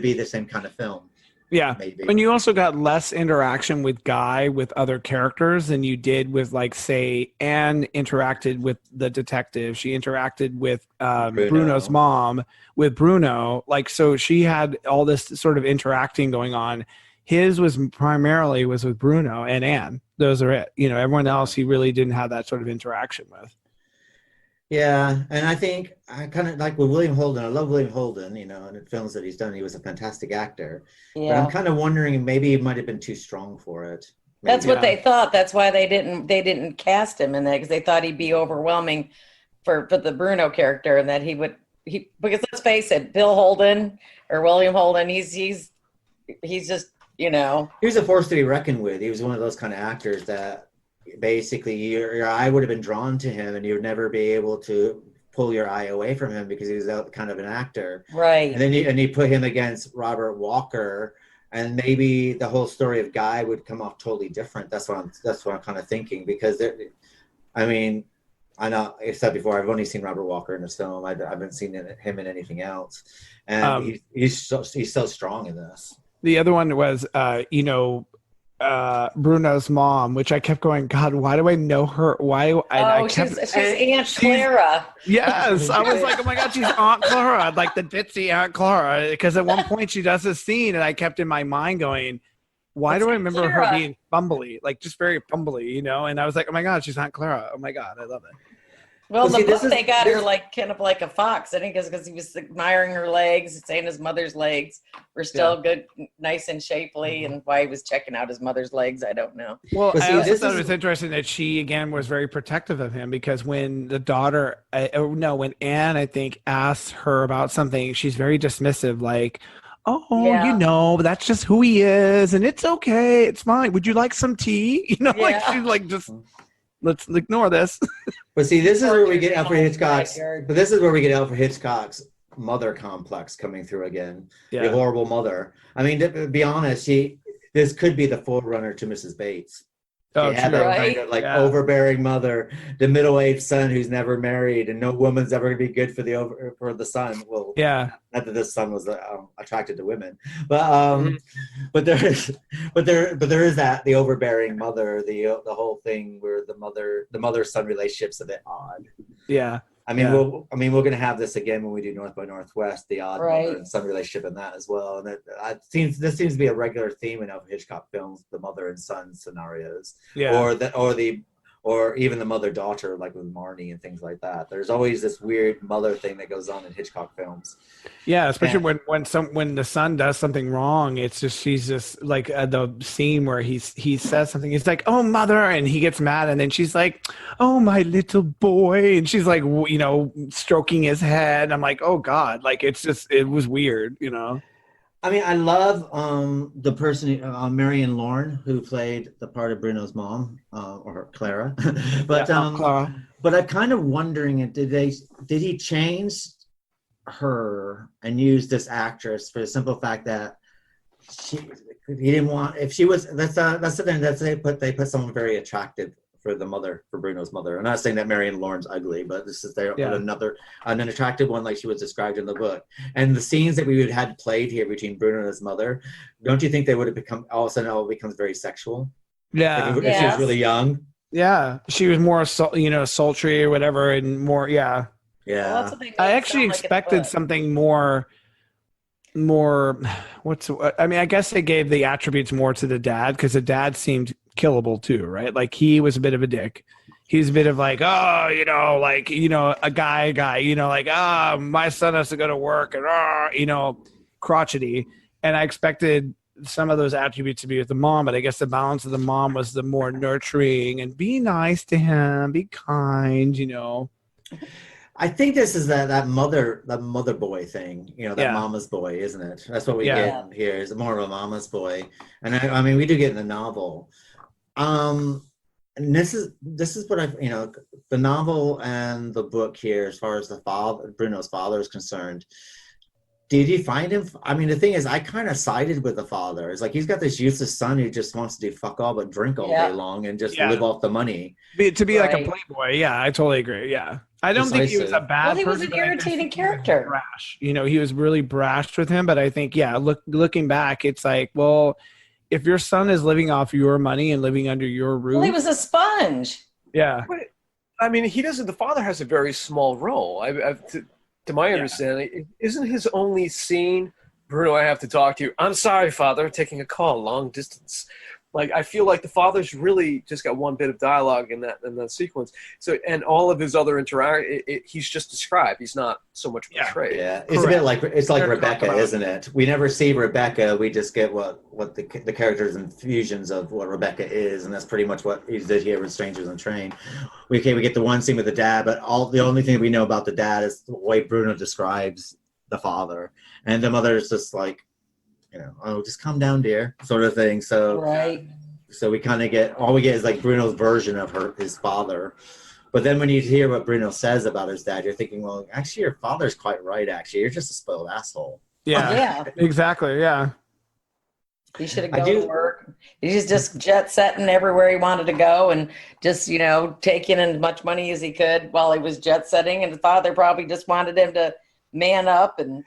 be the same kind of film? Yeah. Maybe. And you also got less interaction with Guy with other characters than you did with, like, say, Anne interacted with the detective. She interacted with Bruno's mom, with Bruno. Like, so she had all this sort of interacting going on. His was primarily with Bruno and Anne. Those are it. You know, everyone else he really didn't have that sort of interaction with. Yeah, and I think I kind of like with William Holden. I love William Holden, you know, and in films that he's done, he was a fantastic actor. Yeah. But I'm kind of wondering maybe he might have been too strong for it. Maybe. That's what they thought. That's why they didn't cast him in that, because they thought he'd be overwhelming for the Bruno character, and that because let's face it, Bill Holden or William Holden, he's just, you know, he was a force to be reckoned with. He was one of those kind of actors that basically your eye would have been drawn to him and you would never be able to pull your eye away from him because he was that kind of an actor. Right. And then you put him against Robert Walker, and maybe the whole story of Guy would come off totally different. That's what I'm kind of thinking, because I know I've said before, I've only seen Robert Walker in this film. I haven't seen him in anything else. And he's so strong in this. The other one was, Bruno's mom, which I kept going, God, why do I know her? She's Aunt Clara. Yes. I was like, oh my God, she's Aunt Clara, like the ditzy Aunt Clara. Because at one point she does this scene and I kept in my mind going, why do I remember her being bumbly? Like just very bumbly, you know? And I was like, oh my God, she's Aunt Clara. Oh my God, I love it. Well, in the book, they got her like kind of like a fox, I think, because he was admiring her legs, saying his mother's legs were still good, nice and shapely, and why he was checking out his mother's legs, I don't know. Well, I also thought it was interesting that she, again, was very protective of him, because when the daughter, when Anne, I think, asks her about something, she's very dismissive, like, that's just who he is, and it's okay, it's fine. Would you like some tea? You know, like she's like, just let's ignore this. But see, this is where we get Alfred Hitchcock's. But this is where we get Alfred Hitchcock's mother complex coming through again. Yeah. The horrible mother. I mean, to be honest, this could be the forerunner to Mrs. Bates. Oh, had true. that kind of like overbearing mother, the middle-aged son who's never married, and no woman's ever going to be good for the son. Well, not that this son was attracted to women, but there is that the overbearing mother, the whole thing where the mother-son relationship's a bit odd. Yeah. I mean, we're going to have this again when we do North by Northwest, the odd mother and son relationship in that as well. And this seems to be a regular theme in Alfred Hitchcock films, the mother and son scenarios, or even the mother-daughter, like with Marnie and things like that. There's always this weird mother thing that goes on in Hitchcock films. Yeah, especially when the son does something wrong, it's just she's just like the scene where he says something. He's like, "Oh, mother," and he gets mad, and then she's like, "Oh, my little boy," and she's like, stroking his head. I'm like, "Oh God!" Like it was weird, you know. I mean, I love the person, Marion Lorne, who played the part of Bruno's mom, or Clara. But Clara. But I'm kind of wondering, did he change her and use this actress for the simple fact that he didn't want, if she was, that's the thing, they put someone very attractive for Bruno's mother. I'm not saying that Marion Lorne's ugly, but this is an attractive one, like she was described in the book. And the scenes that we would had played here between Bruno and his mother, don't you think they would have become, all of a sudden, it becomes very sexual? Yeah. If she was really young. Yeah, she was more, sultry or whatever, and more, yeah. Yeah. Well, I actually expected something more. I guess they gave the attributes more to the dad, because the dad seemed killable too, right? Like he was a bit of a dick, he's a bit of like, oh, a guy, like, my son has to go to work and, crotchety. And I expected some of those attributes to be with the mom, but I guess the balance of the mom was the more nurturing and be nice to him, be kind, I think this is that mother boy thing, mama's boy, isn't it? That's what we get here, is more of a mama's boy. And I mean, we do get in the novel. And this is what the novel and the book here, as far as Bruno's father is concerned. Did you find him? I mean, the thing is, I kind of sided with the father. It's like he's got this useless son who just wants to do fuck all but drink all day long and just live off the money. To be like a playboy, yeah, I totally agree. Yeah, I don't think he was a bad. Well, he was an irritating character. Brash, he was really brash with him. But I think, looking back, it's like, well, if your son is living off your money and living under your roof, well, he was a sponge. Yeah, but, I mean, he doesn't. The father has a very small role. To my understanding, isn't his only scene, Bruno, I have to talk to you. I'm sorry, Father, taking a call long distance. Like, I feel like the father's really just got one bit of dialogue in that sequence. So, and all of his other he's just described. He's not so much portrayed. Yeah, it's a bit like Rebecca, isn't it? We never see Rebecca. We just get what the characters and fusions of what Rebecca is, and that's pretty much what he did here with Strangers on Train. We get the one scene with the dad, but the only thing we know about the dad is the way Bruno describes the father, and the mother is just like, just calm down, dear, sort of thing. So, so we kind of all we get is like Bruno's version of his father. But then when you hear what Bruno says about his dad, you're thinking, well, actually, your father's quite right. Actually, you're just a spoiled asshole. Yeah, exactly. Yeah. He should have gone to work. He's just jet setting everywhere he wanted to go and just, taking in as much money as he could while he was jet setting. And the father probably just wanted him to man up and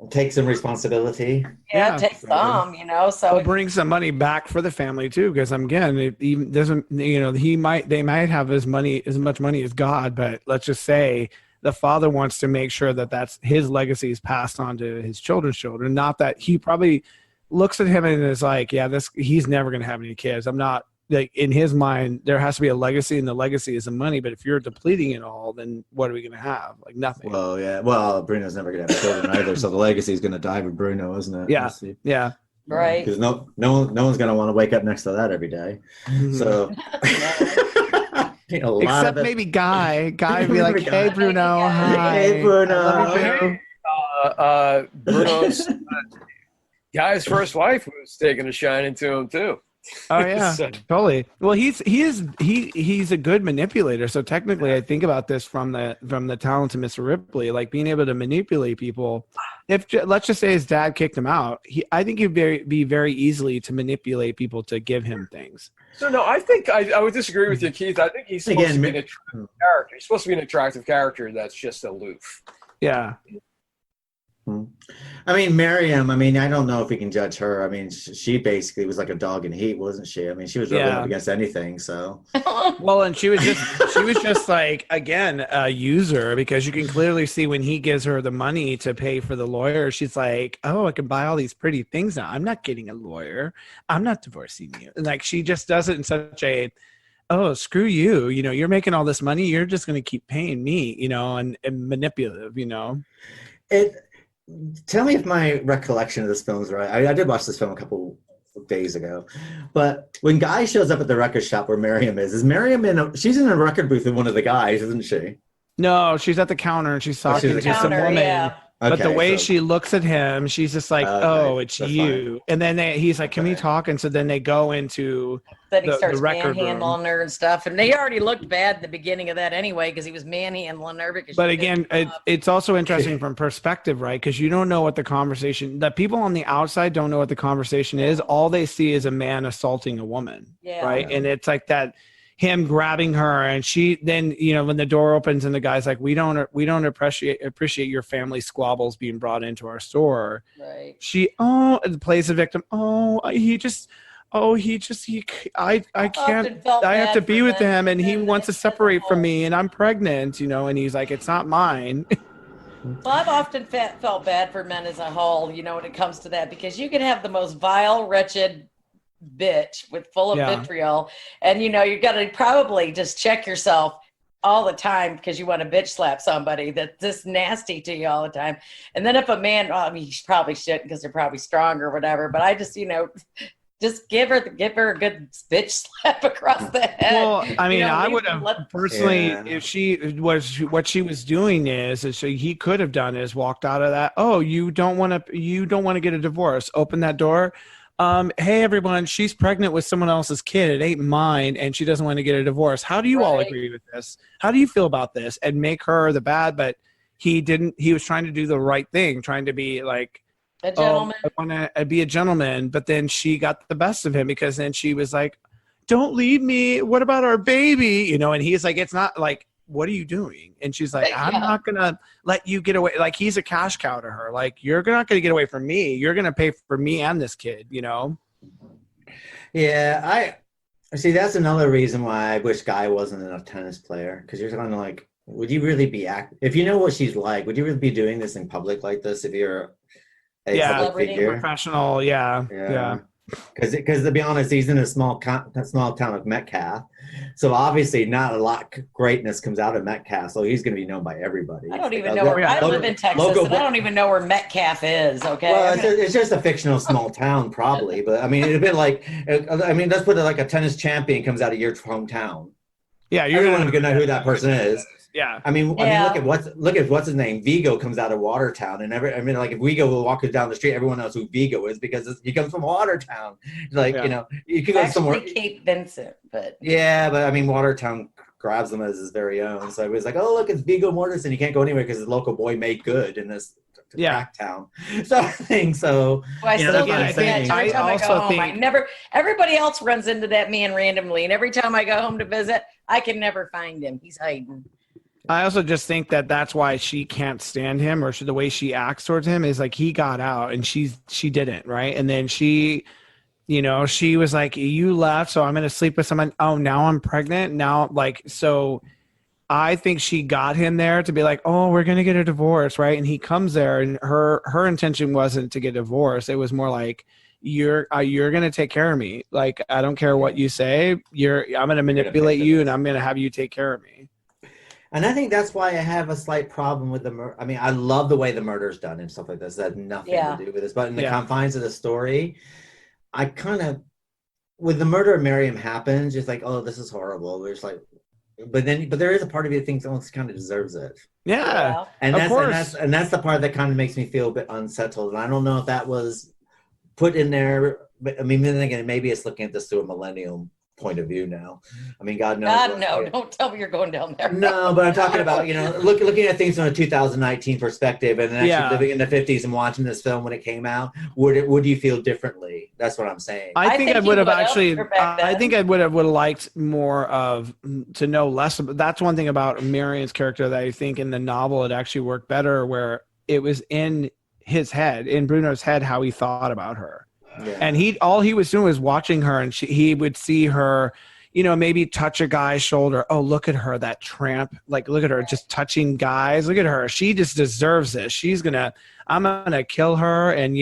take some responsibility. Take some, so bring some money back for the family too, because again, it even doesn't, they might have as much money as God, but let's just say the father wants to make sure that his legacy is passed on to his children's children. Not that he probably looks at him and is like, he's never going to have any kids. I'm not, like, in his mind, there has to be a legacy, and the legacy is the money. But if you're depleting it all, then what are we going to have? Like, nothing. Well, yeah. Well, Bruno's never going to have children either, so the legacy is going to die with Bruno, isn't it? Yeah. Yeah. Right. Because no one's going to want to wake up next to that every day. So. Except maybe Guy. Guy would be like, "Hey, Bruno. Hi. Hey, Bruno. Bruno's Guy's first wife was taking a shine into him too. Oh yeah, totally. Well, he's a good manipulator. So technically, I think about this from the talents of Mr. Ripley, like being able to manipulate people. If let's just say his dad kicked him out, I think he'd be very easily to manipulate people to give him things. So no, I think I would disagree with you, Keith. I think he's supposed to be an attractive character. He's supposed to be an attractive character that's just aloof. Yeah. I mean, Miriam, I don't know if we can judge her. I mean, she basically was like a dog in heat, wasn't she? I mean, she was really up against anything, so. Well, and she was just like, again, a user, because you can clearly see when he gives her the money to pay for the lawyer, she's like, oh, I can buy all these pretty things now. I'm not getting a lawyer. I'm not divorcing you. And like, she just does it in such a, oh, screw you. You're making all this money. You're just going to keep paying me, and manipulative, Tell me if my recollection of this film is right. I did watch this film a couple of days ago, but when Guy shows up at the record shop where Miriam is Miriam she's in a record booth with one of the guys, isn't she? No, she's at the counter and she's talking to some woman. Yeah. But the way she looks at him, she's just like, "Oh, it's you." Fine. And then he's like, "Can we talk?" And so then they go into he starts manhandling her and stuff. And they already looked bad at the beginning of that anyway, because he was manhandling her. But again, it's also interesting from perspective, right? Because you don't know what the conversation. The people on the outside don't know what the conversation is. All they see is a man assaulting a woman, right? And it's like that. Him grabbing her, and she then, when the door opens and the guy's like, we don't appreciate your family squabbles being brought into our store. Right. She plays the victim. I can't. I have to be with him, and he wants to separate from me, and I'm pregnant. And he's like, it's not mine. Well, I've often felt bad for men as a whole. When it comes to that, because you can have the most vile, wretched bitch with full of Yeah. vitriol. And, you got to probably just check yourself all the time because you want to bitch slap somebody that's this nasty to you all the time. And then if a man, you probably shouldn't because they're probably strong or whatever, but I just, just give her a good bitch slap across the head. Well, I mean, I would leave have personally, if she was what she was doing is so he could have done is walked out of that. Oh, you don't want to get a divorce. Open that door. Hey everyone, she's pregnant with someone else's kid. It ain't mine, and she doesn't want to get a divorce. How do you all agree with this? How do you feel about this? And make her the bad, but he didn't. He was trying to do the right thing, trying to be like a gentleman. I want to be a gentleman, but then she got the best of him because then she was like, "Don't leave me. What about our baby?" And he's like, "It's not like." What are you doing? And she's like, I'm not going to let you get away. Like, he's a cash cow to her. Like, you're not going to get away from me. You're going to pay for me and this kid, Yeah, I see. That's another reason why I wish Guy wasn't enough tennis player. Because you're kind of like, would you really be if you know what she's like, would you really be doing this in public like this if you're a public figure? Professional, yeah. Because to be honest, he's in a small town of Metcalf, so obviously not a lot of greatness comes out of Metcalf. So he's going to be known by everybody. I don't even know where I live in Texas, and I don't even know where Metcalf is. Okay, well, it's just a fictional small town, probably. But I mean, it'd been like, let's put it like a tennis champion comes out of your hometown. Yeah, you're going to know who that person is. Yeah. I mean, look at what's his name. Vigo comes out of Watertown, and like if Vigo will walk down the street, everyone knows who Vigo is because he comes from Watertown. Like you can go somewhere. Cape Vincent, but yeah, but I mean Watertown grabs him as his very own. So it was like, oh look, it's Vigo Mortensen. You can't go anywhere because the local boy made good in this crack town. So I think so. Well, I still every time I go home, everybody else runs into that man randomly, and every time I go home to visit, I can never find him. He's hiding. I also just think that that's why she can't stand him, or the way she acts towards him is like he got out and she didn't, right? And then she was like, you left, so I'm going to sleep with someone. Oh, now I'm pregnant. Now, so I think she got him there to be like, oh, we're going to get a divorce, right? And he comes there, and her intention wasn't to get divorced. It was more like, you're going to take care of me. Like, I don't care what you say. I'm going to manipulate you, and I'm going to have you take care of me. And I think that's why I have a slight problem with the murder. I mean, I love the way the murder's done and stuff like this. That has nothing to do with this. But in the confines of the story, I kind of, when the murder of Miriam happens, it's like, oh, this is horrible. There's like, but there is a part of you that thinks, oh, this kind of deserves it. Yeah. And that's the part that kind of makes me feel a bit unsettled. And I don't know if that was put in there. But I mean, then again, maybe it's looking at this through a millennial point of view now. I mean, God knows. Don't tell me you're going down there. No, but I'm talking about, looking at things from a 2019 perspective and actually living in the 50s and watching this film when it came out, would you feel differently? That's what I'm saying. I think I would have actually, I think I would have liked more to know less. That's one thing about Marian's character that I think in the novel it actually worked better, where it was in his head, in Bruno's head, how he thought about her. Yeah. And all he was doing was watching her, and he would see her, maybe touch a guy's shoulder. Oh, look at her, that tramp. Like, look at her just touching guys. Look at her. She just deserves this. I'm going to kill her. And,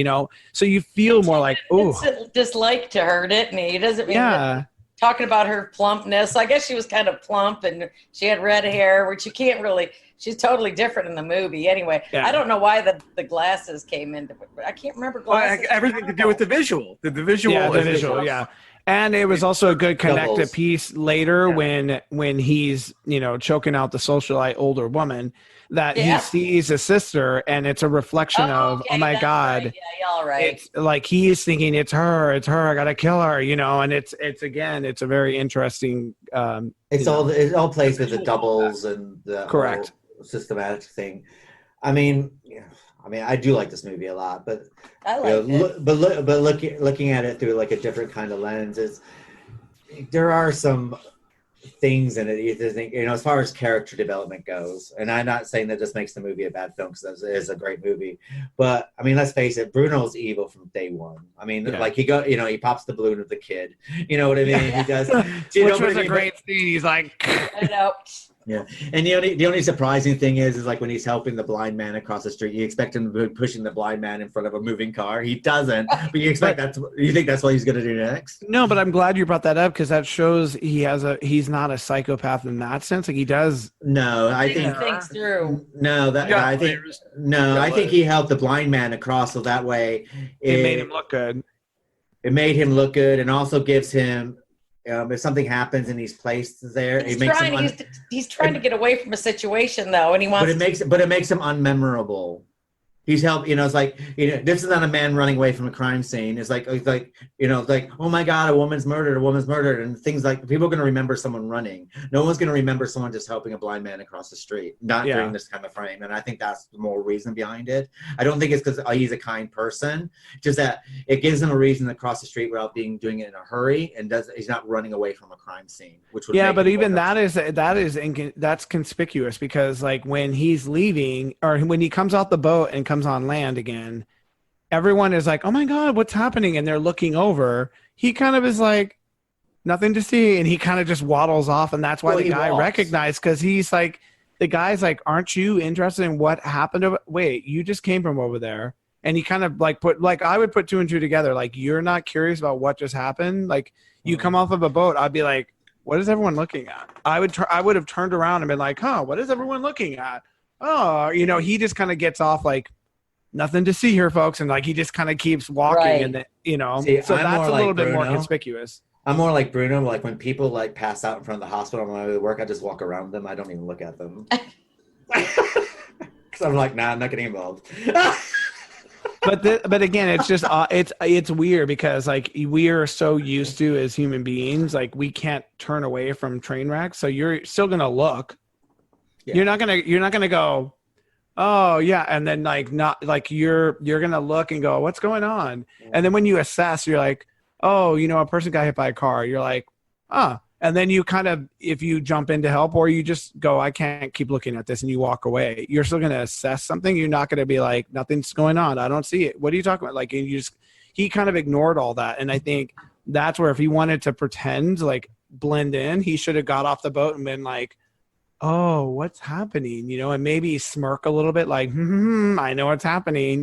so you feel more like, oh. Dislike to her, didn't he? He doesn't mean talking about her plumpness. I guess she was kind of plump and she had red hair, which you can't really, she's totally different in the movie. Anyway, I don't know why the glasses came into it. I can't remember glasses. Everything to do with the visual. The visual. Yeah. And it was also a good connected piece later when he's, choking out the socialite older woman, that he sees a sister, and it's a reflection of, oh my God. Right. Yeah, all right. It's like he's thinking it's her, I gotta kill her, and it's a very interesting it all plays with the doubles and the correct whole systematic thing. I mean, I do like this movie a lot, but I like it. But looking at it through like a different kind of lens, there are some things in it you think, as far as character development goes, and I'm not saying that this makes the movie a bad film, because it is a great movie, but I mean, let's face it, Bruno's evil from day one. I mean, like he pops the balloon of the kid, you know what I mean? He does, which was a great scene. He's like, I know. Yeah, and the only surprising thing is like when he's helping the blind man across the street, you expect him to be pushing the blind man in front of a moving car. He doesn't, but you think that's what he's going to do next? No, but I'm glad you brought that up because that shows he's not a psychopath in that sense. Like he does. No, I think he thinks through. No, I think he helped the blind man across so that way it made him look good. It made him look good, and also gives him. If something happens and he's placed there, he's trying to get away from a situation though, and he wants. But it makes him unmemorable. He's helped. It's like this is not a man running away from a crime scene. It's like oh my God, a woman's murdered, and things like people are going to remember someone running. No one's going to remember someone just helping a blind man across the street. Not during this kind of frame, and I think that's the more reason behind it. I don't think it's because he's a kind person. Just that it gives him a reason to cross the street without doing it in a hurry, and he's not running away from a crime scene. Which would but even that's conspicuous because like when he's leaving or when he comes off the boat and comes on land again, everyone is like, oh my God, what's happening? And they're looking over. He kind of is like, nothing to see. And he kind of just waddles off. And that's why the guy recognized, because he's like, the guy's like, aren't you interested in what happened? Wait, you just came from over there. And he kind of like I would put two and two together. Like, you're not curious about what just happened. Like you come off of a boat. I'd be like, what is everyone looking at? I would have turned around and been like, what is everyone looking at? Oh, he just kind of gets off like, nothing to see here, folks, and like he just kind of keeps walking, and See, so I'm that's a little bit more Bruno. conspicuous. I'm more like Bruno. Like when people like pass out in front of the hospital on my way to work, I just walk around them. I don't even look at them because I'm like, nah, I'm not getting involved. But again, it's just it's weird because like we are so used to as human beings, like we can't turn away from train wrecks. So you're still gonna look. Yeah. You're not gonna go, oh yeah, and then like not like you're gonna look and go, what's going on? And then when you assess, you're like, oh, a person got hit by a car. You're like, and then you kind of, if you jump in to help, or you just go, I can't keep looking at this, and you walk away. You're still gonna assess something. You're not gonna be like, nothing's going on. I don't see it. What are you talking about? Like, and he kind of ignored all that, and I think that's where if he wanted to pretend like blend in, he should have got off the boat and been like, oh, what's happening? And maybe smirk a little bit like, I know what's happening,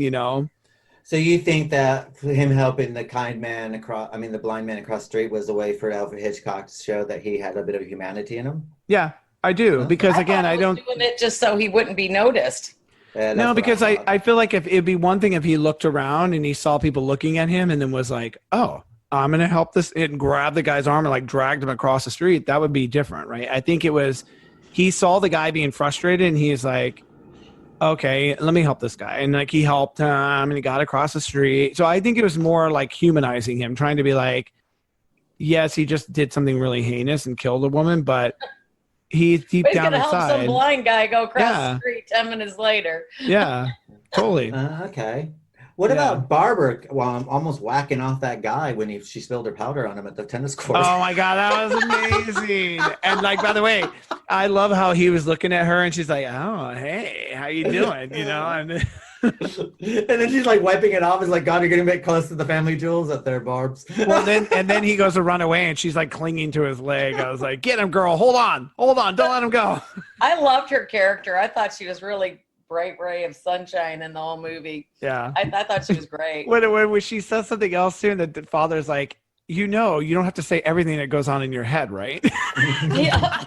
So you think that him helping the blind man across the street was a way for Alfred Hitchcock to show that he had a bit of humanity in him? Yeah, I do. Because again, I don't doing it just so he wouldn't be noticed. No, because I feel like if it'd be one thing if he looked around and he saw people looking at him and then was like, oh, I'm going to help this, and grab the guy's arm and like dragged him across the street. That would be different, right? I think it was, he saw the guy being frustrated and he's like, okay, let me help this guy. And like he helped him and he got across the street. So I think it was more like humanizing him, trying to be like, yes, he just did something really heinous and killed a woman, but he's deep down inside. He's going to help some blind guy go across the street 10 minutes later. Yeah, totally. Okay. What about Barbara almost whacking off that guy when she spilled her powder on him at the tennis court? Oh my God, that was amazing. And like, by the way, I love how he was looking at her and she's like, oh, hey, how you doing? And then she's like wiping it off. It's like, God, you're getting a bit close to the family jewels up there, Barbs. Well, then he goes to run away and she's like clinging to his leg. I was like, get him, girl. Hold on. Don't let him go. I loved her character. I thought she was really bright ray of sunshine in the whole movie. Yeah. I thought she was great. When she says something else too, and the father's like, you don't have to say everything that goes on in your head, right? Yeah.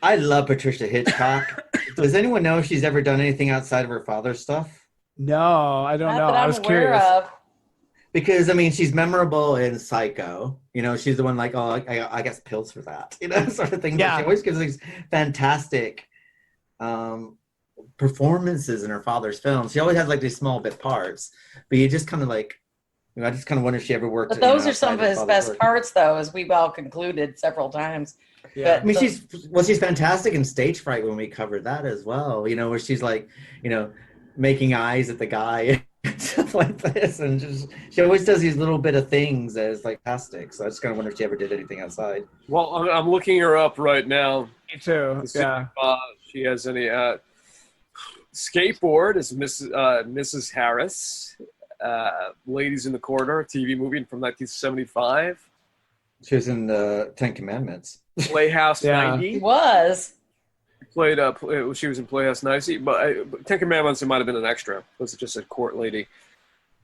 I love Patricia Hitchcock. Does anyone know if she's ever done anything outside of her father's stuff? No, I don't know. I was curious. Because, she's memorable in Psycho. She's the one like, oh, I guess pills for that. Sort of thing. Yeah. She always gives these fantastic performances in her father's films. She always has like these small bit parts, but you just kind of like, I just kind of wonder if she ever worked. But those are some of his best parts, though, as we've all concluded several times. Yeah, but, she's fantastic in Stage Fright when we covered that as well. Where she's like, making eyes at the guy and stuff like this, and she always does these little bit of things that is like fantastic. So I just kind of wonder if she ever did anything outside. Well, I'm looking her up right now. Me too. Yeah. She has any Skateboard is Mrs. Harris. Ladies in the Corridor, TV movie from 1975. She was in the Ten Commandments. Playhouse Yeah. 90. He was. Played she was in Playhouse 90, but Ten Commandments, it might have been an extra. It was just a court lady.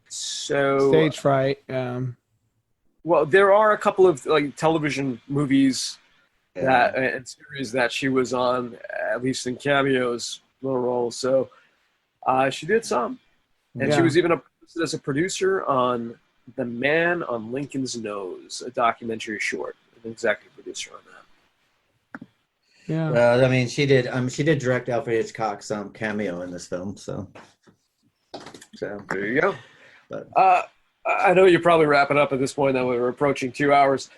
So Stage fright. well, there are a couple of like television movies that and series that she was on, at least in cameos, little roles. So she did some, and she was even as a producer on The Man on Lincoln's Nose, a documentary short, an executive producer on that. Yeah. Well, I mean, she did direct Alfred Hitchcock's cameo in this film, so there you go. But I know you're probably wrapping up at this point, that we're approaching 2 hours,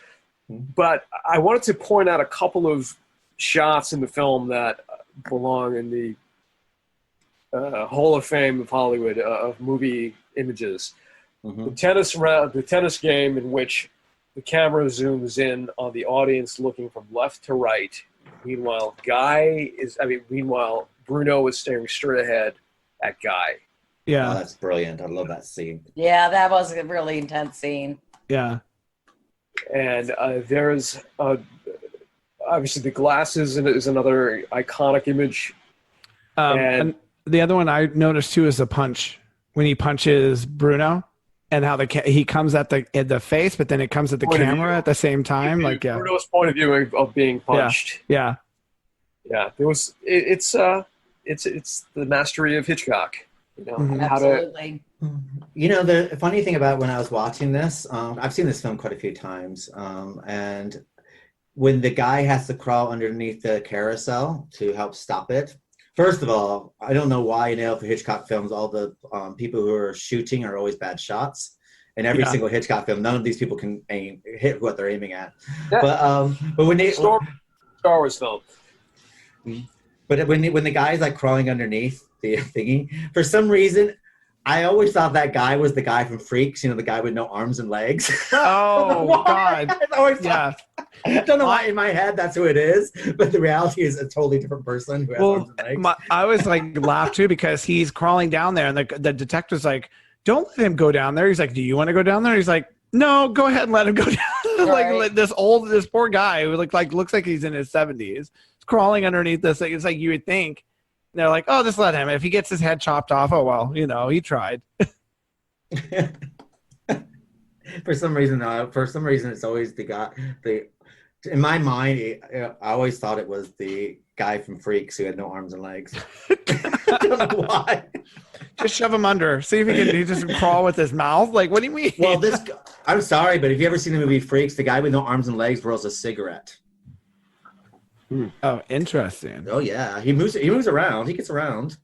but I wanted to point out a couple of shots in the film that belong in the Hall of Fame of Hollywood of movie images. The tennis game in which the camera zooms in on the audience looking from left to right. Meanwhile, Bruno is staring straight ahead at Guy. Yeah. Oh, that's brilliant. I love that scene. Yeah, that was a really intense scene. Yeah. And there's obviously the glasses is another iconic image. And the other one I noticed too is the punch when he punches Bruno, and how he comes at the face, but then it comes at the camera at the same time. Like Bruno's point of view of being punched. Yeah. There was it's the mastery of Hitchcock. You know, Absolutely. You know, the funny thing about when I was watching this, I've seen this film quite a few times, and when the guy has to crawl underneath the carousel to help stop it. First of all, I don't know why in Alfred Hitchcock films all the people who are shooting are always bad shots. In every single Hitchcock film, none of these people can hit what they're aiming at. Yeah. But when they Star Wars film. But when the guy's like crawling underneath the thingy, for some reason, I always thought that guy was the guy from Freaks. You know, the guy with no arms and legs. Oh God! I don't know why in my head that's who it is, but the reality is a totally different person who has arms and legs. I was like laughed too because he's crawling down there, and the detective's like, "Don't let him go down there." He's like, "Do you want to go down there?" He's like, "No, go ahead and let him go down." Like this poor guy who looks like he's in his 70s, crawling underneath this thing. It's like you would think. They're like, "Oh, just let him. If he gets his head chopped off, oh well, you know, he tried." For some reason, it's always the guy. In my mind, I always thought it was the guy from Freaks who had no arms and legs. I don't know why. Just shove him under. See if he can just crawl with his mouth. Like, what do you mean? Well, I'm sorry, but have you ever seen the movie Freaks? The guy with no arms and legs rolls a cigarette. Oh, interesting. Oh yeah, he moves around. He gets around.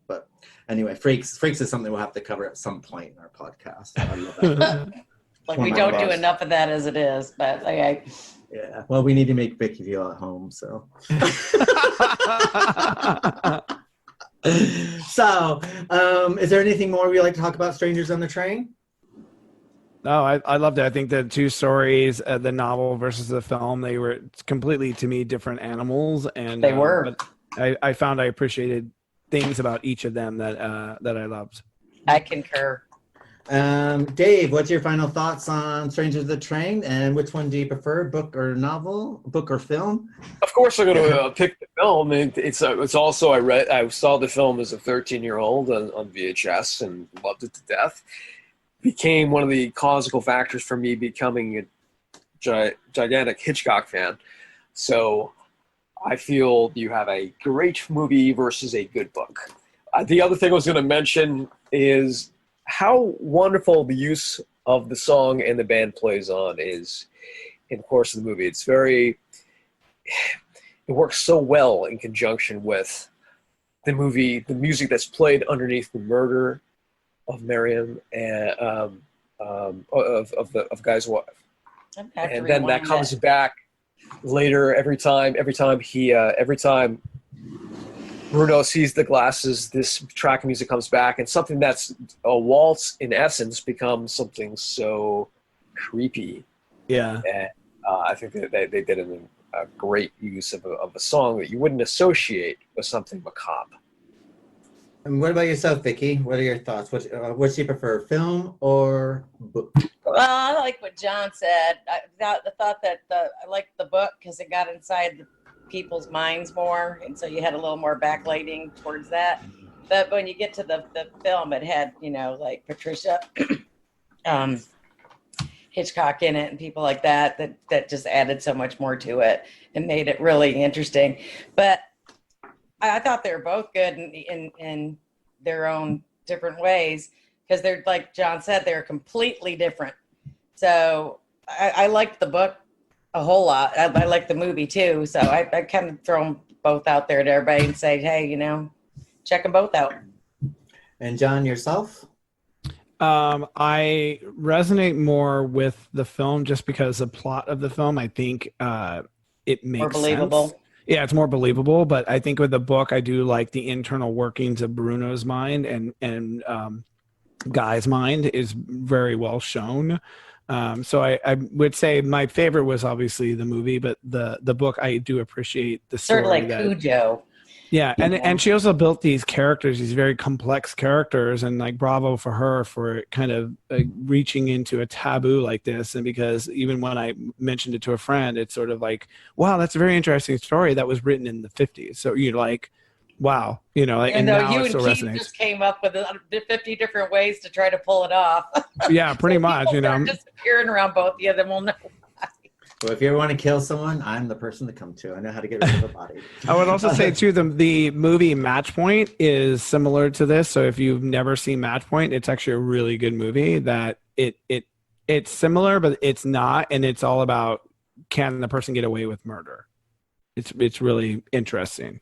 But anyway, Freaks is something we'll have to cover at some point in our podcast. I love that. Like we don't do enough of that as it is, but like yeah. Well, we need to make Vicky feel at home, so. So, is there anything more we'd like to talk about Strangers on the Train? No, I loved it. I think the two stories, the novel versus the film, they were completely, to me, different animals. And they were. But I found I appreciated things about each of them that I loved. I concur. Dave, what's your final thoughts on Strangers on the Train? And which one do you prefer, book or novel, book or film? Of course, I'm going to pick the film. It's also I saw the film as a 13-year-old on VHS and loved it to death. Became one of the causative factors for me becoming a gigantic Hitchcock fan. So I feel you have a great movie versus a good book. The other thing I was going to mention is how wonderful the use of the song and the band plays on is in the course of the movie. It works so well in conjunction with the movie, the music that's played underneath the murder of Miriam and of Guy's wife, and then that comes back later every time Bruno sees the glasses. This track of music comes back, and something that's a waltz in essence becomes something so creepy. Yeah, and I think that they did a great use of a song that you wouldn't associate with something macabre. And what about yourself, Vicky? What are your thoughts? What do you prefer, film or book? Well, I like what John said. I thought that I liked the book because it got inside the people's minds more, and so you had a little more backlighting towards that. But when you get to the film, it had, like Patricia Hitchcock in it and people like that just added so much more to it and made it really interesting. But I thought they were both good in their own different ways, because they're, like John said, they're completely different. So I liked the book a whole lot. I liked the movie too. So I kind of throw them both out there to everybody and say, hey, check them both out. And John, yourself? I resonate more with the film just because the plot of the film, I think it makes more believable. Sense. Yeah, it's more believable. But I think with the book, I do like the internal workings of Bruno's mind and Guy's mind is very well shown. So I would say my favorite was obviously the movie, but the book, I do appreciate the story. Sort of like Cujo. Yeah, and she also built these characters, these very complex characters, and like bravo for her for kind of reaching into a taboo like this. And because even when I mentioned it to a friend, it's sort of like, wow, that's a very interesting story that was written in the 50s. So you're like, wow, and now you it and still Keith resonates. just came up with 50 different ways to try to pull it off. Yeah, pretty much. Start disappearing around both of them will know. Well, if you ever want to kill someone, I'm the person to come to. I know how to get rid of a body. I would also say too, the movie Match Point is similar to this. So if you've never seen Match Point, it's actually a really good movie. That it's similar, but it's not, and it's all about, can the person get away with murder? It's really interesting.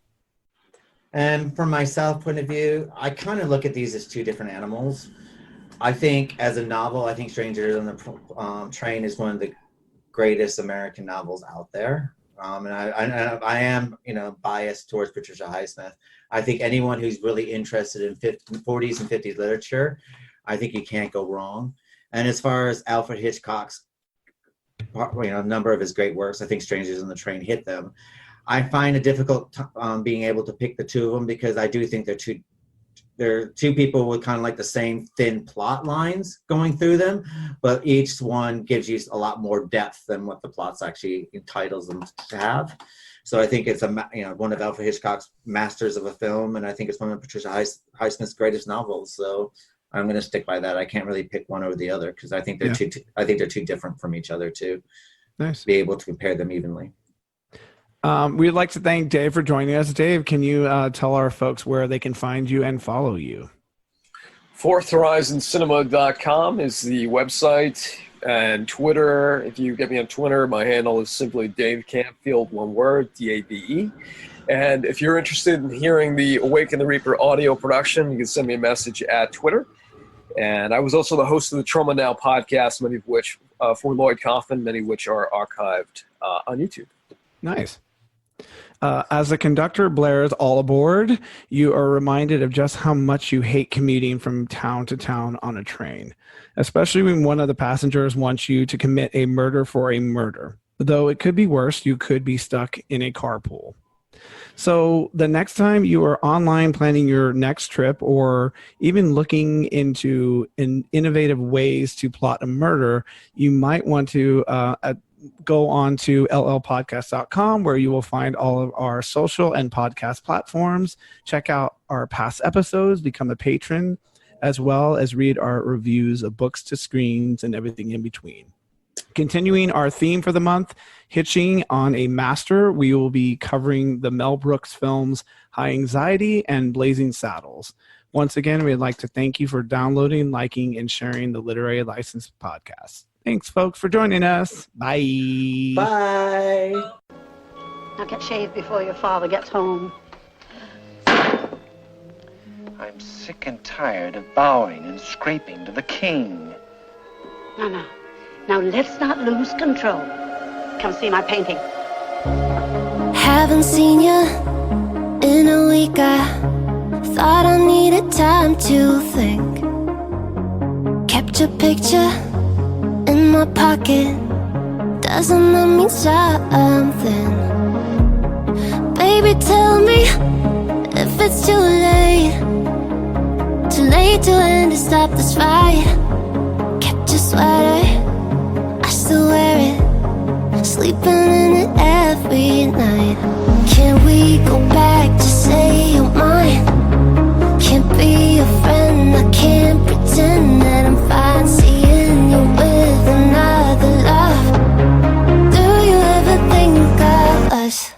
And from myself point of view, I kind of look at these as two different animals. I think as a novel, I think Strangers on the Train is one of the greatest American novels out there. And I am, biased towards Patricia Highsmith. I think anyone who's really interested in 40s and 50s literature, I think you can't go wrong. And as far as Alfred Hitchcock's, number of his great works, I think Strangers on the Train hit them. I find it difficult being able to pick the two of them, because I do think they're two people with kind of like the same thin plot lines going through them, but each one gives you a lot more depth than what the plots actually entitles them to have. So I think it's one of Alfred Hitchcock's masters of a film, and I think it's one of Patricia Highsmith's greatest novels. So I'm going to stick by that. I can't really pick one over the other, because I think they're too different from each other to nice. Be able to compare them evenly. We'd like to thank Dave for joining us. Dave, can you tell our folks where they can find you and follow you? FourthHorizonCinema.com is the website, and Twitter. If you get me on Twitter, my handle is simply Dave Campfield, one word, DAVE. And if you're interested in hearing the Awaken the Reaper audio production, you can send me a message at Twitter. And I was also the host of the Trauma Now podcast, many of which for Lloyd Kaufman, many of which are archived on YouTube. Nice. As the conductor blares all aboard, you are reminded of just how much you hate commuting from town to town on a train, especially when one of the passengers wants you to commit a murder for a murder. Though it could be worse, you could be stuck in a carpool. So the next time you are online planning your next trip, or even looking into innovative ways to plot a murder, you might want to go on to llpodcast.com, where you will find all of our social and podcast platforms. Check out our past episodes, become a patron, as well as read our reviews of books to screens and everything in between. Continuing our theme for the month, Hitching on a Master, we will be covering the Mel Brooks films High Anxiety and Blazing Saddles. Once again, we'd like to thank you for downloading, liking, and sharing the Literary License podcast. Thanks, folks, for joining us. Bye. Bye. Now get shaved before your father gets home. I'm sick and tired of bowing and scraping to the king. No. Now let's not lose control. Come see my painting. Haven't seen you in a week. I thought I needed time to think. Kept your picture in my pocket. Doesn't that mean something? Baby, tell me if it's too late. to end to stop this fight. Kept your sweater, I still wear it, sleeping in it every night. Can we go back to say you're mine? Can't be a friend, I can't pretend that I'm fine seeing you with another love. Do you ever think of us?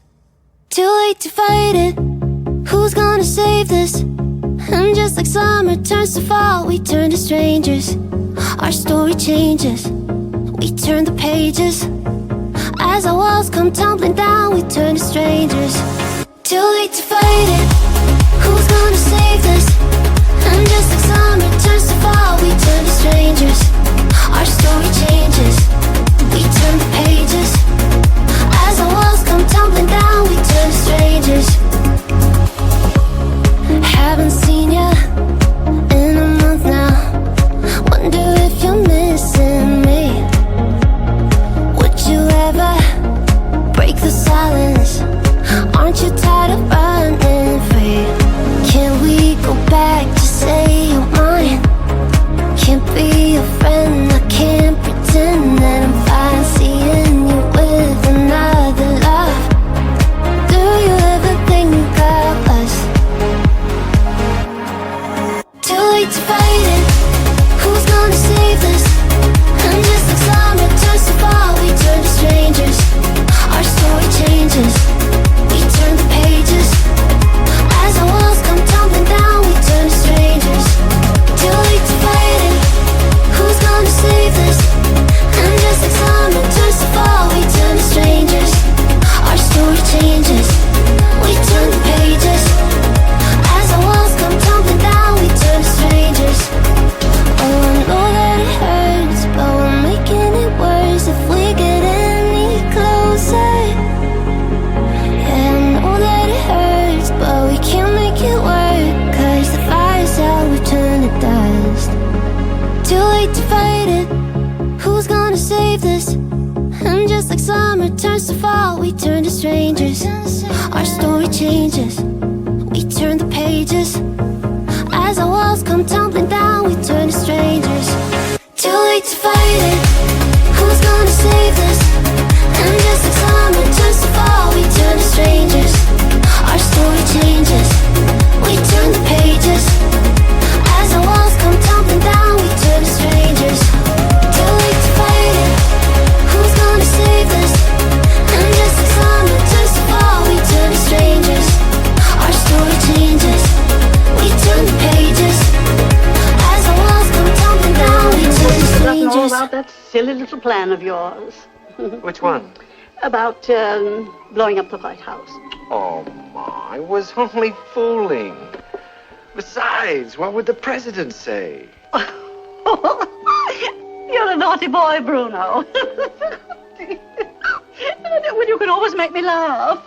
Too late to fight it, who's gonna save this? And just like summer turns to fall, we turn to strangers. Our story changes, we turn the pages. As our walls come tumbling down, we turn to strangers. Too late to fight it, who's gonna save this? And just like summer turns to fall, we turn to strangers. Our story changes, we turn the pages. As our walls come tumbling down, we turn to strangers. Haven't seen ya in a month now. Wonder if you're missing me. Would you ever break the silence? Aren't you tired of running free? Can we go back to say you're mine? Can't be a friend, I can't pretend that I'm fine seeing you with another love. Do you ever think of us? Too late to fight it, who's gonna save this? And just like summer turns to fall, we turn to strangers. Our story changes, we turn the pages. As our walls come tumbling down, we turn to strangers. Too late to fight it, who's gonna save this? And just like summer turns to fall, we turn to strangers. Our story changes, we turn the pages. As our walls come tumbling down, we turn to strangers. Oh, I know that it hurts, but we're making it worse if we get any closer. Yeah, I know that it hurts, but we can't make it work, 'cause the fire's out, we turn to dust. Too late to fight it, who's gonna save this? And just like summer turns to fall, we turn to strangers. Our story changes, we turn the pages. As our walls come tumbling down, we turn to strangers. Too late to fight it, who's gonna save this? And just like summer turns to fall, we turn to strangers. Our story changes, we turn the pages. As our walls come tumbling down, we turn to strangers. Too late to fight it, who's gonna save this? And just like summer turns to fall, we turn to strangers. Our story changes, we turn the pages. As our walls come tumbling down, we turn to Forgotten all strangers. about that silly little plan of yours. Which one? About blowing up the White House. Oh, Ma, I was only fooling. Besides, what would the president say? You're a naughty boy, Bruno. Well, you can always make me laugh.